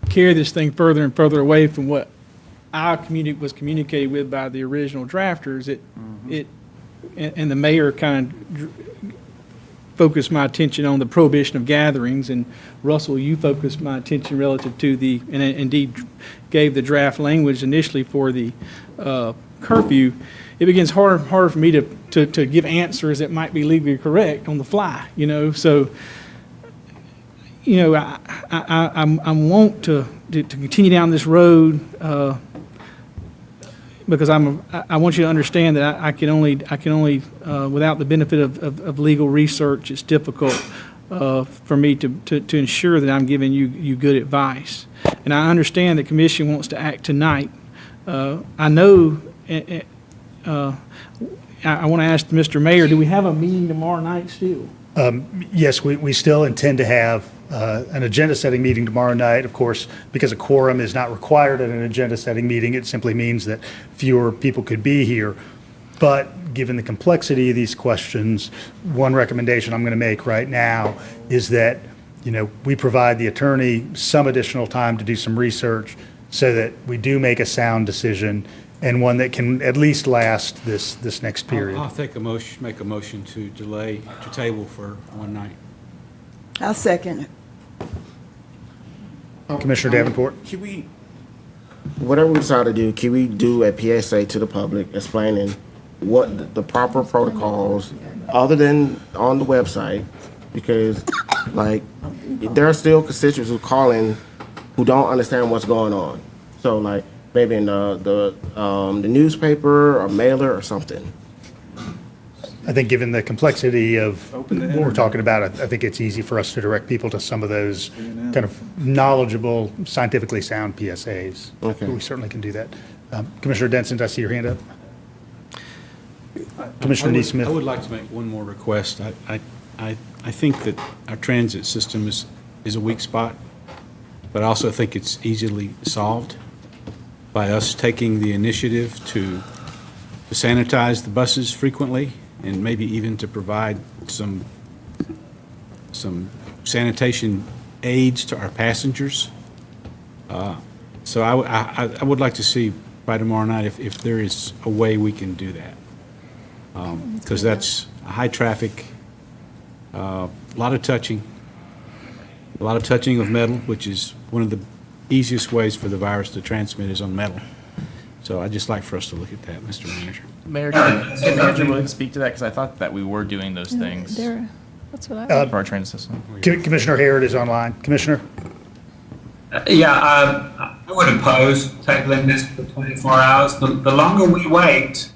carry this thing further and further away from what was communicated with by the original drafters, and the mayor kind of focused my attention on the prohibition of gatherings, and Russell, you focused my attention relative to and indeed gave the draft language initially for the curfew. It begins harder for me to give answers that might be legally correct on the fly, so, I want to continue down this road, because I want you to understand that I can only, without the benefit of legal research, it's difficult for me to ensure that I'm giving you good advice. And I understand the commission wants to act tonight. I know, I want to ask Mr. Mayor, do we have a meeting tomorrow night still? Yes, we still intend to have an agenda-setting meeting tomorrow night. Of course, because a quorum is not required at an agenda-setting meeting, it simply means that fewer people could be here. But given the complexity of these questions, one recommendation I'm going to make right now is that, we provide the attorney some additional time to do some research so that we do make a sound decision, and one that can at least last this next period. I'll make a motion to delay, to table for one night. I'll second it. Commissioner Davenport? Should we, whatever we decide to do, can we do a PSA to the public explaining what the proper protocols, other than on the website? Because, like, there are still constituents who call in who don't understand what's going on. So, like, maybe in the newspaper or mailer or something. I think given the complexity of what we're talking about, I think it's easy for us to direct people to some of those kind of knowledgeable, scientifically sound PSAs. Okay. We certainly can do that. Commissioner Denson, I see your hand up. Commissioner Neesmith. I would like to make one more request. I think that our transit system is a weak spot, but I also think it's easily solved by us taking the initiative to sanitize the buses frequently, and maybe even to provide some sanitation aids to our passengers. So I would like to see by tomorrow night if there is a way we can do that. Because that's a high traffic, a lot of touching of metal, which is one of the easiest ways for the virus to transmit is on metal. So I'd just like for us to look at that, Mr. Manager. Mayor, can Manager really speak to that? Because I thought that we were doing those things That's what I. for our transit system. Commissioner Harrod is online. Commissioner? I would oppose tabling this for 24 hours. The longer we wait,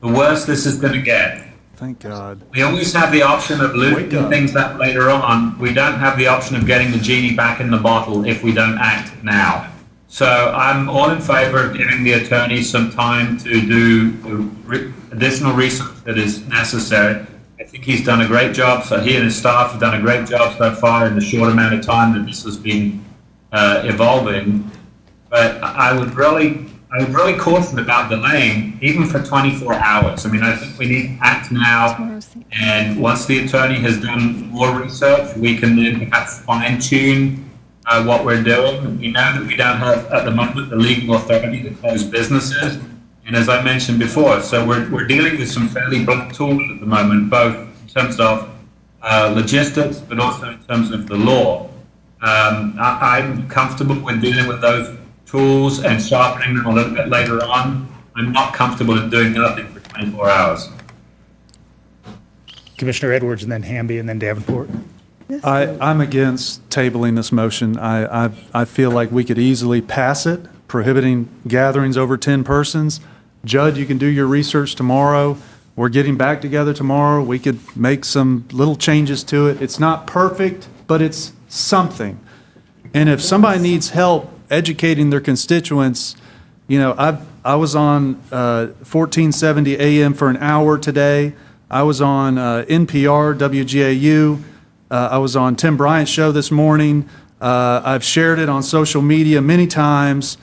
the worse this is going to get. Thank God. We always have the option of loosening things up later on. We don't have the option of getting the genie back in the bottle if we don't act now. So I'm all in favor of giving the attorney some time to do the additional research that is necessary. I think he's done a great job. So he and his staff have done a great job so far in the short amount of time that this has been evolving. But I would really caution about delaying, even for 24 hours. I mean, I think we need to act now, and once the attorney has done more research, we can then perhaps fine-tune what we're doing. We know that we don't have, at the moment, the legal authority to close businesses, and as I mentioned before, so we're dealing with some fairly blunt tools at the moment, both in terms of logistics, but also in terms of the law. I'm comfortable with dealing with those tools and sharpening them a little bit later on. I'm not comfortable in doing nothing for 24 hours. Commissioner Edwards, and then Hamby, and then Davenport. I'm against tabling this motion. I feel like we could easily pass it, prohibiting gatherings over 10 persons. Judd, you can do your research tomorrow. We're getting back together tomorrow. We could make some little changes to it. It's not perfect, but it's something. And if somebody needs help educating their constituents, you know, I was on 1470 AM for an hour today. I was on NPR, WGAU. I was on Tim Bryant's show this morning. I've shared it on social media many times.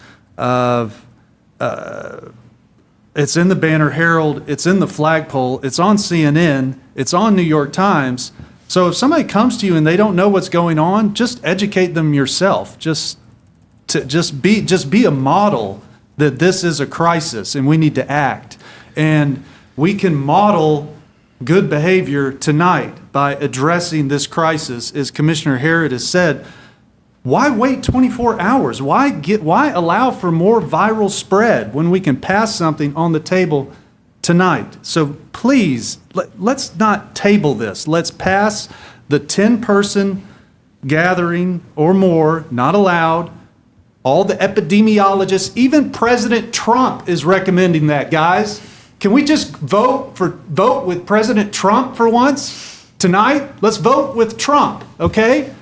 It's in the Banner Herald. It's in the Flagpole. It's on CNN. It's on New York Times. So if somebody comes to you and they don't know what's going on, just educate them yourself. Just be a model that this is a crisis and we need to act. And we can model good behavior tonight by addressing this crisis. As Commissioner Harrod has said, why wait 24 hours? Why allow for more viral spread when we can pass something on the table tonight? So please, let's not table this. Let's pass the 10-person gathering or more, not allowed. All the epidemiologists, even President Trump is recommending that, guys. Can we just vote with President Trump for once tonight? Let's vote with Trump, okay?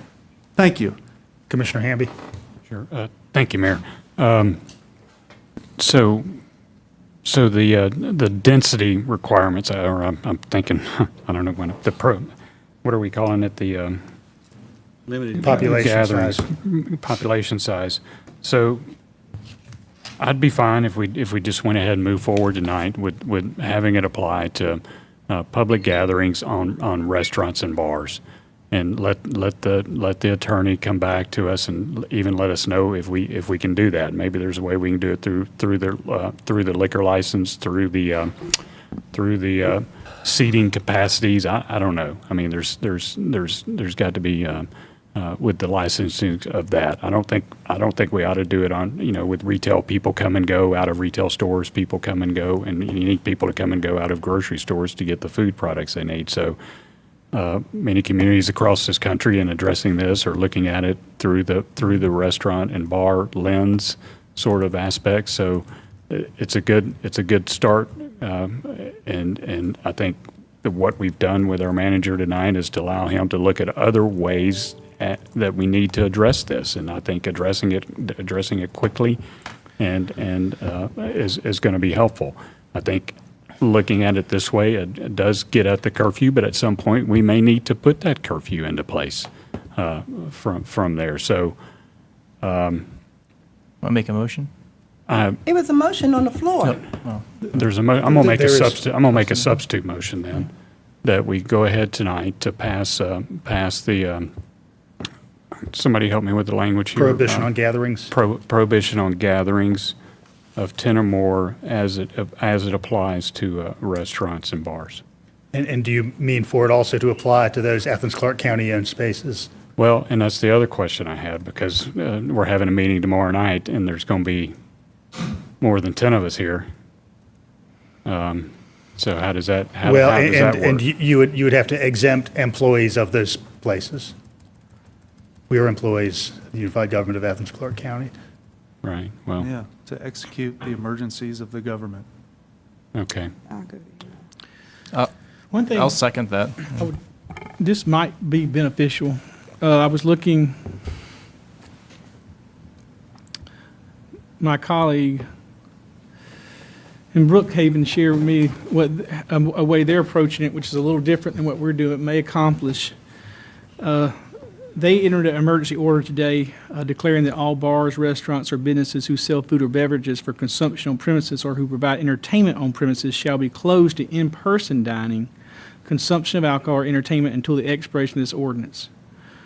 Thank you. Commissioner Hamby. Sure. Thank you, Mayor. So the density requirements, or I'm thinking, I don't know when, what are we calling it? The Limited Population gatherings, size. population size. So I'd be fine if we just went ahead and moved forward tonight with having it apply to public gatherings on restaurants and bars, and let the attorney come back to us and even let us know if we can do that. Maybe there's a way we can do it through the liquor license, through the seating capacities. I don't know. I mean, there's got to be with the licensing of that. I don't think we ought to do it on, with retail, people come and go out of retail stores, people come and go, and you need people to come and go out of grocery stores to get the food products they need. So many communities across this country in addressing this are looking at it through the restaurant and bar lens sort of aspect. So it's a good start, and I think that what we've done with our manager tonight is to allow him to look at other ways that we need to address this, and I think addressing it quickly and is going to be helpful. I think looking at it this way, it does get at the curfew, but at some point we may need to put that curfew into place from there. So, Want to make a motion? It was a motion on the floor. I'm gonna make a substitute motion then, that we go ahead tonight to pass the. Somebody help me with the language here. Prohibition on gatherings. Prohibition on gatherings of 10 or more as it applies to restaurants and bars. And do you mean for it also to apply to those Athens-Clarke County-owned spaces? Well, and that's the other question I had, because we're having a meeting tomorrow night, and there's going to be more than 10 of us here. So how does that work? And you would have to exempt employees of those places. We are employees of the Unified Government of Athens-Clarke County. Right, well, Yeah, to execute the emergencies of the government. okay. One thing. I'll second that. This might be beneficial. I was looking, my colleague in Brookhaven shared with me what a way they're approaching it, which is a little different than what we're doing. It may accomplish. They entered an emergency order today declaring that all bars, restaurants, or businesses who sell food or beverages for consumption on premises or who provide entertainment on premises shall be closed to in-person dining, consumption of alcohol, or entertainment until the expiration of this ordinance.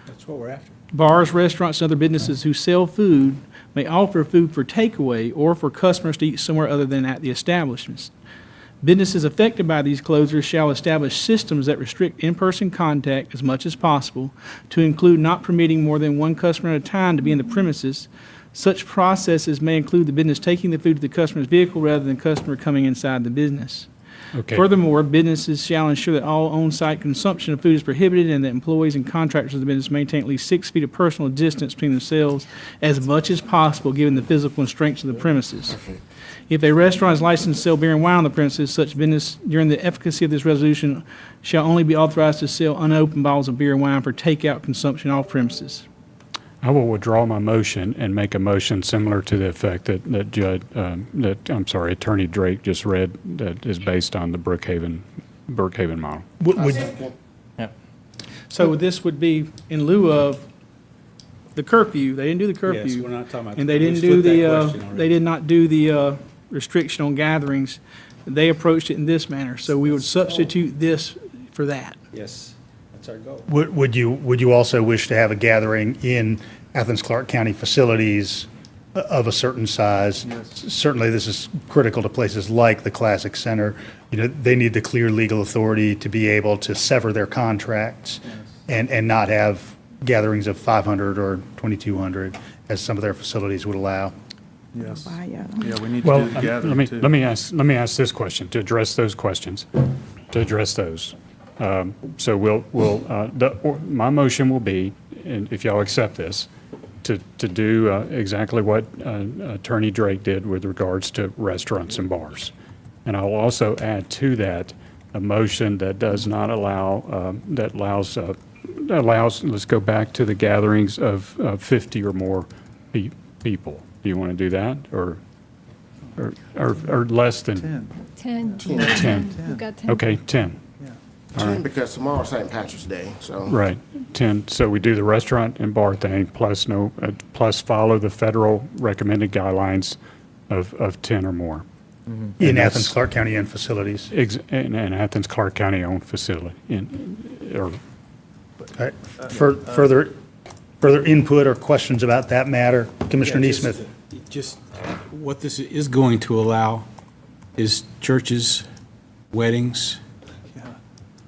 That's what we're after. Bars, restaurants, and other businesses who sell food may offer food for takeaway or for customers to eat somewhere other than at the establishments. Businesses affected by these closures shall establish systems that restrict in-person contact as much as possible, to include not permitting more than one customer at a time to be in the premises. Such processes may include the business taking the food to the customer's vehicle rather than the customer coming inside the business. Okay. Furthermore, businesses shall ensure that all on-site consumption of food is prohibited and that employees and contractors of the business maintain at least 6 feet of personal distance between themselves as much as possible, given the physical constraints of the premises. If a restaurant is licensed to sell beer and wine on the premises, such business during the efficacy of this resolution shall only be authorized to sell unopened bottles of beer and wine for takeout consumption off premises. I will withdraw my motion and make a motion similar to the effect that Attorney Drake just read, that is based on the Brookhaven model. So this would be in lieu of the curfew. They didn't do the Yes, curfew. we're not talking about. And they didn't we do split that the, question already. they did not do the restriction on gatherings. They approached it in this manner. So we would substitute this for that. Yes, that's our goal. Would you also wish to have a gathering in Athens-Clarke County facilities of a certain size? Yes. Certainly, this is critical to places like the Classic Center. They need the clear legal authority to be able to sever their contracts and not have gatherings of 500 or 2,200, as some of their facilities would allow. Yes. Yeah. Yeah, we need to Well, do the gathering, let too. me ask this question to address those questions, So my motion will be, and if y'all accept this, to do exactly what Attorney Drake did with regards to restaurants and bars. And I'll also add to that a motion that does not allow, that allows, let's go back to the gatherings of 50 or more people. Do you want to do that, or less than? 10. 10. We've got 10. Okay, 10. 10, because tomorrow's St. Patrick's Day, so. Right, 10. So we do the restaurant and bar thing, plus follow the federal recommended guidelines of 10 or more. In Athens-Clarke County and facilities. In Athens-Clarke County owned facility. All right. Further input or questions about that matter? Commissioner Neesmith? Just what this is going to allow is churches, weddings,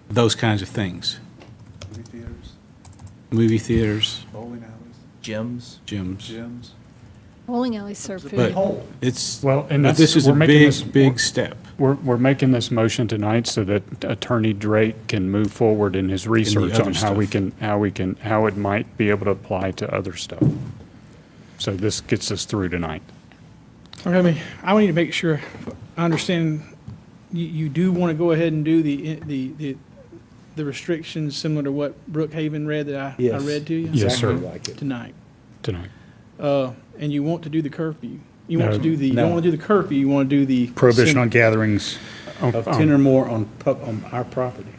those kinds of things. movie theaters, Bowling alleys, Gyms. gyms. Bowling alleys serve But food. it's, Well, and but that's, this is a we're making big, this, big step. we're making this motion tonight so that Attorney Drake can move forward in his research other on how it might be able to apply to other stuff. So this gets us through tonight. Okay, I need to make sure I understand, you do want to go ahead and do the restrictions similar to what Brookhaven read that I Yes. read to you? Yes, sir. Exactly like it. Tonight. Tonight. And you want to do the curfew? You want No. to do you No. don't want to do the curfew, you want to do the. Prohibition on gatherings. Of 10 or more on our property.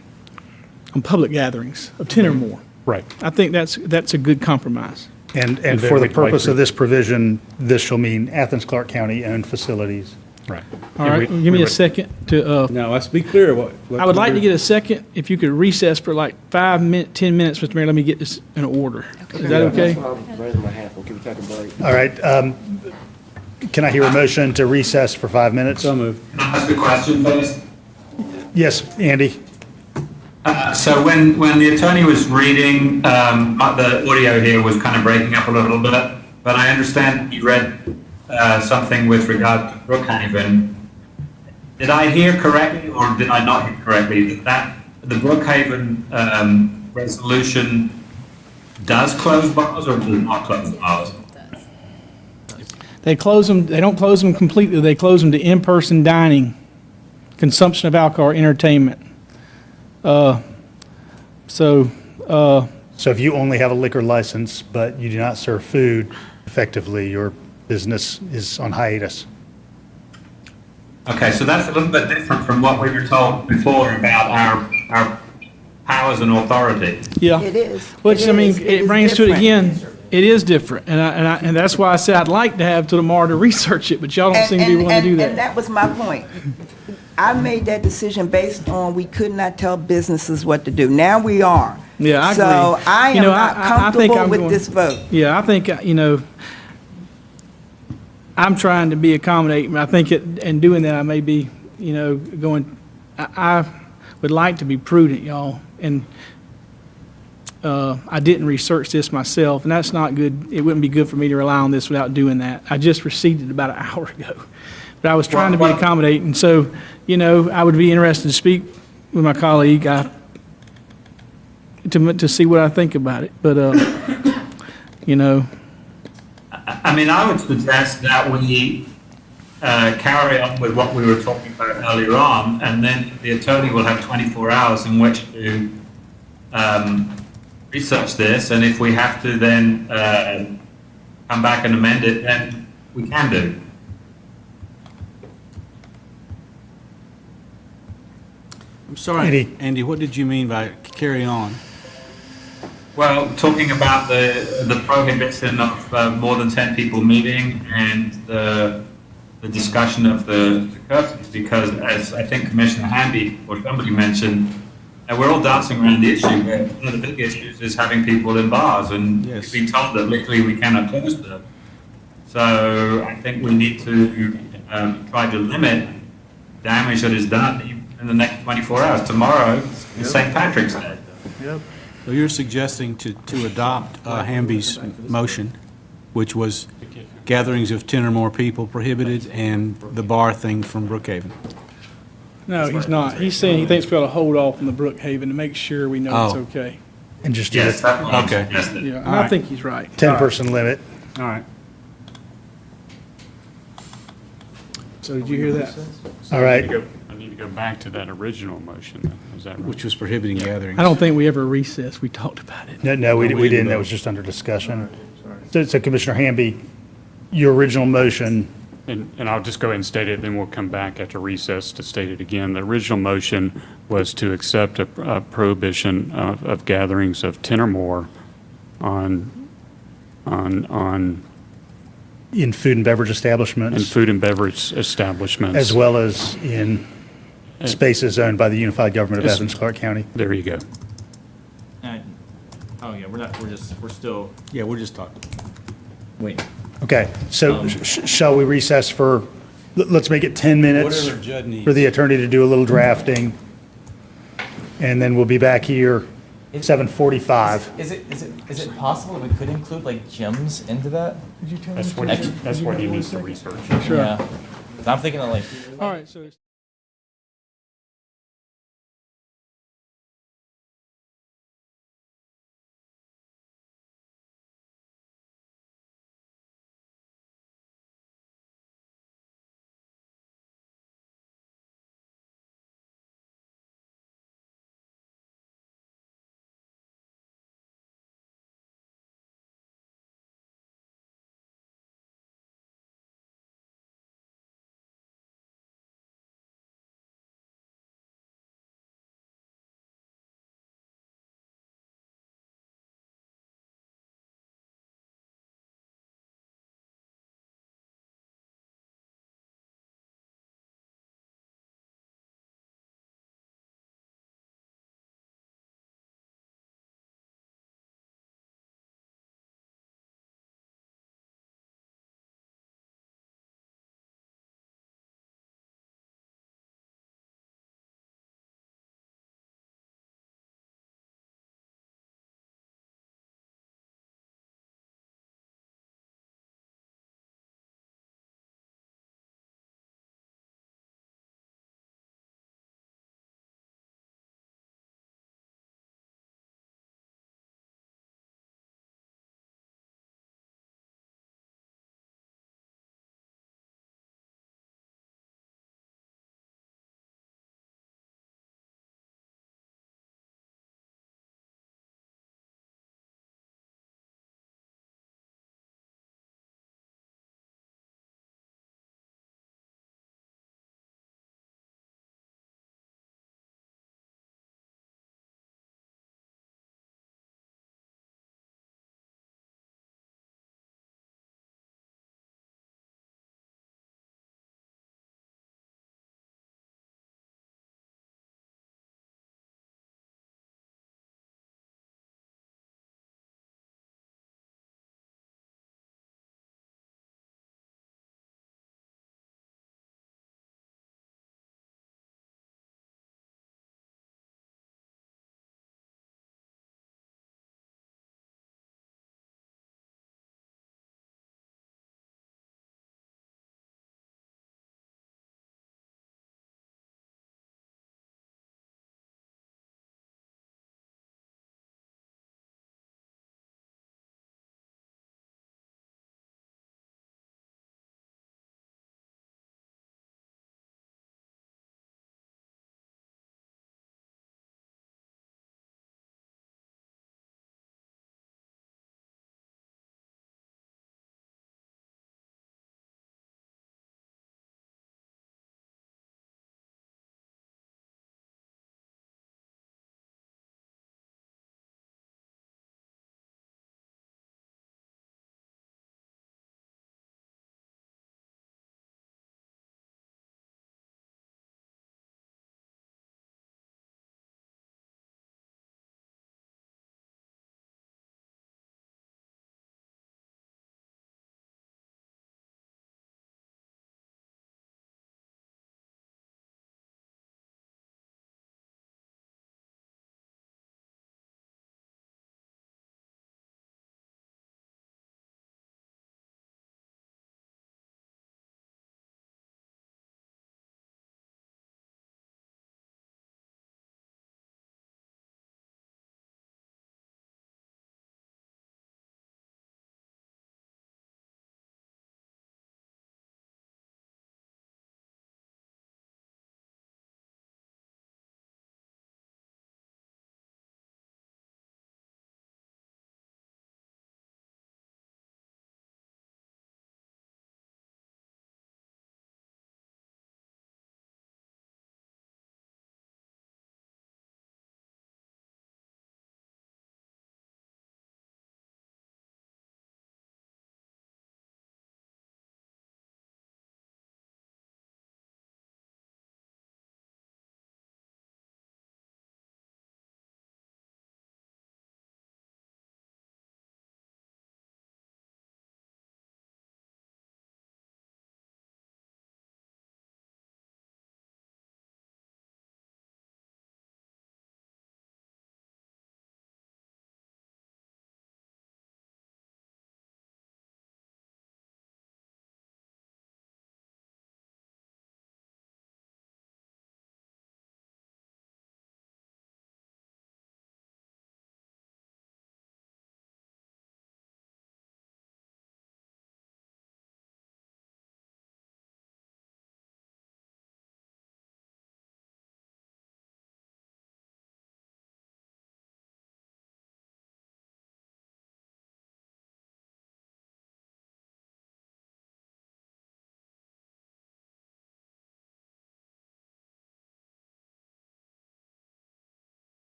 On public gatherings of 10 or more. Right. I think that's a good compromise. And then for the we'd like purpose to- of this provision, this shall mean Athens-Clarke County-owned facilities. Right. All right, give me a second to, Now, let's be clear what. I would like to get a second, if you could recess for like 10 minutes, Mr. Mayor, let me get this in order. Is that okay? That's why I'm raising my hand for. Can we take a break? All right, can I hear a motion to recess for 5 minutes? So moved. Can I ask a question first? Yes, Andy? So when the attorney was reading, the audio here was kind of breaking up a little bit, but I understand he read something with regard to Brookhaven. Did I hear correctly, or did I not hear correctly, that the Brookhaven resolution does close bars or does not close bars? They close them, they don't close them completely, they close them to in-person dining, consumption of alcohol, or entertainment. So if you only have a liquor license, but you do not serve food, effectively, your business is on hiatus. Okay, so that's a little bit different from what we were told before about our powers and authority. Yeah. It is. Which, It I mean, is. It it is brings to it different. again, it is different. And that's why I said I'd like to have till tomorrow to research it, but y'all don't seem to be willing to do And that. that was my point. I made that decision based on we could not tell businesses what to do. Now we are. Yeah, I agree. So I You am know, not I think comfortable I'm with going- this vote. Yeah, I think, I'm trying to be accommodating. I think in doing that, I may be, going, I would like to be prudent, y'all. And I didn't research this myself, and that's not good. It wouldn't be good for me to rely on this without doing that. I just received it about an hour ago. But I was trying to be accommodating. So, I would be interested to speak with my colleague to see what I think about it. But, I mean, I would suggest that we carry on with what we were talking about earlier on, and then the attorney will have 24 hours in which to research this, and if we have to then come back and amend it, then we can do. I'm sorry, Andy, what did you mean by carry on? Well, talking about the prohibition of more than 10 people meeting and the discussion of the curfew, because as I think Commissioner Hamby or somebody mentioned, we're all dancing around the issue, but one of the big issues is having people in bars, and Yes. we've been told that legally we cannot close them. So I think we need to try to limit damage that is done in the next 24 hours. Tomorrow is St. Patrick's Day. So you're suggesting to adopt Hamby's motion, which was gatherings of 10 or more people prohibited and the bar thing from Brookhaven? no, he's not. He's saying he thinks we ought to hold off on the Brookhaven to make sure we know it's Oh. okay. And just do Yes, a that's what I'm Okay. suggesting. Yeah, and All I right. think he's right. 10-person limit. All right. So did you hear that? All right. I need to go back to that original motion, then. Is that right? Which was prohibiting gatherings. I don't think we ever recessed. We talked about it. No, we we didn't. didn't That vote. was just under discussion. So Commissioner Hamby, your original motion, And I'll just go ahead and state it, then we'll come back after recess to state it again. The original motion was to accept a prohibition of gatherings of 10 or more on in food and beverage in establishments, food and beverage establishments. as well as in spaces owned by the Unified Government of Yes. Athens-Clarke County. There you go. Oh, yeah, we're still, Yeah, we're just talking. wait. Okay, so shall we recess for, let's make it 10 minutes Whatever Judd needs. for the attorney to do a little drafting, and then we'll be back here 7:45. Is it possible that we could include like gyms into that? That's what he needs to research. Sure. Yeah. 'Cause I'm thinking of like. All right, so.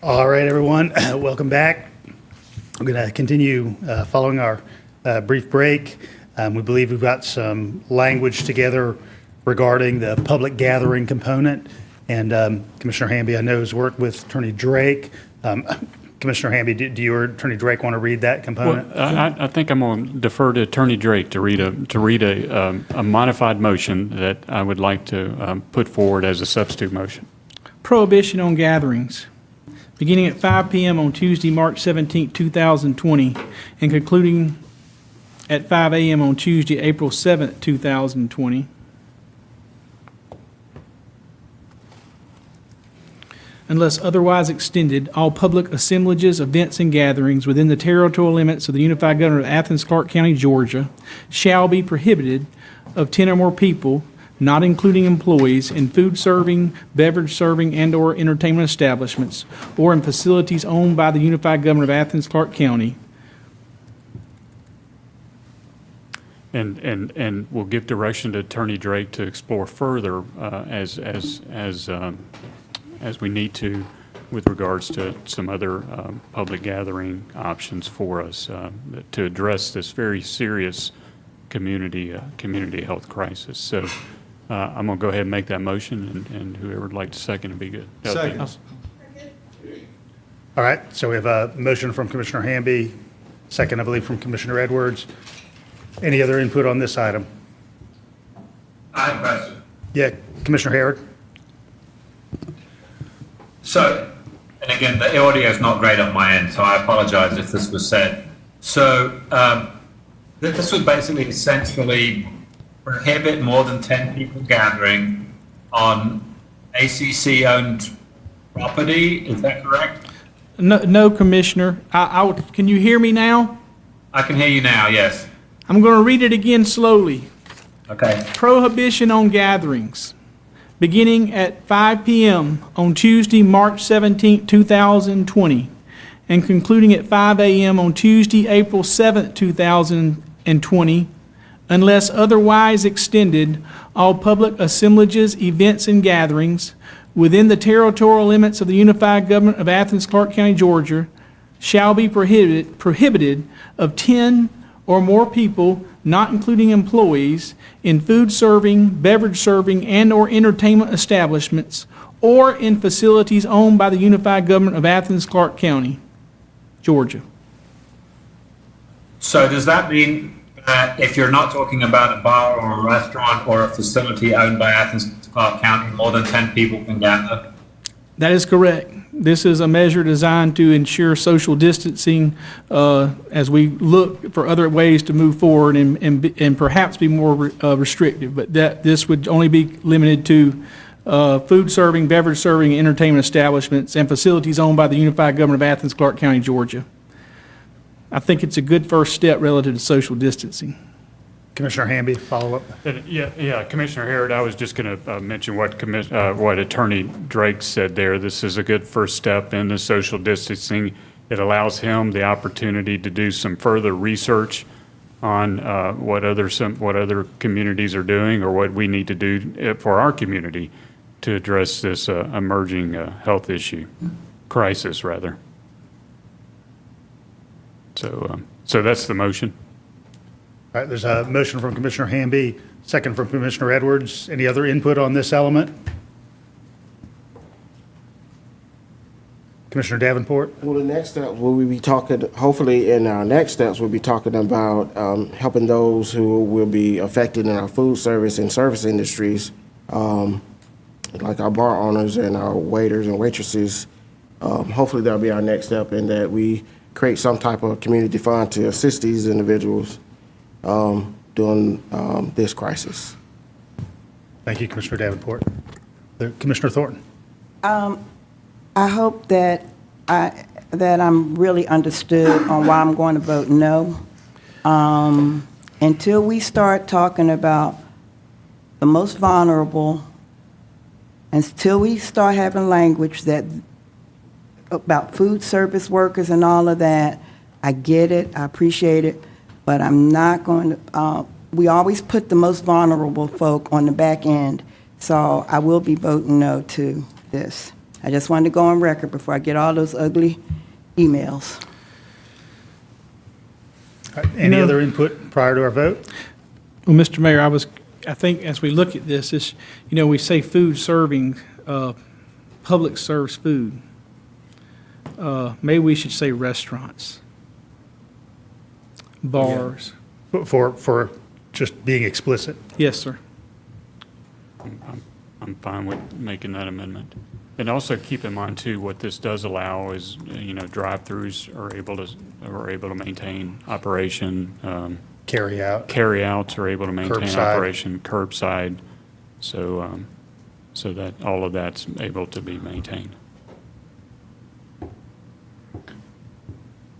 All right, everyone, welcome back. We're going to continue following our brief break. We believe we've got some language together regarding the public gathering component. And Commissioner Hamby, I know, has worked with Attorney Drake. Commissioner Hamby, do you or Attorney Drake want to read that component? Well, I think I'm going to defer to Attorney Drake to read a modified motion that I would like to put forward as a substitute motion. Prohibition on gatherings, beginning at 5 p.m. on Tuesday, March 17, 2020, and concluding at 5 a.m. on Tuesday, April 7, 2020. Unless otherwise extended, all public assemblages, events, and gatherings within the territorial limits of the Unified Government of Athens-Clarke County, Georgia, shall be prohibited of 10 or more people, not including employees, in food serving, beverage serving, and/or entertainment establishments, or in facilities owned by the Unified Government of Athens-Clarke County. And we'll give direction to Attorney Drake to explore further as we need to with regards to some other public gathering options for us to address this very serious community health crisis. So I'm going to go ahead and make that motion, and whoever would like to second would be good. Second. All right, so we have a motion from Commissioner Hamby, second, I believe, from Commissioner Edwards. Any other input on this item? I have a question. Yeah, Commissioner Harrod? So, and again, the audio is not great on my end, so I apologize if this was said. So, this would basically essentially prohibit more than 10 people gathering on ACC-owned property. Is that correct? No, Commissioner. Can you hear me now? I can hear you now, yes. I'm going to read it again slowly. Okay. Prohibition on gatherings, beginning at 5 p.m. on Tuesday, March 17, 2020, and concluding at 5 a.m. on Tuesday, April 7, 2020, unless otherwise extended, all public assemblages, events, and gatherings within the territorial limits of the Unified Government of Athens-Clarke County, Georgia, shall be prohibited of 10 or more people, not including employees, in food serving, beverage serving, and/or entertainment establishments, or in facilities owned by the Unified Government of Athens-Clarke County, Georgia. So does that mean that if you're not talking about a bar or a restaurant or a facility owned by Athens-Clarke County, more than 10 people can gather? That is correct. This is a measure designed to ensure social distancing as we look for other ways to move forward and perhaps be more restrictive. But this would only be limited to food serving, beverage serving, and entertainment establishments and facilities owned by the Unified Government of Athens-Clarke County, Georgia. I think it's a good first step relative to social distancing. Commissioner Hamby, follow up. Yeah, Commissioner Harrod, I was just going to mention what Attorney Drake said there. This is a good first step in the social distancing. It allows him the opportunity to do some further research on what other communities are doing or what we need to do for our community to address this emerging health crisis rather. So that's the motion. All right, there's a motion from Commissioner Hamby, second from Commissioner Edwards. Any other input on this element? Commissioner Davenport? Well, the next step, we'll be talking, hopefully in our next steps, we'll be talking about helping those who will be affected in our food service and service industries, like our bar owners and our waiters and waitresses. Hopefully that'll be our next step in that we create some type of community fund to assist these individuals during this crisis. Thank you, Commissioner Davenport. Commissioner Thornton? I hope that I'm really understood on why I'm going to vote no. Until we start talking about the most vulnerable, until we start having language that, about food service workers and all of that. I get it, I appreciate it, but I'm not going to, we always put the most vulnerable folk on the back end, so I will be voting no to this. I just wanted to go on record before I get all those ugly emails. All right, any other input prior to our vote? Well, Mr. Mayor, I think as we look at this, we say food serving, public serves food. Maybe we should say restaurants, bars. For just being explicit. Yes, sir. I'm fine with making that amendment. And also keep in mind too, what this does allow is, drive-throughs are able to maintain operation. Carry out. Carry-outs are able to maintain Curbside. operation, curbside. So that all of that's able to be maintained.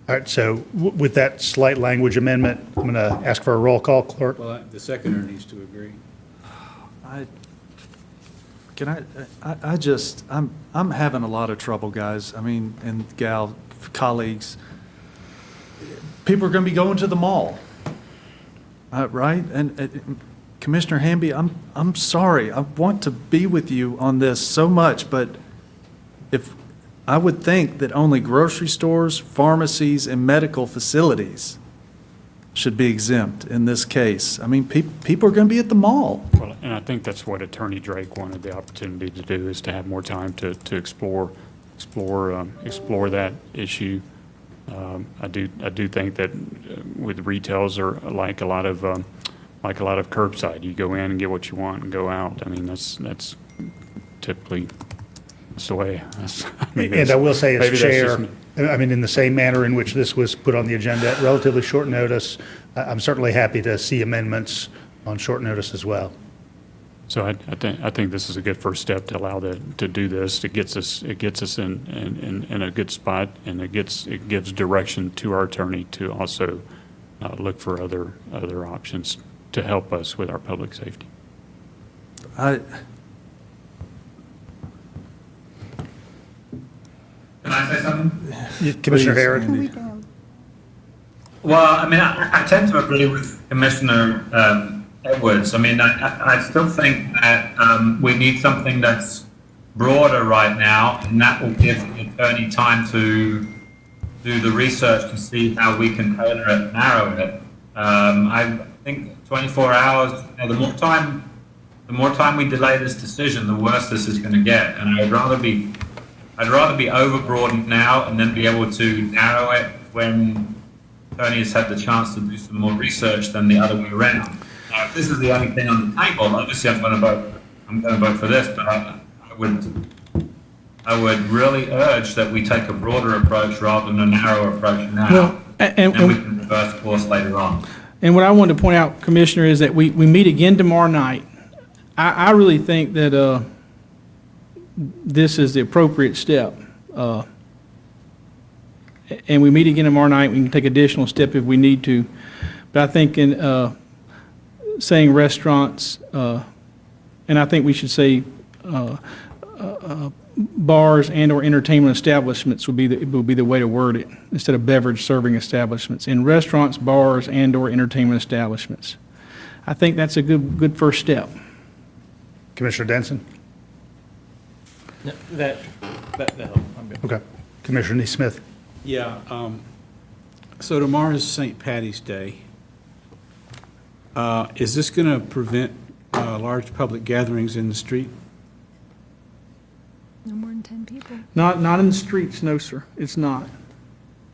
All right, so with that slight language amendment, I'm going to ask for a roll call, clerk. Well, the seconder needs to agree. I'm having a lot of trouble, guys. I mean, and colleagues. People are going to be going to the mall, right? And Commissioner Hamby, I'm sorry. I want to be with you on this so much, but I would think that only grocery stores, pharmacies, and medical facilities should be exempt in this case. I mean, people are going to be at the mall. Well, and I think that's what Attorney Drake wanted the opportunity to do, is to have more time to explore that issue. I do think that with retails are like a lot of curbside. You go in and get what you want and go out. I mean, that's typically the way. And I will say, as maybe that's chair, just me. I mean, in the same manner in which this was put on the agenda at relatively short notice, I'm certainly happy to see amendments on short notice as well. So I think this is a good first step to allow to do this. It gets us in a good spot, and it gives direction to our attorney to also look for other options to help us with our public safety. Can I say something? Commissioner Please, Herod? Andy. Well, I mean, I tend to agree with Commissioner Edwards. I mean, I still think that we need something that's broader right now, and that will give the attorney time to do the research to see how we can tailor it, narrow it. I think 24 hours, the more time we delay this decision, the worse this is going to get. And I'd rather be overbroad now and then be able to narrow it when Tony has had the chance to do some more research than the other way around. Now, if this is the only thing on the table, obviously I'm going to vote for this, but I would really urge that we take a broader approach rather than a narrower approach now. Well, and we can reverse course later on. And what I wanted to point out, Commissioner, is that we meet again tomorrow night. I really think that this is the appropriate step. And we meet again tomorrow night. We can take additional step if we need to. But I think in saying restaurants, and I think we should say bars and/or entertainment establishments would be the way to word it, instead of beverage serving establishments. In restaurants, bars, and/or entertainment establishments. I think that's a good first step. Commissioner Denson? No, that'll help. I'm good. Okay. Commissioner Neesmith? Yeah, so tomorrow's St. Patty's Day. Is this going to prevent large public gatherings in the street? No more than 10 people. Not in the streets, no, sir. It's not.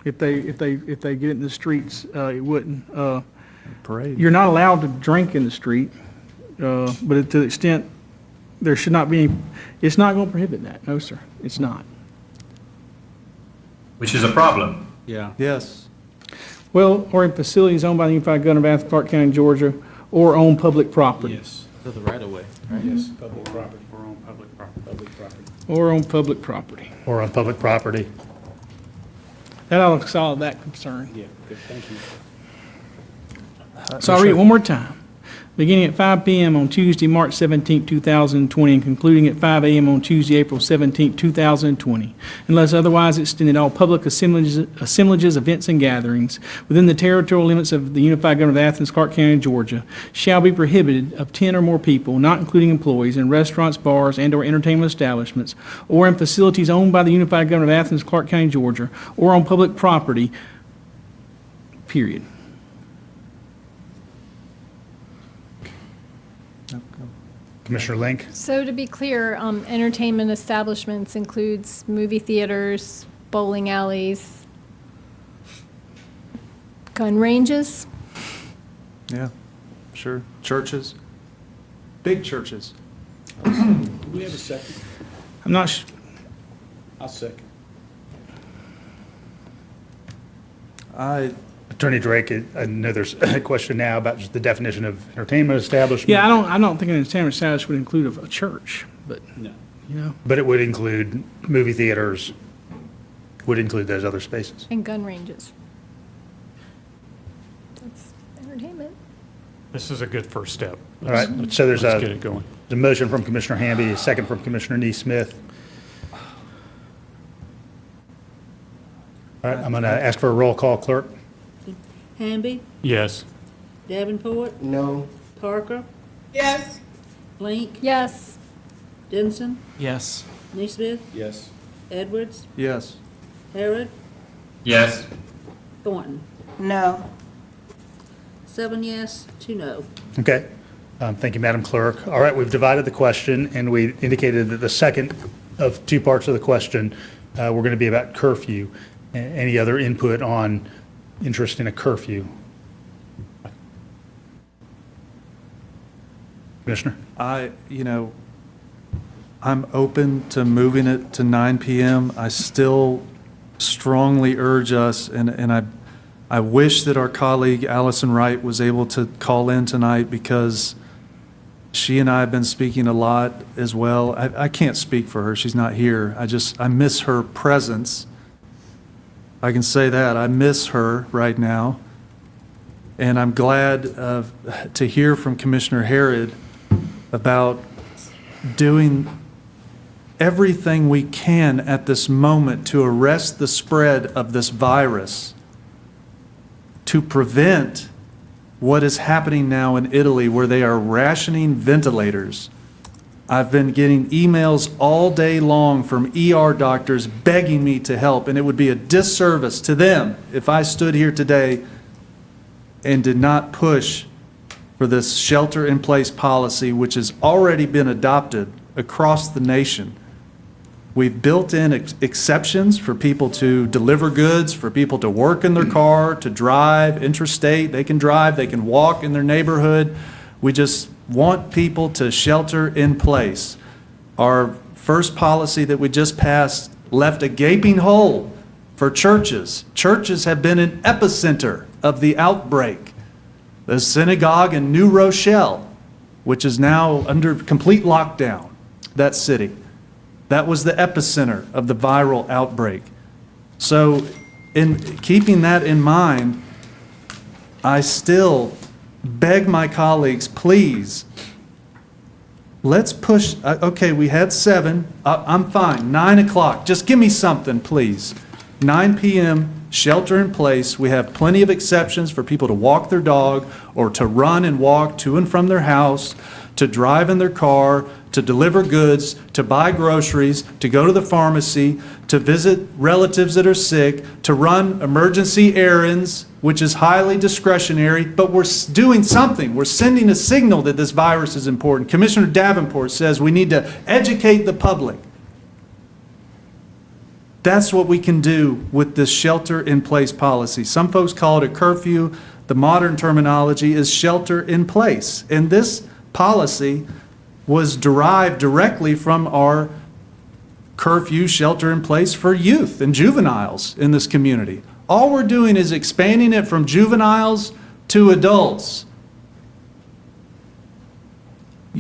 If they get in the streets, it wouldn't. Parade. You're not allowed to drink in the street, but to the extent there should not be, it's not going to prohibit that. No, sir, it's not. Which is a problem. Yeah. Yes. Well, or in facilities owned by the Unified Government of Athens-Clarke County, Georgia, or on public property. Yes. So the right of way, right? Yes, public property. We're on public property. Public property. Or on public property. Or on public property? That ought to solve that concern. Yeah, good, thank you. So I'll read it one more time. beginning at 5 p.m. on Tuesday, March 17, 2020, and concluding at 5 a.m. on Tuesday, April 17, 2020, unless otherwise extended. All public assemblages, events, and gatherings within the territorial limits of the Unified Government of Athens-Clarke County, Georgia, shall be prohibited of 10 or more people, not including employees, in restaurants, bars, and/or entertainment establishments, or in facilities owned by the Unified Government of Athens-Clarke County, Georgia, or on public property, period. Commissioner Link? So to be clear, entertainment establishments includes movie theaters, bowling alleys, gun ranges? Yeah, sure. Churches, big churches. Do we have a second? I'm not sure. I'll second. Attorney Drake, I know there's a question now about just the definition of entertainment establishment. Yeah, I don't think an entertainment establishment would include a church, but, No. you know. But it would include movie theaters, would include those other spaces. And gun ranges. That's entertainment. This is a good first step. All right, so there's Let's get it going. a motion from Commissioner Hamby, a second from Commissioner Neesmith. All right, I'm going to ask for a roll call, clerk. Hamby, Yes. Davenport, No. Parker, Yes. Link, Yes. Denson, Yes. Neesmith, Yes. Edwards, Yes. Harrod, Yes. Thornton. No. 7 yes, 2 no. Okay. Thank you, Madam Clerk. All right, we've divided the question, and we indicated that the second of two parts of the question were going to be about curfew. Any other input on interest in a curfew? Commissioner? I'm open to moving it to 9 p.m. I still strongly urge us, and I wish that our colleague Allison Wright was able to call in tonight, because she and I have been speaking a lot as well. I can't speak for her. She's not here. I miss her presence. I can say that. I miss her right now. And I'm glad to hear from Commissioner Harrod about doing everything we can at this moment to arrest the spread of this virus, to prevent what is happening now in Italy, where they are rationing ventilators. I've been getting emails all day long from ER doctors begging me to help, and it would be a disservice to them if I stood here today and did not push for this shelter-in-place policy, which has already been adopted across the nation. We've built in exceptions for people to deliver goods, for people to work in their car, to drive interstate. They can drive, they can walk in their neighborhood. We just want people to shelter in place. Our first policy that we just passed left a gaping hole for churches. Churches have been an epicenter of the outbreak. The synagogue in New Rochelle, which is now under complete lockdown, that city. That was the epicenter of the viral outbreak. So in keeping that in mind, I still beg my colleagues, please, let's push. Okay, we had 7. I'm fine. 9 o'clock. Just give me something, please. 9 p.m., shelter in place. We have plenty of exceptions for people to walk their dog or to run and walk to and from their house, to drive in their car, to deliver goods, to buy groceries, to go to the pharmacy, to visit relatives that are sick, to run emergency errands, which is highly discretionary, but we're doing something. We're sending a signal that this virus is important. Commissioner Davenport says we need to educate the public. That's what we can do with this shelter-in-place policy. Some folks call it a curfew. The modern terminology is shelter-in-place. And this policy was derived directly from our curfew shelter-in-place for youth and juveniles in this community. All we're doing is expanding it from juveniles to adults.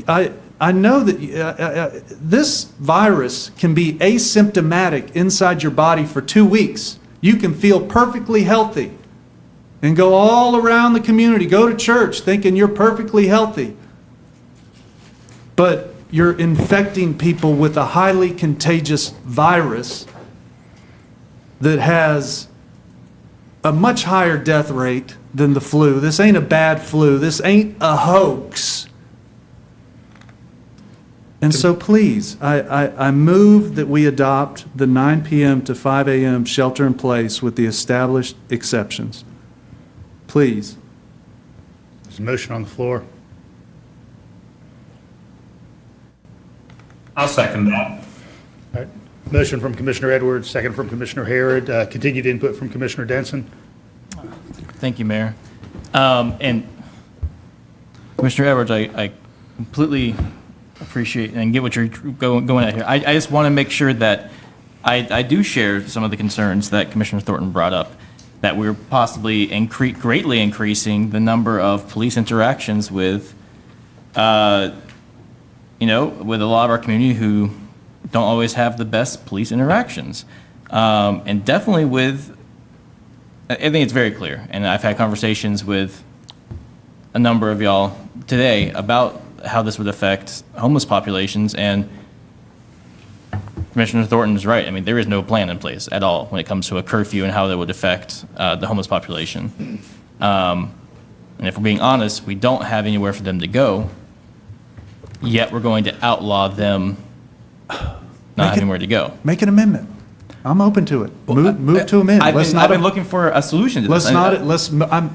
I know that this virus can be asymptomatic inside your body for 2 weeks. You can feel perfectly healthy. and go all around the community, go to church thinking you're perfectly healthy. But you're infecting people with a highly contagious virus that has a much higher death rate than the flu. This ain't a bad flu. This ain't a hoax. And so please, I move that we adopt the 9 p.m. to 5 a.m. shelter in place with the established exceptions. Please. There's a motion on the floor. I'll second that. All right. Motion from Commissioner Edwards, second from Commissioner Harrod. Continued input from Commissioner Denson. Thank you, Mayor. And Commissioner Edwards, I completely appreciate and get what you're going at here. I just want to make sure that I do share some of the concerns that Commissioner Thornton brought up, that we're possibly greatly increasing the number of police interactions with, with a lot of our community who don't always have the best police interactions. And definitely I think it's very clear, and I've had conversations with a number of y'all today about how this would affect homeless populations, and Commissioner Thornton is right. I mean, there is no plan in place at all when it comes to a curfew and how that would affect the homeless population. And if we're being honest, we don't have anywhere for them to go, yet we're going to outlaw them not having where to go. Make an amendment. I'm open to it. Move to amend. I've been looking for a solution to this.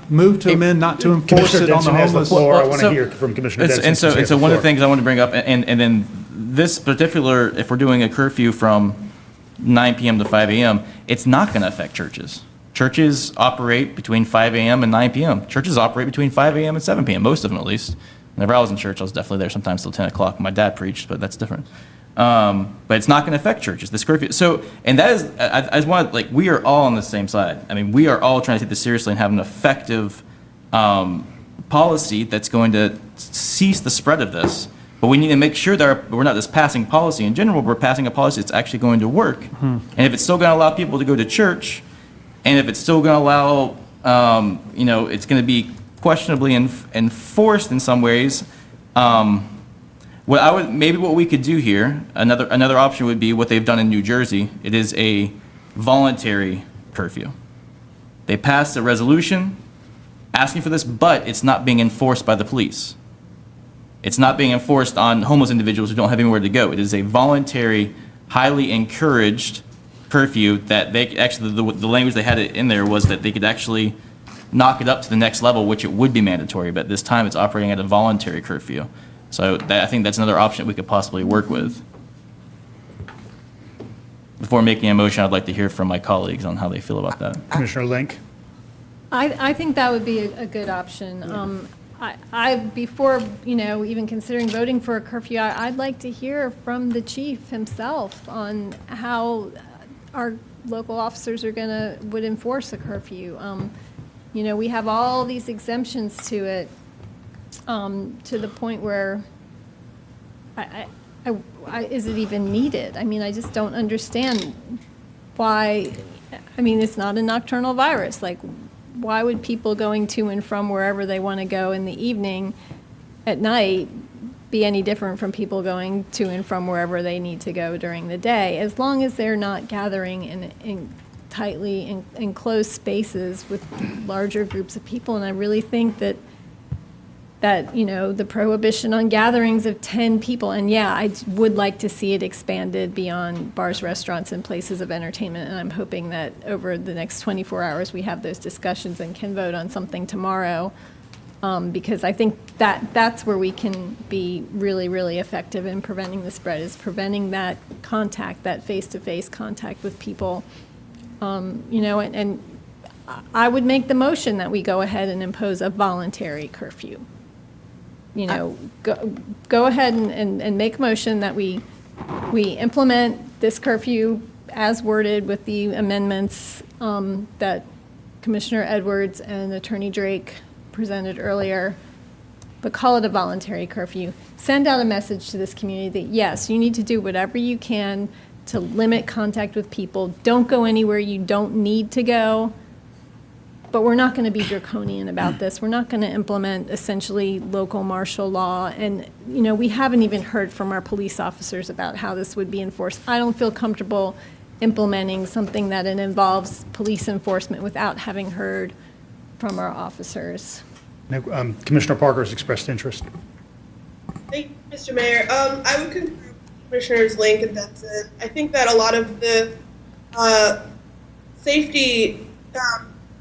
Move to amend, not to enforce Commissioner it on the Denson has the homeless. floor. I want to hear from Commissioner Denson. And so, since he has the one of the floor. things I want to bring up, and then this particular, if we're doing a curfew from 9 p.m. to 5 a.m., it's not going to affect churches. Churches operate between 5 a.m. and 9 p.m. Churches operate between 5 a.m. and 7 p.m., most of them at least. Whenever I was in church, I was definitely there sometimes till 10 o'clock. My dad preached, but that's different. But it's not going to affect churches, this curfew. So, and that is, I just want to, we are all on the same side. I mean, we are all trying to take this seriously and have an effective policy that's going to cease the spread of this. But we need to make sure that we're not just passing policy in general, we're passing a policy that's actually going to work. And if it's still going to allow people to go to church, and if it's still going to allow, it's going to be questionably enforced in some ways, what we could do here, another option would be what they've done in New Jersey. It is a voluntary curfew. They passed a resolution asking for this, but it's not being enforced by the police. It's not being enforced on homeless individuals who don't have anywhere to go. It is a voluntary, highly encouraged curfew that they actually, the language they had it in there was that they could actually knock it up to the next level, which it would be mandatory, but this time it's operating at a voluntary curfew. So I think that's another option we could possibly work with. Before making a motion, I'd like to hear from my colleagues on how they feel about that. Commissioner Link? I think that would be a good option. Before, even considering voting for a curfew, I'd like to hear from the chief himself on how our local officers would enforce a curfew. We have all these exemptions to it, to the point where is it even needed? I mean, I just don't understand why. I mean, it's not a nocturnal virus. Why would people going to and from wherever they want to go in the evening at night be any different from people going to and from wherever they need to go during the day, as long as they're not gathering in tightly enclosed spaces with larger groups of people? And I really think that the prohibition on gatherings of 10 people, and yeah, I would like to see it expanded beyond bars, restaurants, and places of entertainment, and I'm hoping that over the next 24 hours we have those discussions and can vote on something tomorrow, because I think that's where we can be really, really effective in preventing the spread, is preventing that contact, that face-to-face contact with people, and I would make the motion that we go ahead and impose a voluntary curfew. Go ahead and make a motion that we implement this curfew as worded with the amendments that Commissioner Edwards and Attorney Drake presented earlier, but call it a voluntary curfew. Send out a message to this community that, yes, you need to do whatever you can to limit contact with people. Don't go anywhere you don't need to go. but we're not going to be draconian about this. We're not going to implement essentially local martial law. And, you know, we haven't even heard from our police officers about how this would be enforced. I don't feel comfortable implementing something that it involves police enforcement without having heard from our officers. Now, Commissioner Parker has expressed interest. Thank you, Mr. Mayor. I would concur with Commissioners Link and Benson. I think that a lot of the safety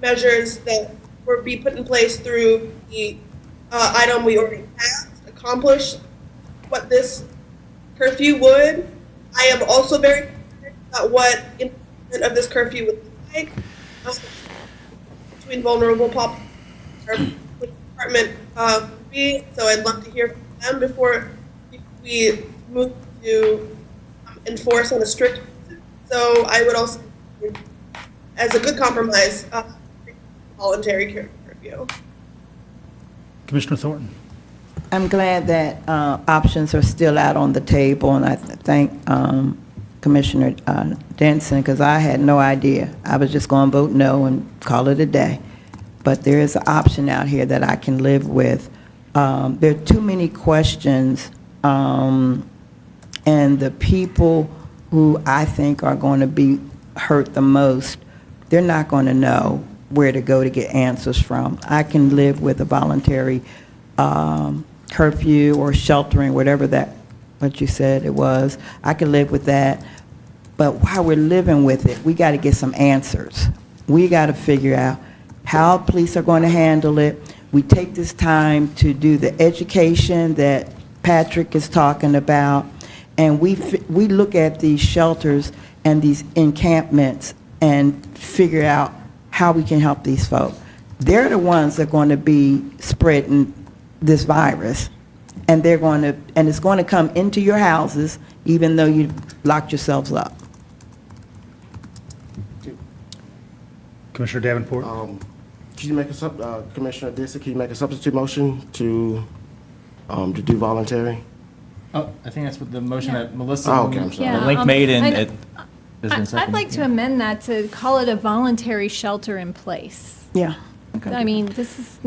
measures that were be put in place through the item we already passed accomplish what this curfew would. I am also very concerned about what implementation of this curfew would look like between vulnerable populations. Which department would be, so I'd love to hear from them before we move to enforce on a strict basis. So I would also, as a good compromise, voluntary curfew. Commissioner Thornton. I'm glad that options are still out on the table, and I thank Commissioner Denson, because I had no idea. I was just going to vote no and call it a day. But there is an option out here that I can live with. There are too many questions, and the people who I think are going to be hurt the most, they're not going to know where to go to get answers from. I can live with a voluntary curfew or sheltering, what you said it was. I can live with that. But while we're living with it, we got to get some answers. We got to figure out how police are going to handle it. We take this time to do the education that Patrick is talking about, and we look at these shelters and these encampments and figure out how we can help these folk. They're the ones that are going to be spreading this virus, and it's going to come into your houses even though you locked yourselves up. Commissioner Davenport. Can you make Commissioner Dixon, can you make a substitute motion to do voluntary? Oh, I think that's what the motion that Melissa I'm sorry. Yeah, Link made and I- it has been I'd seconded. like to amend that to call it a voluntary shelter in place. Yeah. I mean, this is,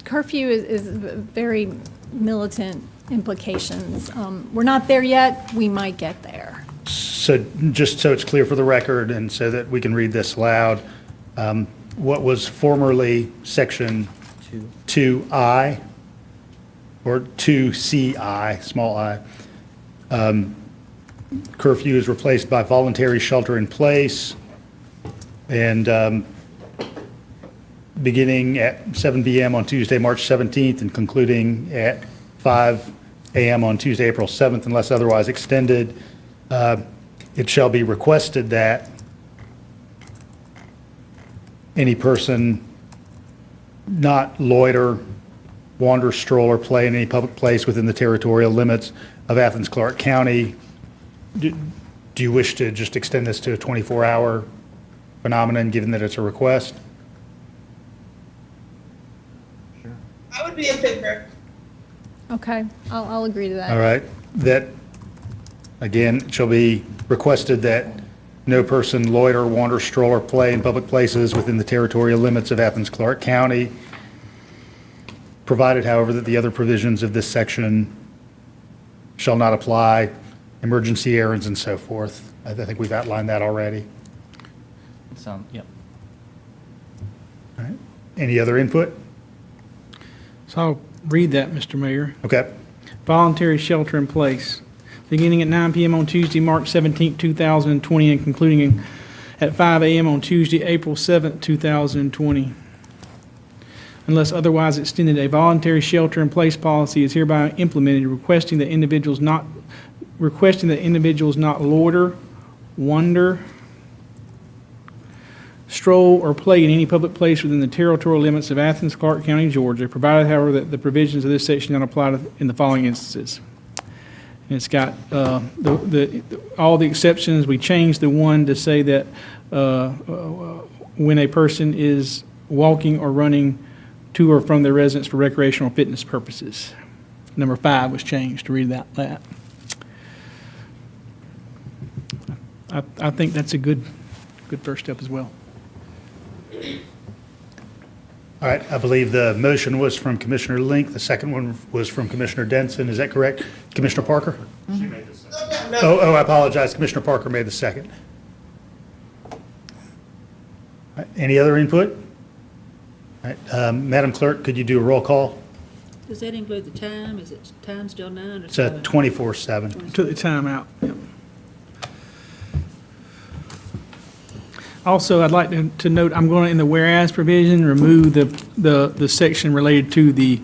curfew is very militant implications. We're not there yet, we might get there. So just so it's clear for the record and so that we can read this loud, what was formerly section 2I or 2CI, small I, curfew is replaced by voluntary shelter in place, and beginning at 7 p.m. on Tuesday, March 17th, and concluding at 5 a.m. on Tuesday, April 7th, unless otherwise extended. It shall be requested that any person not loiter, wander, stroll, or play in any public place within the territorial limits of Athens-Clarke County. Do you wish to just extend this to a 24-hour phenomenon, given that it's a request? I would be in favor. Okay, I'll agree to that. All right. That, again, it shall be requested that no person loiter, wander, stroll, or play in public places within the territorial limits of Athens-Clarke County, provided, however, that the other provisions of this section shall not apply, emergency errands and so forth. I think we've outlined that already. Yep. All right. Any other input? So I'll read that, Mr. Mayor. Okay. Voluntary shelter in place, beginning at 9 p.m. on Tuesday, March 17, 2020, and concluding at 5 a.m. on Tuesday, April 7, 2020. Unless otherwise extended, a voluntary shelter in place policy is hereby implemented, requesting that individuals not loiter, wander, stroll, or play in any public place within the territorial limits of Athens-Clarke County, Georgia, provided, however, that the provisions of this section do not apply in the following instances. And it's got all the exceptions. We changed the one to say that when a person is walking or running to or from their residence for recreational fitness purposes. Number 5 was changed to read that. I think that's a good first step as well. All right, I believe the motion was from Commissioner Link. The second one was from Commissioner Denson. Is that correct? Commissioner Parker? Oh, I apologize. Commissioner Parker made the second. All right, any other input? All right, Madam Clerk, could you do a roll call? Does that include the time? Is it time still 9 or It's a 7? 24/7. Took the time out. Yep. Also, I'd like to note, I'm going to, in the whereas provision, remove the section related to the,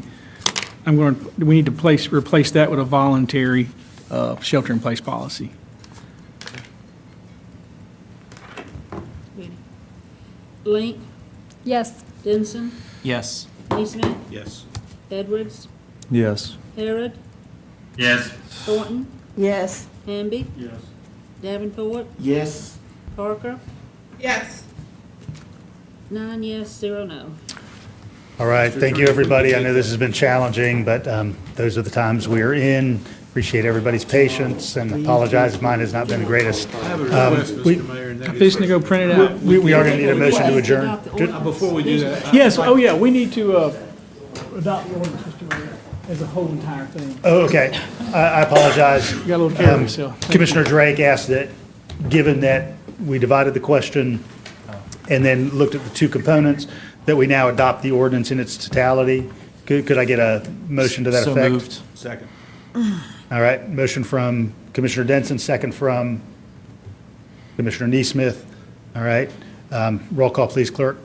we need to replace that with a voluntary shelter-in-place policy. Link, Yes. Denson, Yes. Neesmith, Yes. Edwards, Yes. Harrod, Yes. Thornton, Yes. Hamby. Yes. Davenport, Yes. Parker, Yes. 9 yes, 0 no. All right, thank you, everybody. I know this has been challenging, but those are the times we are in. Appreciate everybody's patience and apologize if mine has not been the greatest. I have a request, we- Mr. Mayor, and that I'm is fixing to go print it out. We are going to need a motion to adjourn. Before we do that. Yes, oh yeah, we need to adopt the ordinance, Mr. Mayor, as a whole entire thing. Oh, okay. I apologize. You got a little carried yourself. Thank you. Commissioner Drake asked that, given that we divided the question and then looked at the two components, that we now adopt the ordinance in its totality. Could I get a motion to that So effect? moved. Second. All right, motion from Commissioner Denson, second from Commissioner Neesmith. All right, roll call, please, clerk.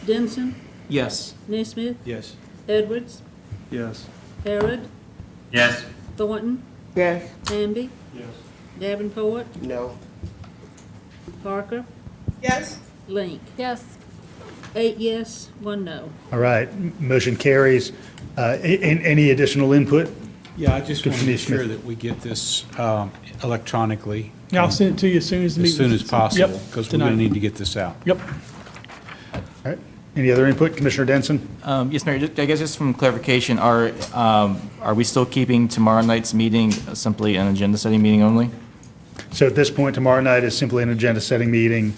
Denson, Yes. Neesmith, Yes. Edwards, Yes. Harrod, Yes. Thornton, Yes. Hamby. Yes. Davenport, No. Parker, Yes. Link. Yes. 8 yes, 1 no. All right, motion carries. Any additional input? Yeah, I just want to Commissioner make sure Smith. that we get this electronically. Yeah, I'll send it to you as soon as the As meeting. soon as possible, Yep, because we're going to tonight. need to get this out. Yep. All right, any other input? Commissioner Denson? Yes, Mayor, I guess just from clarification, are we still keeping tomorrow night's meeting simply an agenda-setting meeting only? So at this point, tomorrow night is simply an agenda-setting meeting,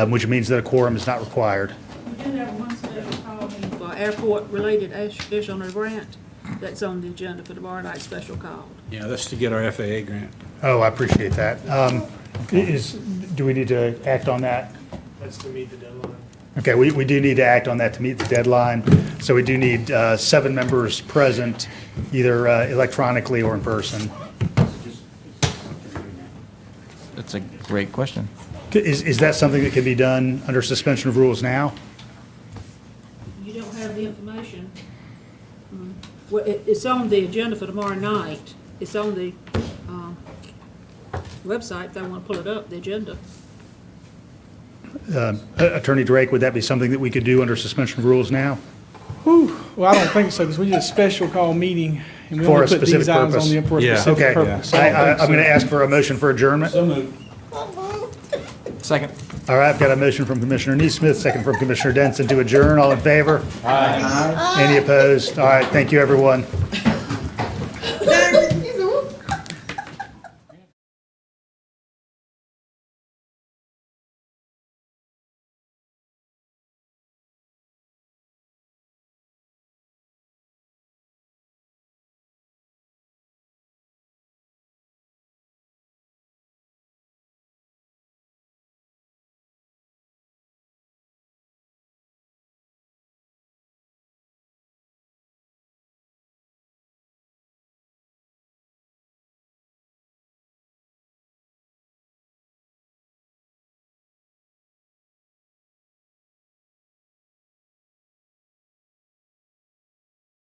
which means that a quorum is not required. We do have one special call meeting for airport-related issue on a grant that's on the agenda for tomorrow night's special call. Yeah, that's to get our FAA grant. Oh, I appreciate that. Do we need to act on that? That's to meet the deadline. Okay, we do need to act on that to meet the deadline. So we do need 7 members present, either electronically or in person. That's a great question. Is that something that can be done under suspension of rules now? You don't have the information. Well, it's on the agenda for tomorrow night. It's on the website, if they want to pull it up, the agenda. Attorney Drake, would that be something that we could do under suspension of rules now? Well, I don't think so, because we did a special call meeting, and we For a only put specific these items purpose. on the for a Yeah. specific Okay, purpose. So I don't I'm think going to so. ask for a motion for adjournment. So moved. Second. All right, I've got a motion from Commissioner Neesmith, second from Commissioner Denson to adjourn. All in favor? Aye. Any opposed? All right, thank you, everyone.